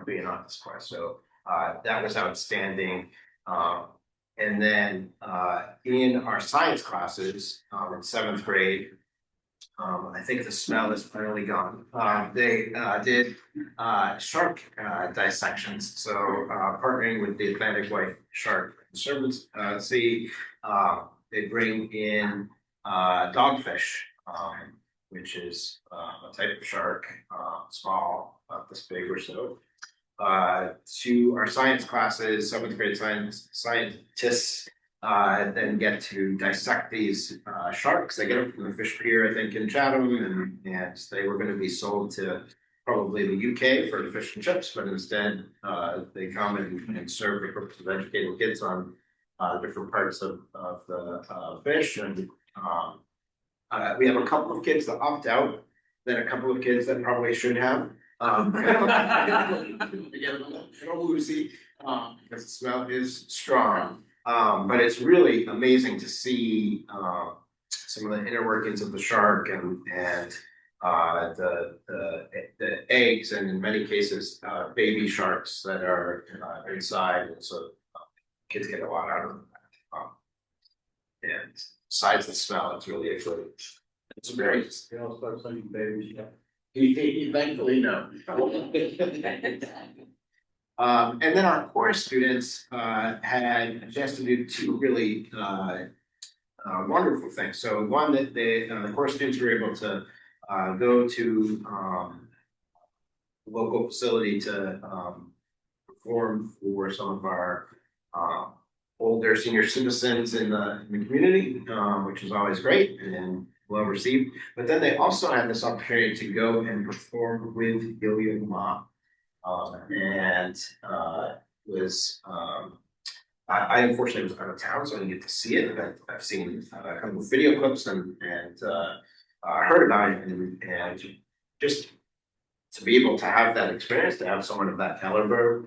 being on display. So that was outstanding. And then in our science classes in seventh grade, I think the smell is finally gone. They did shark dissections. So partnering with the Atlantic White Shark Conservancy, they bring in dogfish, which is a type of shark, small, about this big or so, to our science classes. Seventh grade scientists then get to dissect these sharks. They get them from the fish pier, I think, in Chatham, and they were going to be sold to probably the UK for the fish and chips, but instead they come and serve the purpose of educating kids on different parts of the fish. And we have a couple of kids that opt out, then a couple of kids that probably should have. Woozy, because the smell is strong. But it's really amazing to see some of the inner workings of the shark and the eggs, and in many cases baby sharks that are inside. And so kids get a lot out of them. And besides the smell, it's really a good experience. They all start singing baby. Thankfully, no. And then our core students had a chance to do two really wonderful things. So one, that the core students were able to go to a local facility to perform for some of our older senior citizens in the community, which is always great and well received. But then they also had this opportunity to go and perform with Yo-Yo Ma. I unfortunately was out of town, so I didn't get to see it, but I've seen a couple of video clips and heard about it, and just to be able to have that experience, to have someone of that caliber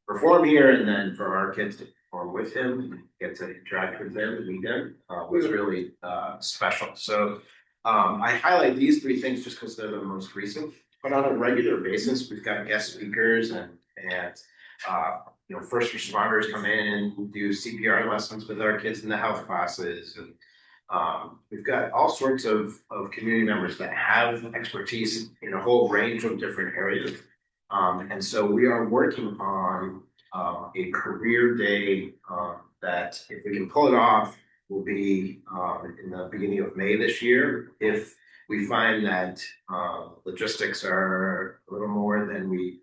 perform here, and then for our kids to perform with him and get to interact with them and meet them was really special. So I highlight these three things just because they're the most recent. But on a regular basis, we've got guest speakers and first responders come in and do CPR lessons with our kids in the health classes, and we've got all sorts of community members that have expertise in a whole range of different areas. And so we are working on a career day that, if we can pull it off, will be in the beginning of May this year. If we find that logistics are a little more than we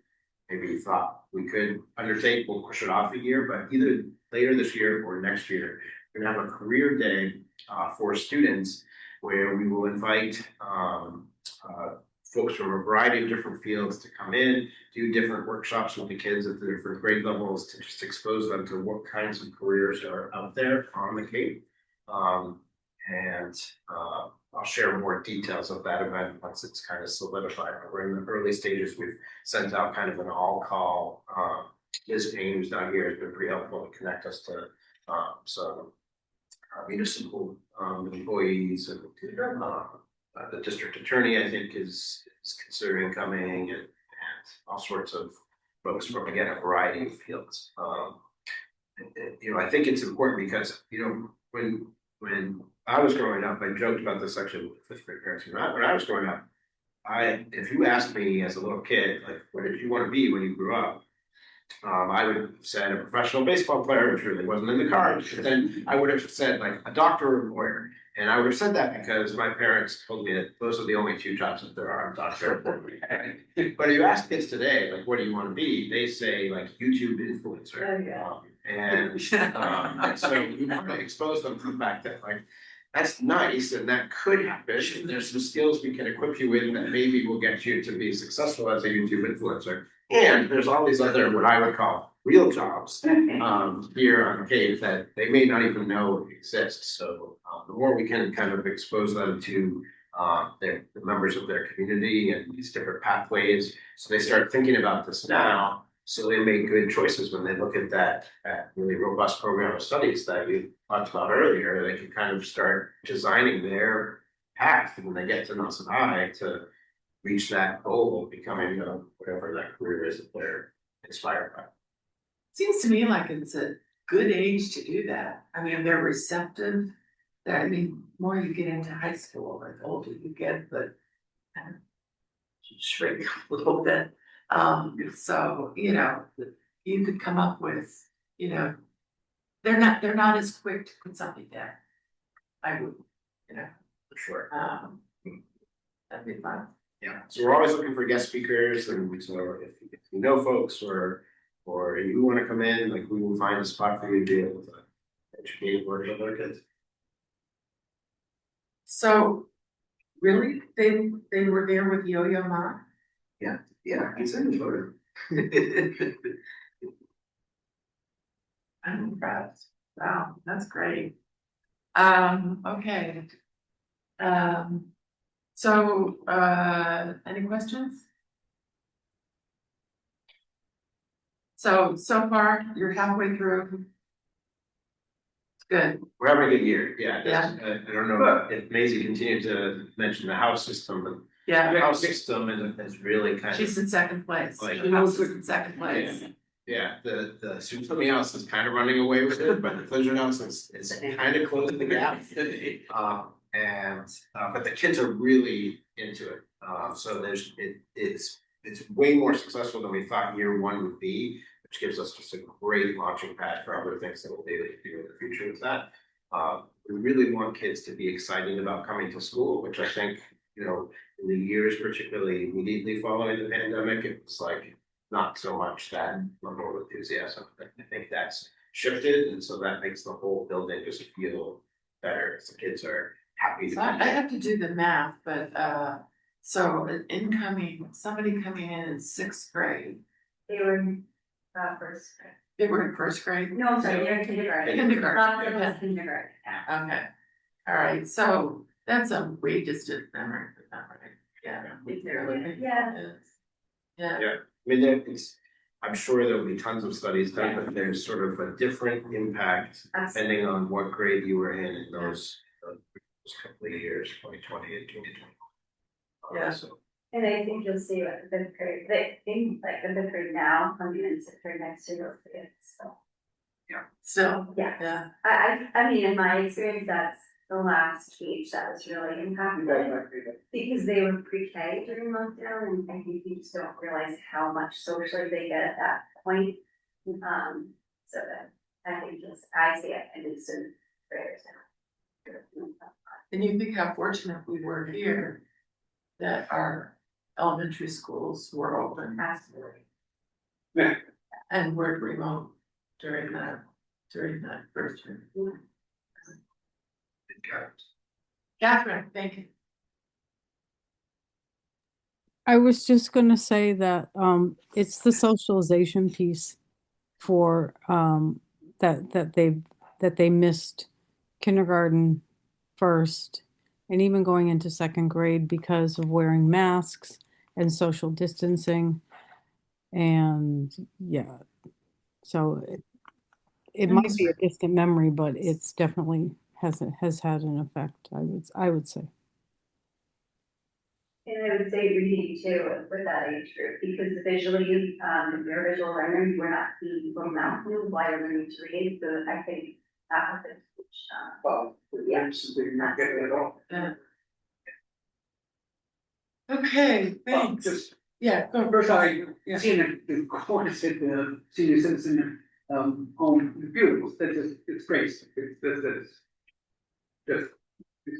maybe thought we could undertake, we'll push it off a year, but either later this year or next year, we're gonna have a career day for students where we will invite folks from a variety of different fields to come in, do different workshops with the kids at the different grade levels to just expose them to what kinds of careers are out there on the Cape. I'll share more details of that event once it's kind of solidified. We're in the early stages. We've sent out kind of an all-call. Ms. Payne, who's down here, has been pretty helpful to connect us to some municipal employees, and the district attorney, I think, is considering coming, and all sorts of folks from, again, a variety of fields. I think it's important because when I was growing up, I joked about this actually with fifth grade parents. When I was growing up, if you asked me as a little kid, like, what did you want to be when you grew up? I would have said a professional baseball player, which really wasn't in the cards. But then I would have said like a doctor or a lawyer. And I would have said that because my parents told me that those are the only two jobs that there are. I'm not sure. But if you ask kids today, like, what do you want to be? They say like YouTube influencer. Oh, yeah. So you want to expose them to the fact that like, that's nice and that could happen. There's some skills we can equip you with that maybe will get you to be successful as a YouTube influencer. And there's all these other, what I would call real jobs, here on Cape that they may not even know exist. So, the more we can kind of expose them to, the members of their community and these different pathways, so they start thinking about this now, so they make good choices when they look at that really robust program of studies that we talked about earlier. They can kind of start designing their path when they get to Nauset High to reach that goal of becoming whatever that career is that they're inspired by. Seems to me like it's a good age to do that. I mean, they're receptive. I mean, more you get into high school, the older you get, the kind of shrink a little bit. So, you know, you could come up with, you know, they're not as quick to put something down. I would, you know, For sure. that'd be fun. Yeah, so we're always looking for guest speakers, and so if you know folks or you want to come in, like we will find a spot for you to be able to educate or work with our kids. So, really, they were there with Yo-Yo Ma? Yeah, it's in the photo. I'm impressed. Wow, that's great. Okay. So, any questions? So far, you're halfway through. Good. We're having a good year, yeah. Yeah. I don't know if Maisie continued to mention the house system, but Yeah. the house system is really kind of. She's in second place. Like- The house is in second place. Yeah, the Sumitomo house is kind of running away with it, but the Pleasure House is kind of closing the gap. But the kids are really into it. So it's way more successful than we thought year one would be, which gives us just a great launching pad for other things that we'll be able to do in the future with that. We really want kids to be excited about coming to school, which I think, you know, in the years particularly immediately following the pandemic, it was like not so much that level of enthusiasm. I think that's shifted, and so that makes the whole building just feel better. The kids are happy to So be I there. have to do the math, but, so somebody coming in sixth grade, They were in first grade. they were in first grade? No, I'm sorry, they're in kindergarten. Kindergarten. Not the best kindergarten. Yeah. Okay, all right, so that's a way distant memory, for them, right? Yeah. Yeah. Yeah. Yeah, I mean, I'm sure there'll be tons of studies done, but there's sort of a different impact depending on what grade you were in those couple of years, 2020 and 2021. Yeah. So, And I think you'll see what the fifth grade, they think like the fifth grade now, coming in sixth grade next year, you'll see it, so. Still, Yeah. yeah. I mean, in my experience, that's the last age that was really impacted. Because they were pre-K during lockdown, and I think you just don't realize how much socially they get at that point. So that, I think just, I see it, and it's in graders now. And you think how fortunate we were here that our elementary schools were open. Absolutely. Yeah. And were remote during that first year. Catherine, thank you. I was just going to say that it's the socialization piece for that they missed kindergarten first and even going into second grade because of wearing masks and social distancing. And yeah, so it might be a distant memory, but it's definitely has had an effect, I would say. And I would say reading too with that age group, because visually, if you're a visual learner, you were not seeing little mouth moves while you're learning to read, so I think that was a huge, Well, yeah. they're not getting it all. Yeah. Okay, thanks. Just Yeah, go First, I Yeah. seen the course at the senior citizen home, it's beautiful, it's great, it's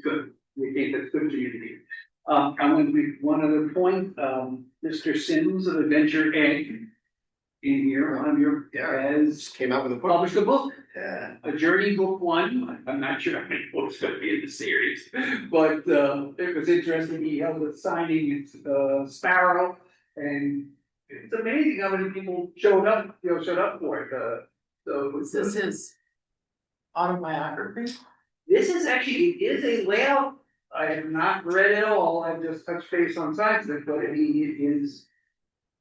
good, we think that's good community. I want to make one other point, Mr. Sims of Adventure Egg in here, one of your, has Just came out with a book. published a book. Yeah. A Journey Book One. I'm not sure how many books going to be in the series, but it was interesting. He held a signing at Sparrow, and it's amazing how many people showed up. Showed up for it. So This is his autobiography. this is actually, it is a layout. I have not read it all. I've just touched base on sides of it, but I mean, it is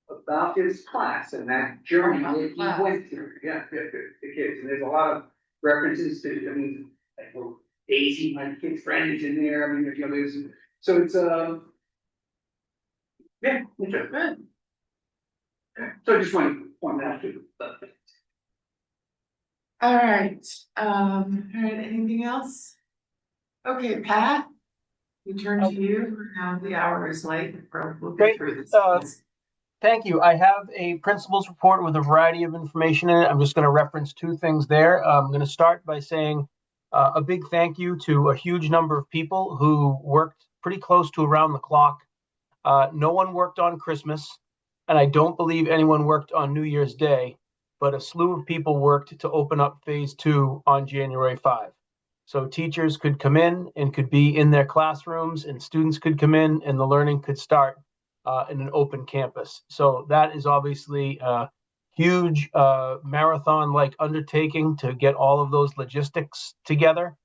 about his class and that journey About the that he class. went through. Yeah, the kids, and there's a lot of references to, I mean, like, well, Daisy, my kid's friend, is in there. I mean, there's, so it's yeah, it's good. So I just want to point that out to. All right, anything else? Okay, Pat, we turn to you. Now the hour is late. We'll get Great. through this. Thank you. I have a principal's report with a variety of information in it. I'm just going to reference two things there. I'm going to start by saying a big thank you to a huge number of people who worked pretty close to around the clock. No one worked on Christmas, and I don't believe anyone worked on New Year's Day, but a slew of people worked to open up phase 2 on January 5. So teachers could come in and could be in their classrooms, and students could come in and the learning could start in an open campus. So that is obviously a huge marathon-like undertaking to get all of those logistics together.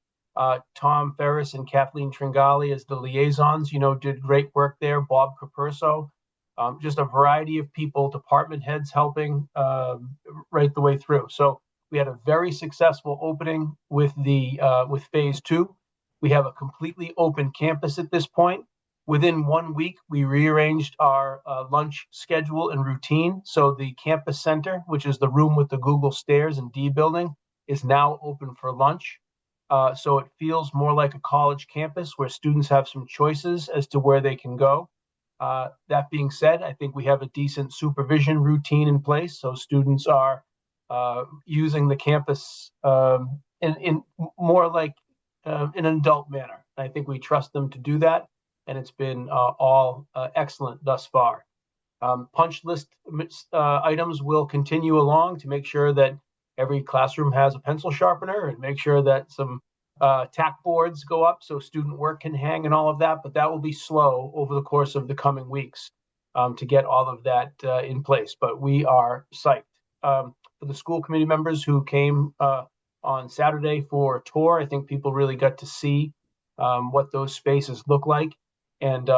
Tom Ferris and Kathleen Tringali as the liaisons, did great work there. Bob Capurso, just a variety of people, department heads helping right the way through. So we had a very successful opening with with phase 2. We have a completely open campus at this point. Within 1 week, we rearranged our lunch schedule and routine. So the campus center, which is the room with the Google stairs and D building, is now open for lunch. So it feels more like a college campus where students have some choices as to where they can go. That being said, I think we have a decent supervision routine in place. So students are using the campus in more like in an adult manner. I think we trust them to do that. And it's been all excellent thus far. Punch list items will continue along to make sure that every classroom has a pencil sharpener and make sure that some tack boards go up so student work can hang and all of that, but that will be slow over the course of the coming weeks to get all of that in place. But we are psyched. For the school committee members who came on Saturday for a tour, I think people really got to see what those spaces look like. And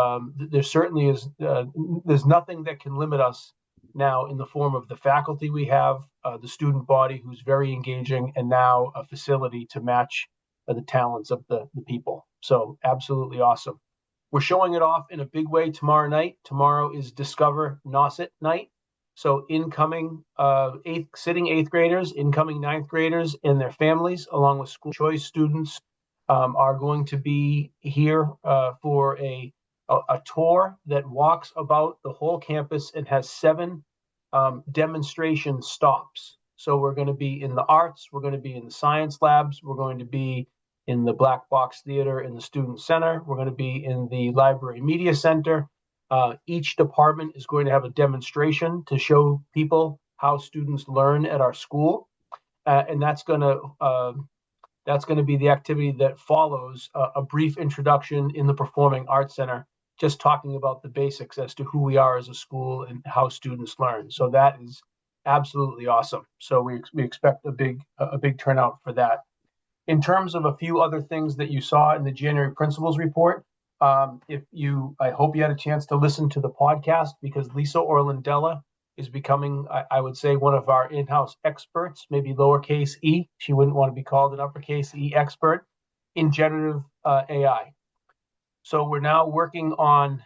there certainly is, there's nothing that can limit us now in the form of the faculty we have, the student body who's very engaging, and now a facility to match the talents of the people. So absolutely awesome. We're showing it off in a big way tomorrow night. Tomorrow is Discover Nauset night. So incoming sitting eighth graders, incoming ninth graders, and their families, along with school choice students, are going to be here for a tour that walks about the whole campus and has 7 demonstration stops. So we're going to be in the arts, we're going to be in the science labs, we're going to be in the Black Box Theater in the Student Center, we're going to be in the Library Media Center. Each department is going to have a demonstration to show people how students learn at our school. And that's going to be the activity that follows a brief introduction in the Performing Arts Center, just talking about the basics as to who we are as a school and how students learn. So that is absolutely awesome. So we expect a big turnout for that. In terms of a few other things that you saw in the January Principals Report, I hope you had a chance to listen to the podcast, because Lisa Orlandella is becoming, I would say, one of our in-house experts, maybe lowercase e. She wouldn't want to be called an uppercase E expert in generative AI. So we're now working on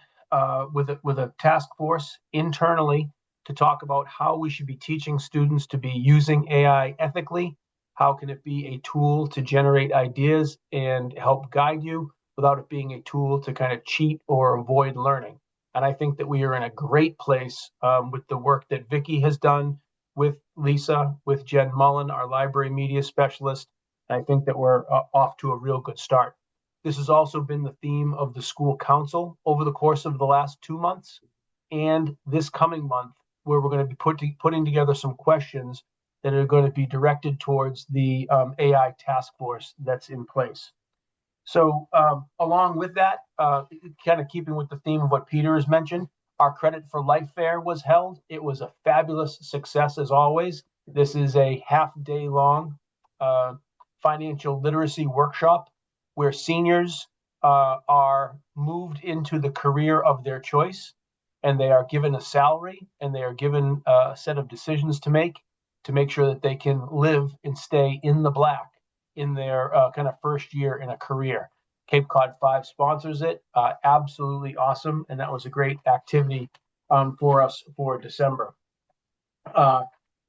with a task force internally to talk about how we should be teaching students to be using AI ethically. How can it be a tool to generate ideas and help guide you without it being a tool to kind of cheat or avoid learning? And I think that we are in a great place with the work that Vicki has done with Lisa, with Jen Mullen, our library media specialist. I think that we're off to a real good start. This has also been the theme of the school council over the course of the last 2 months. And this coming month, where we're going to be putting together some questions that are going to be directed towards the AI task force that's in place. So along with that, kind of keeping with the theme of what Peter has mentioned, our Credit for Life Fair was held. It was a fabulous success as always. This is a half-day long financial literacy workshop where seniors are moved into the career of their choice, and they are given a salary and they are given a set of decisions to make sure that they can live and stay in the black in their kind of first year in a career. Cape Cod 5 sponsors it. Absolutely awesome. And that was a great activity for us for December.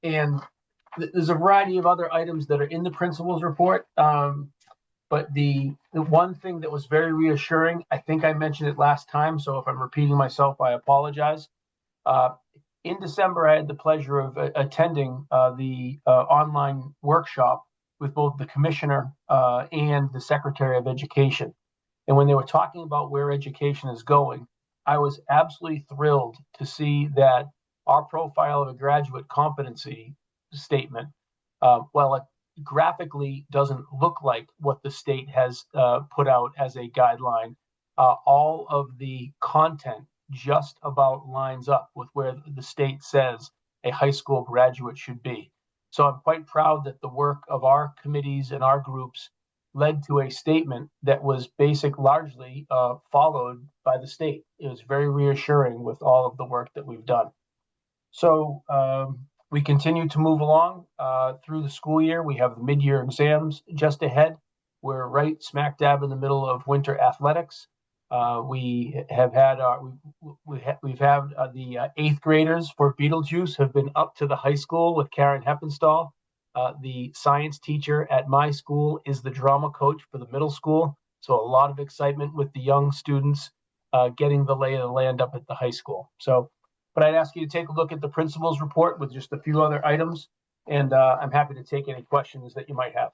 And there's a variety of other items that are in the principal's report. But the one thing that was very reassuring, I think I mentioned it last time, so if I'm repeating myself, I apologize. In December, I had the pleasure of attending the online workshop with both the commissioner and the secretary of education. And when they were talking about where education is going, I was absolutely thrilled to see that our profile of a graduate competency statement, while it graphically doesn't look like what the state has put out as a guideline, all of the content just about lines up with where the state says a high school graduate should be. So I'm quite proud that the work of our committees and our groups led to a statement that was largely followed by the state. It was very reassuring with all of the work that we've done. So we continue to move along through the school year. We have the mid-year exams just ahead. We're right smack dab in the middle of winter athletics. We have had the eighth graders for Beetlejuice have been up to the high school with Karen Heppenstall. The science teacher at my school is the drama coach for the middle school. So a lot of excitement with the young students getting the lay of the land up at the high school. But I'd ask you to take a look at the principal's report with just a few other items, and I'm happy to take any questions that you might have.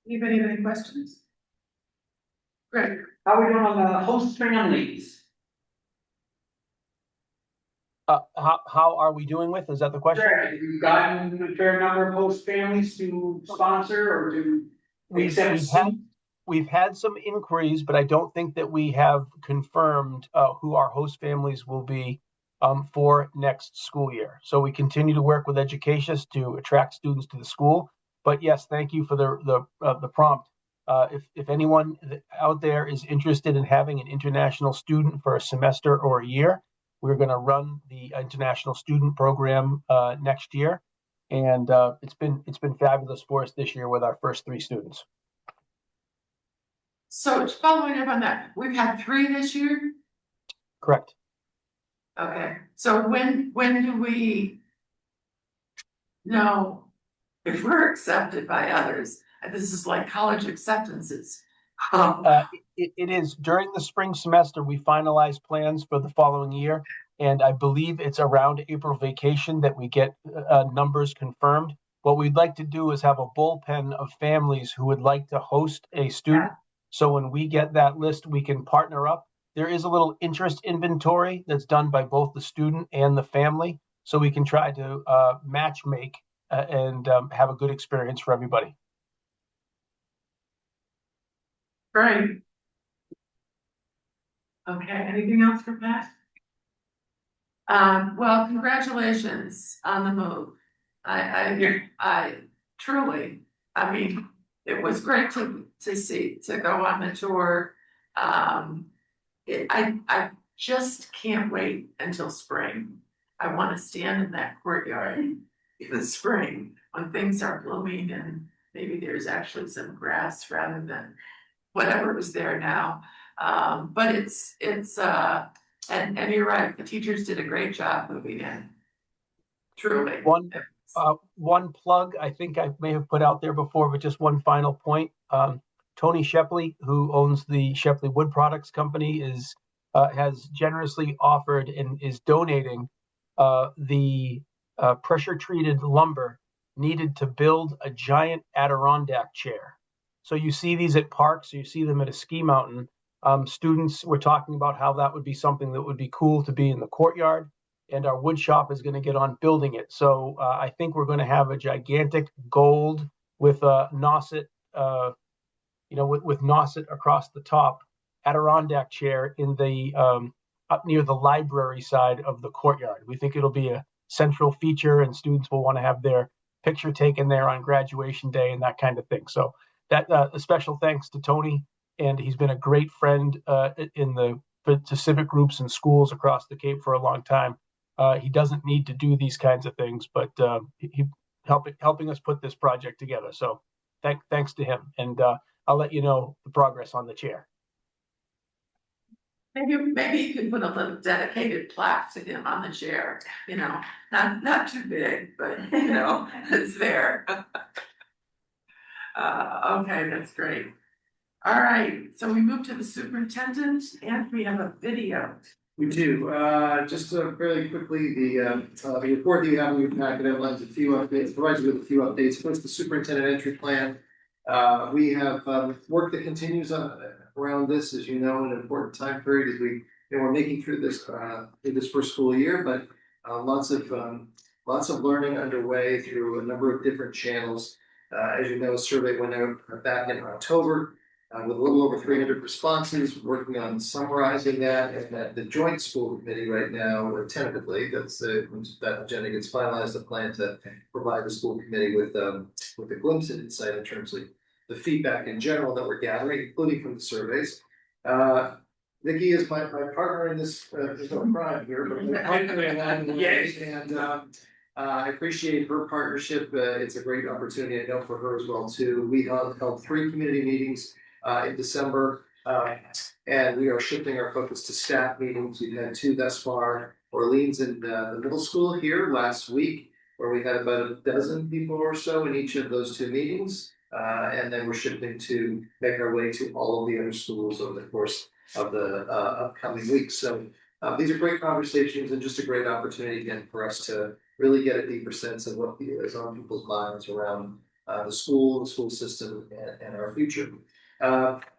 Anybody have any questions? Great. How are we doing on the host families? How are we doing with? Is that the question? Sure. Have you gotten a fair number of host families to sponsor or to accept? We've had some inquiries, but I don't think that we have confirmed who our host families will be for next school year. So we continue to work with Educatius to attract students to the school. But yes, thank you for the prompt. If anyone out there is interested in having an international student for a semester or a year, we're going to run the international student program next year, and it's been fabulous for us this year with our first 3 students. So following up on that, we've had 3 this year? Correct. Okay, so when do we know if we're accepted by others? This is like college acceptances. It is during the spring semester, we finalize plans for the following year. And I believe it's around April vacation that we get numbers confirmed. What we'd like to do is have a bullpen of families who would like to host a student. Yeah. So when we get that list, we can partner up. There is a little interest inventory that's done by both the student and the family. So we can try to match make and have a good experience for everybody. Great. Okay, anything else for Pat? Well, congratulations on the move. I truly, I mean, it was great to go on the tour. I just can't wait until spring. I want to stand in that courtyard in the spring when things are blooming and maybe there's actually some grass rather than whatever is there now. But it's and you're right, the teachers did a great job moving in. Truly. One plug I think I may have put out there before, but just one final point. Tony Shepley, who owns the Shepley Wood Products Company, has generously offered and is donating the pressure treated lumber needed to build a giant Adirondack chair. So you see these at parks, you see them at a ski mountain. Students were talking about how that would be something that would be cool to be in the courtyard, and our wood shop is going to get on building it. So I think we're going to have a gigantic gold with Nauset, with Nauset across the top, Adirondack chair in the up near the library side of the courtyard. We think it'll be a central feature, and students will want to have their picture taken there on graduation day and that kind of thing. So that a special thanks to Tony, and he's been a great friend to civic groups and schools across the Cape for a long time. He doesn't need to do these kinds of things, but he helping us put this project together. So thanks to him, and I'll let you know the progress on the chair. Maybe you can put a little dedicated plaque to him on the chair, not too big, but it's there. Okay, that's great. All right, so we move to the superintendent and we have a video. We do. Just fairly quickly, the report that you have in your packet outlines a few updates, provides you with a few updates. First, the superintendent entry plan. We have work that continues around this, as you know, an important time period as we're making through this first school year, but lots of learning underway through a number of different channels. As you know, a survey went out back in October with a little over 300 responses, working on summarizing that, and at the joint school committee right now, or tentatively, that agenda gets finalized, the plan to provide the school committee with a glimpse and insight in terms of the feedback in general that we're gathering, including from the surveys. Nikki is my partner in this, there's no crime here, but my partner in that, and I appreciate her partnership. It's a great opportunity, I know, for her as well too. We held 3 community meetings in December, and we are shifting our focus to staff meetings. We've had 2 thus far. Orleans in the middle school here last week, where we had about a dozen people or so in each of those 2 meetings. And then we're shifting to make our way to all of the other schools over the course of the upcoming weeks. So these are great conversations and just a great opportunity again for us to really get a deeper sense of what is on people's minds around the school system, and our future.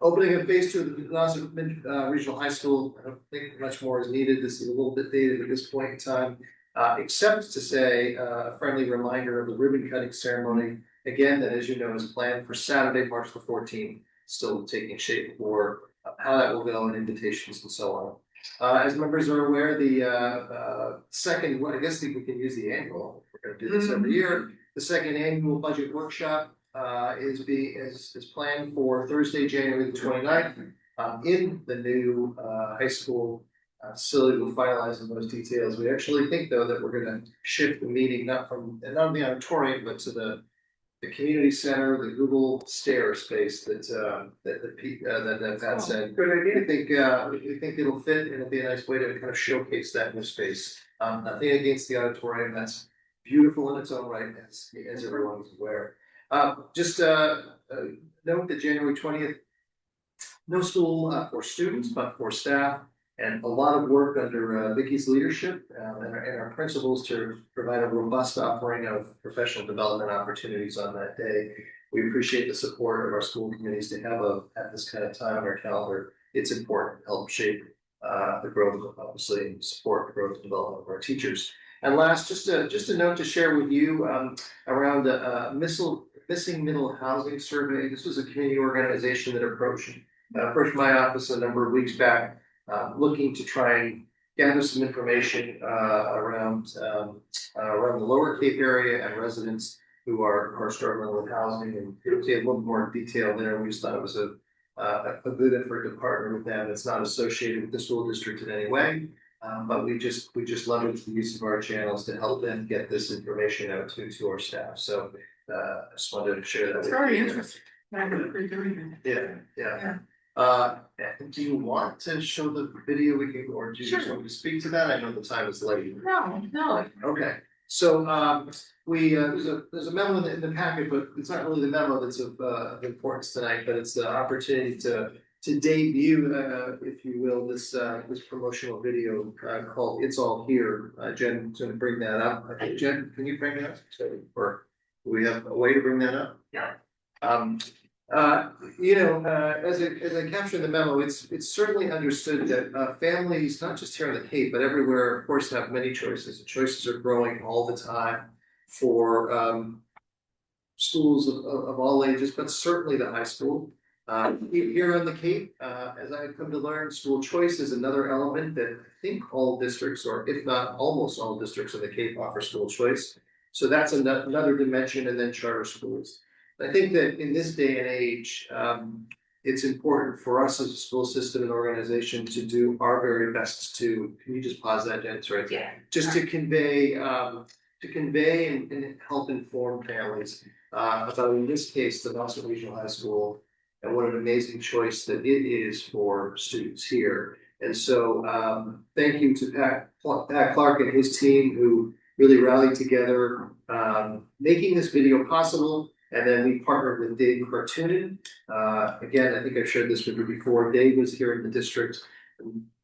Opening of phase 2 of the Nauset Regional High School, I don't think much more is needed. This is a little bit dated at this point in time, except to say a friendly reminder of the ribbon cutting ceremony. Again, that, as you know, is planned for Saturday, March the 14th, still taking shape for how that will go and invitations and so on. As members are aware, the second, I guess we can use the annual, we're going to do this every year. The second annual budget workshop is planned for Thursday, January the 29th, in the new high school facility. We'll finalize on those details. We actually think, though, that we're going to shift the meeting not the auditorium, but to the community center, the Google stair space that said. Good idea. We think it'll fit, and it'll be a nice way to kind of showcase that new space. Nothing against the auditorium, that's beautiful in its own right, as everyone's aware. Just note that January 20th, no school for students, but for staff, and a lot of work under Vicky's leadership and our principals to provide a robust offering of professional development opportunities on that day. We appreciate the support of our school committees to have at this kind of time on our calendar. It's important to help shape the growth, obviously, and support the growth and development of our teachers. And last, just a note to share with you around the missing middle housing survey. This was a community organization that approached my office a number of weeks back, looking to try and gather some information around the Lower Cape area and residents who are struggling with housing, and see a little more detail there. We just thought it was a good effort to partner with them. It's not associated with the school district in any way, but we just leverage the use of our channels to help them get this information out to our staff. So I just wanted to share that. It's very interesting. Yeah. Do you want to show the video? Or do you just want to speak to that? I know the time is late. No. Okay. So, there's a memo in the packet, but it's not really the memo that's of importance tonight, but it's the opportunity to debut, if you will, this promotional video, called It's All Here. Jen's gonna bring that up. I think, Jen, can you bring that up? Or do we have a way to bring that up? Yeah. As I captured in the memo, it's certainly understood that families, not just here on the Cape, but everywhere, of course, have many choices. The choices are growing all the time for schools of all ages, but certainly the high school. Here on the Cape, as I've come to learn, school choice is another element that I think all districts, or if not almost all districts on the Cape, offer school choice. So that's another dimension, and then charter schools. I think that in this day and age, it's important for us as a school system and organization to do our very best to, can you just pause that, Jen? Sorry. Yeah. Just to convey and help inform families about, in this case, the Nauset Regional High School, and what an amazing choice that it is for students here. And so, thank you to Pat Clark and his team, who really rallied together, making this video possible. And then we partnered with Dave Cartoonin. Again, I think I've shared this with you before. Dave was here in the district.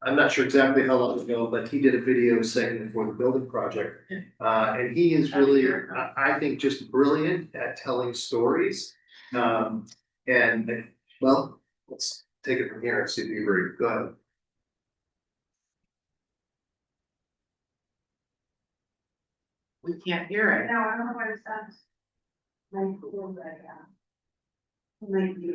I'm not sure exactly how long ago, but he did a video saying for the building project. And he is really, I think, just brilliant at telling stories. And well, let's take it from here and see if you agree. Go ahead. We can't hear it. No, I don't know what it says. Like, It might be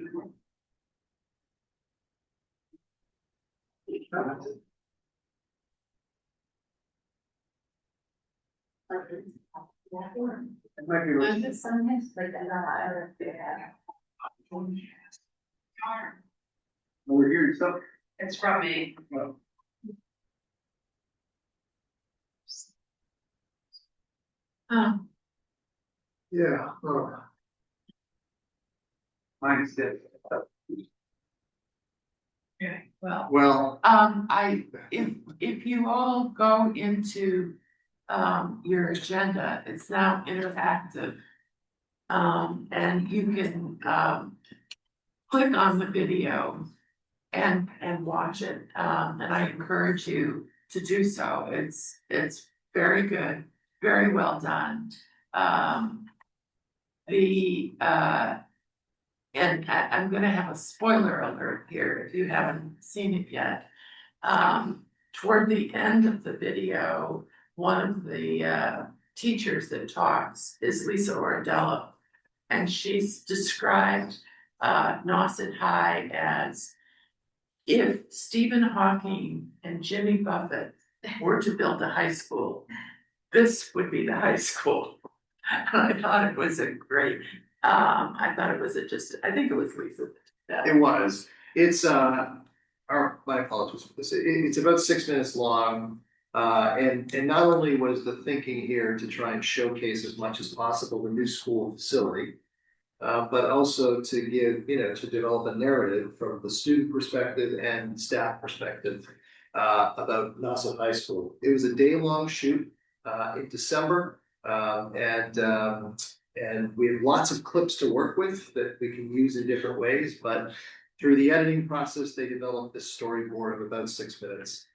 right. We're hearing stuff. It's from me. Well, Yeah. mine's dead. Okay, well. Well, If you all go into, your agenda, it's now interactive. And you can, click on the video and watch it. And I encourage you to do so. It's very good, very well done. And I'm gonna have a spoiler alert here if you haven't seen it yet. Toward the end of the video, one of the teachers that talks is Lisa Ordello. And she's described Nauset High as if Stephen Hawking and Jimmy Buffett were to build a high school, this would be the high school. And I thought it was a great, I thought it was I think it was Lisa. it was. It's my apologies for this. It's about 6 minutes long. And not only was the thinking here to try and showcase as much as possible the new school facility, but also to give, to develop a narrative from the student perspective and staff perspective about Nauset High School. It was a day-long shoot in December, and we have lots of clips to work with that we can use in different ways. But through the editing process, they developed this storyboard of about 6 minutes.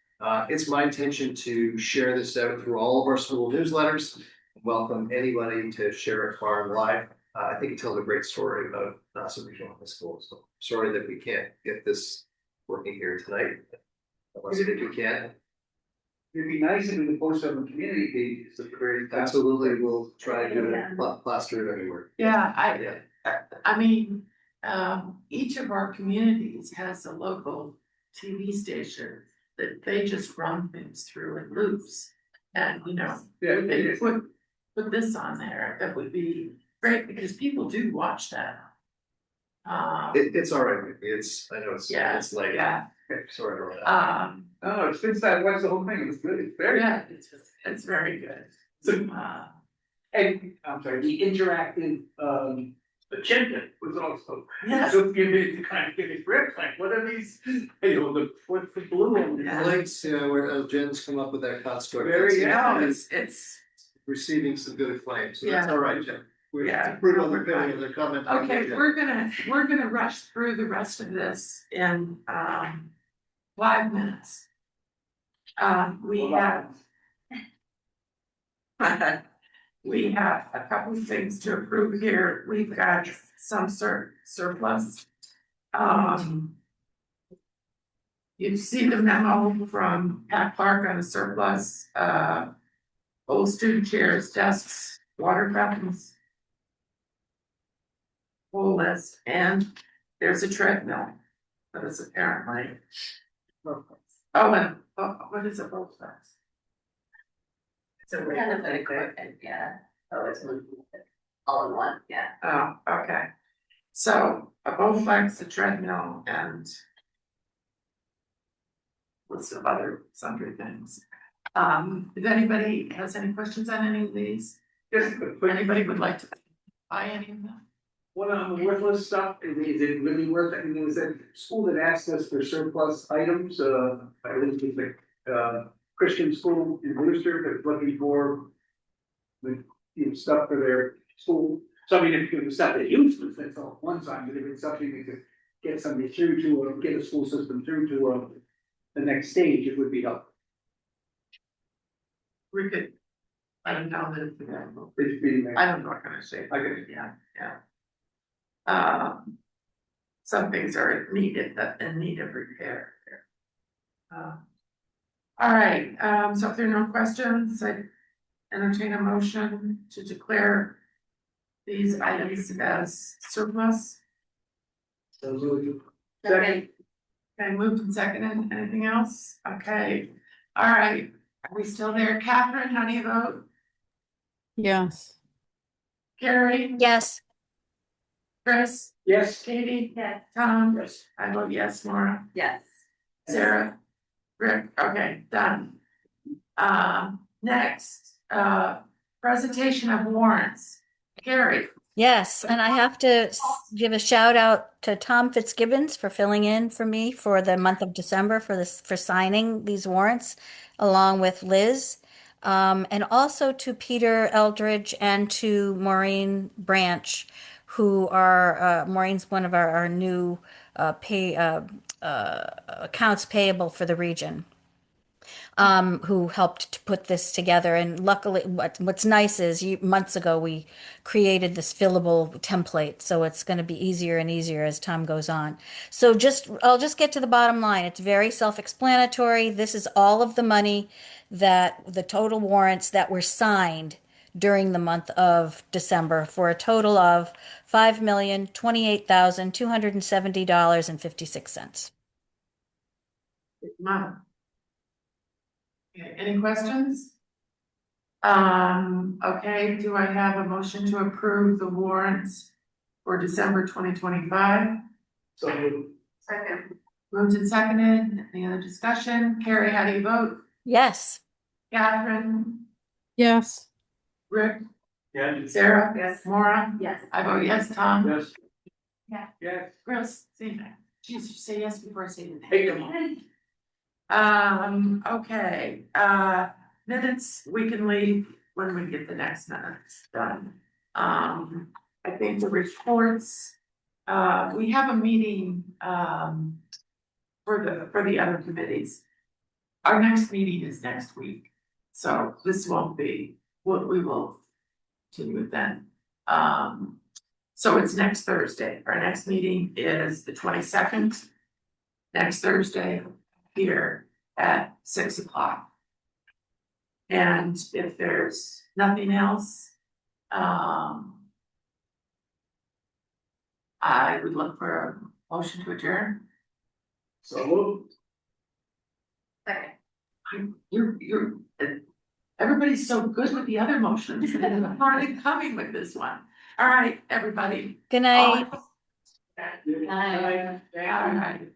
It's my intention to share this out through all of our school newsletters. Welcome anybody to share it far and wide. I think it tells a great story about Nauset Regional High School. So sorry that we can't get this working here tonight. Unless we can. It'd be nice if we could post on the community pages of great. Absolutely, we'll try and do it, plaster it everywhere. Yeah, I mean, each of our communities has a local TV station that they just run things through in loops. And, they put this on there, that would be great, because people do watch that. It's all right with me. I know it's late. Yeah. Okay, sorry about that. Oh, it's good stuff. Watch the whole thing. It was good. It's very. Yeah, it's very good. So, and I'm sorry, the interactive agenda was also. Yes. So give it to kind of get a grip, like what are these, what's the blue one? Links, where Jen's come up with that construct. Very, Yeah, it's receiving some good acclaim, so that's Yeah. all right, Jim. We Yeah. approve of the opinion of the comment. Okay, we're gonna rush through the rest of this in 5 minutes. We have. We have a couple of things to approve here. We've got some surplus. You see the memo from Pat Clark on the surplus, old student chairs, desks, water fountains. Whole list, and there's a treadmill that is apparently. Oh, and what is it, both sides? It's a kind of an equipment, yeah. Oh, it's all in one, yeah. Oh, okay. So a Bowflex, a treadmill, and lots of other sundry things. If anybody has any questions on any of these, Just anybody would like to buy any of them? What on the worthless stuff, is it really worth, I mean, there was a school that asked us for surplus items, I think it was like, Christian school in Worcester that's looking for. The, stuff for their school, so I mean, if it was stuff they use, that's all one side, but if it's something that could get somebody through to, or get a school system through to, the next stage, it would be helpful. We could, I don't know that it's available. It's being, I don't know what kind of shape. I get it. Yeah. Some things are needed, that in need of repair. All right, so if there are no questions, I entertain a motion to declare these items as surplus. Second. Okay, moved and seconded, anything else? Okay, all right, are we still there? Catherine, how do you vote? Yes. Carrie? Yes. Chris? Yes. Katie? Yes. Tom? Yes. I vote yes, Maura. Yes. Sarah? Rick? Okay, done. Next, presentation of warrants. Carrie? Yes, and I have to give a shout out to Tom Fitzgibbons for filling in for me for the month of December for signing these warrants, along with Liz, and also to Peter Eldridge and to Maureen Branch, who are Maureen's one of our new accounts payable for the region. Who helped to put this together. And luckily, what's nice is months ago we created this fillable template, so it's going to be easier and easier as time goes on. So I'll just get to the bottom line. It's very self-explanatory. This is all of the money that the total warrants that were signed during the month of December for a total of $5,028,270.56. Wow. Okay, any questions? Okay, do I have a motion to approve the warrants for December 2025? So moved. Second. Moved and seconded, any other discussion? Carrie, how do you vote? Yes. Catherine? Yes. Rick? Yeah. Sarah? Yes. Maura? Yes. I vote yes, Tom? Yes. Yeah. Yes. Chris, say that. Jesus, say yes before I say the name. Hey, come on. Okay, minutes, we can leave when we get the next minutes done. I think the reports, we have a meeting, for the other committees. Our next meeting is next week, so this won't be, what we will continue with then. So it's next Thursday, our next meeting is the 22nd. Next Thursday, here at 6 o'clock. And if there's nothing else, I would look for a motion to adjourn. So moved. Second. You're, everybody's so good with the other motions, and I'm hardly coming with this one. All right, everybody. Good night. All right.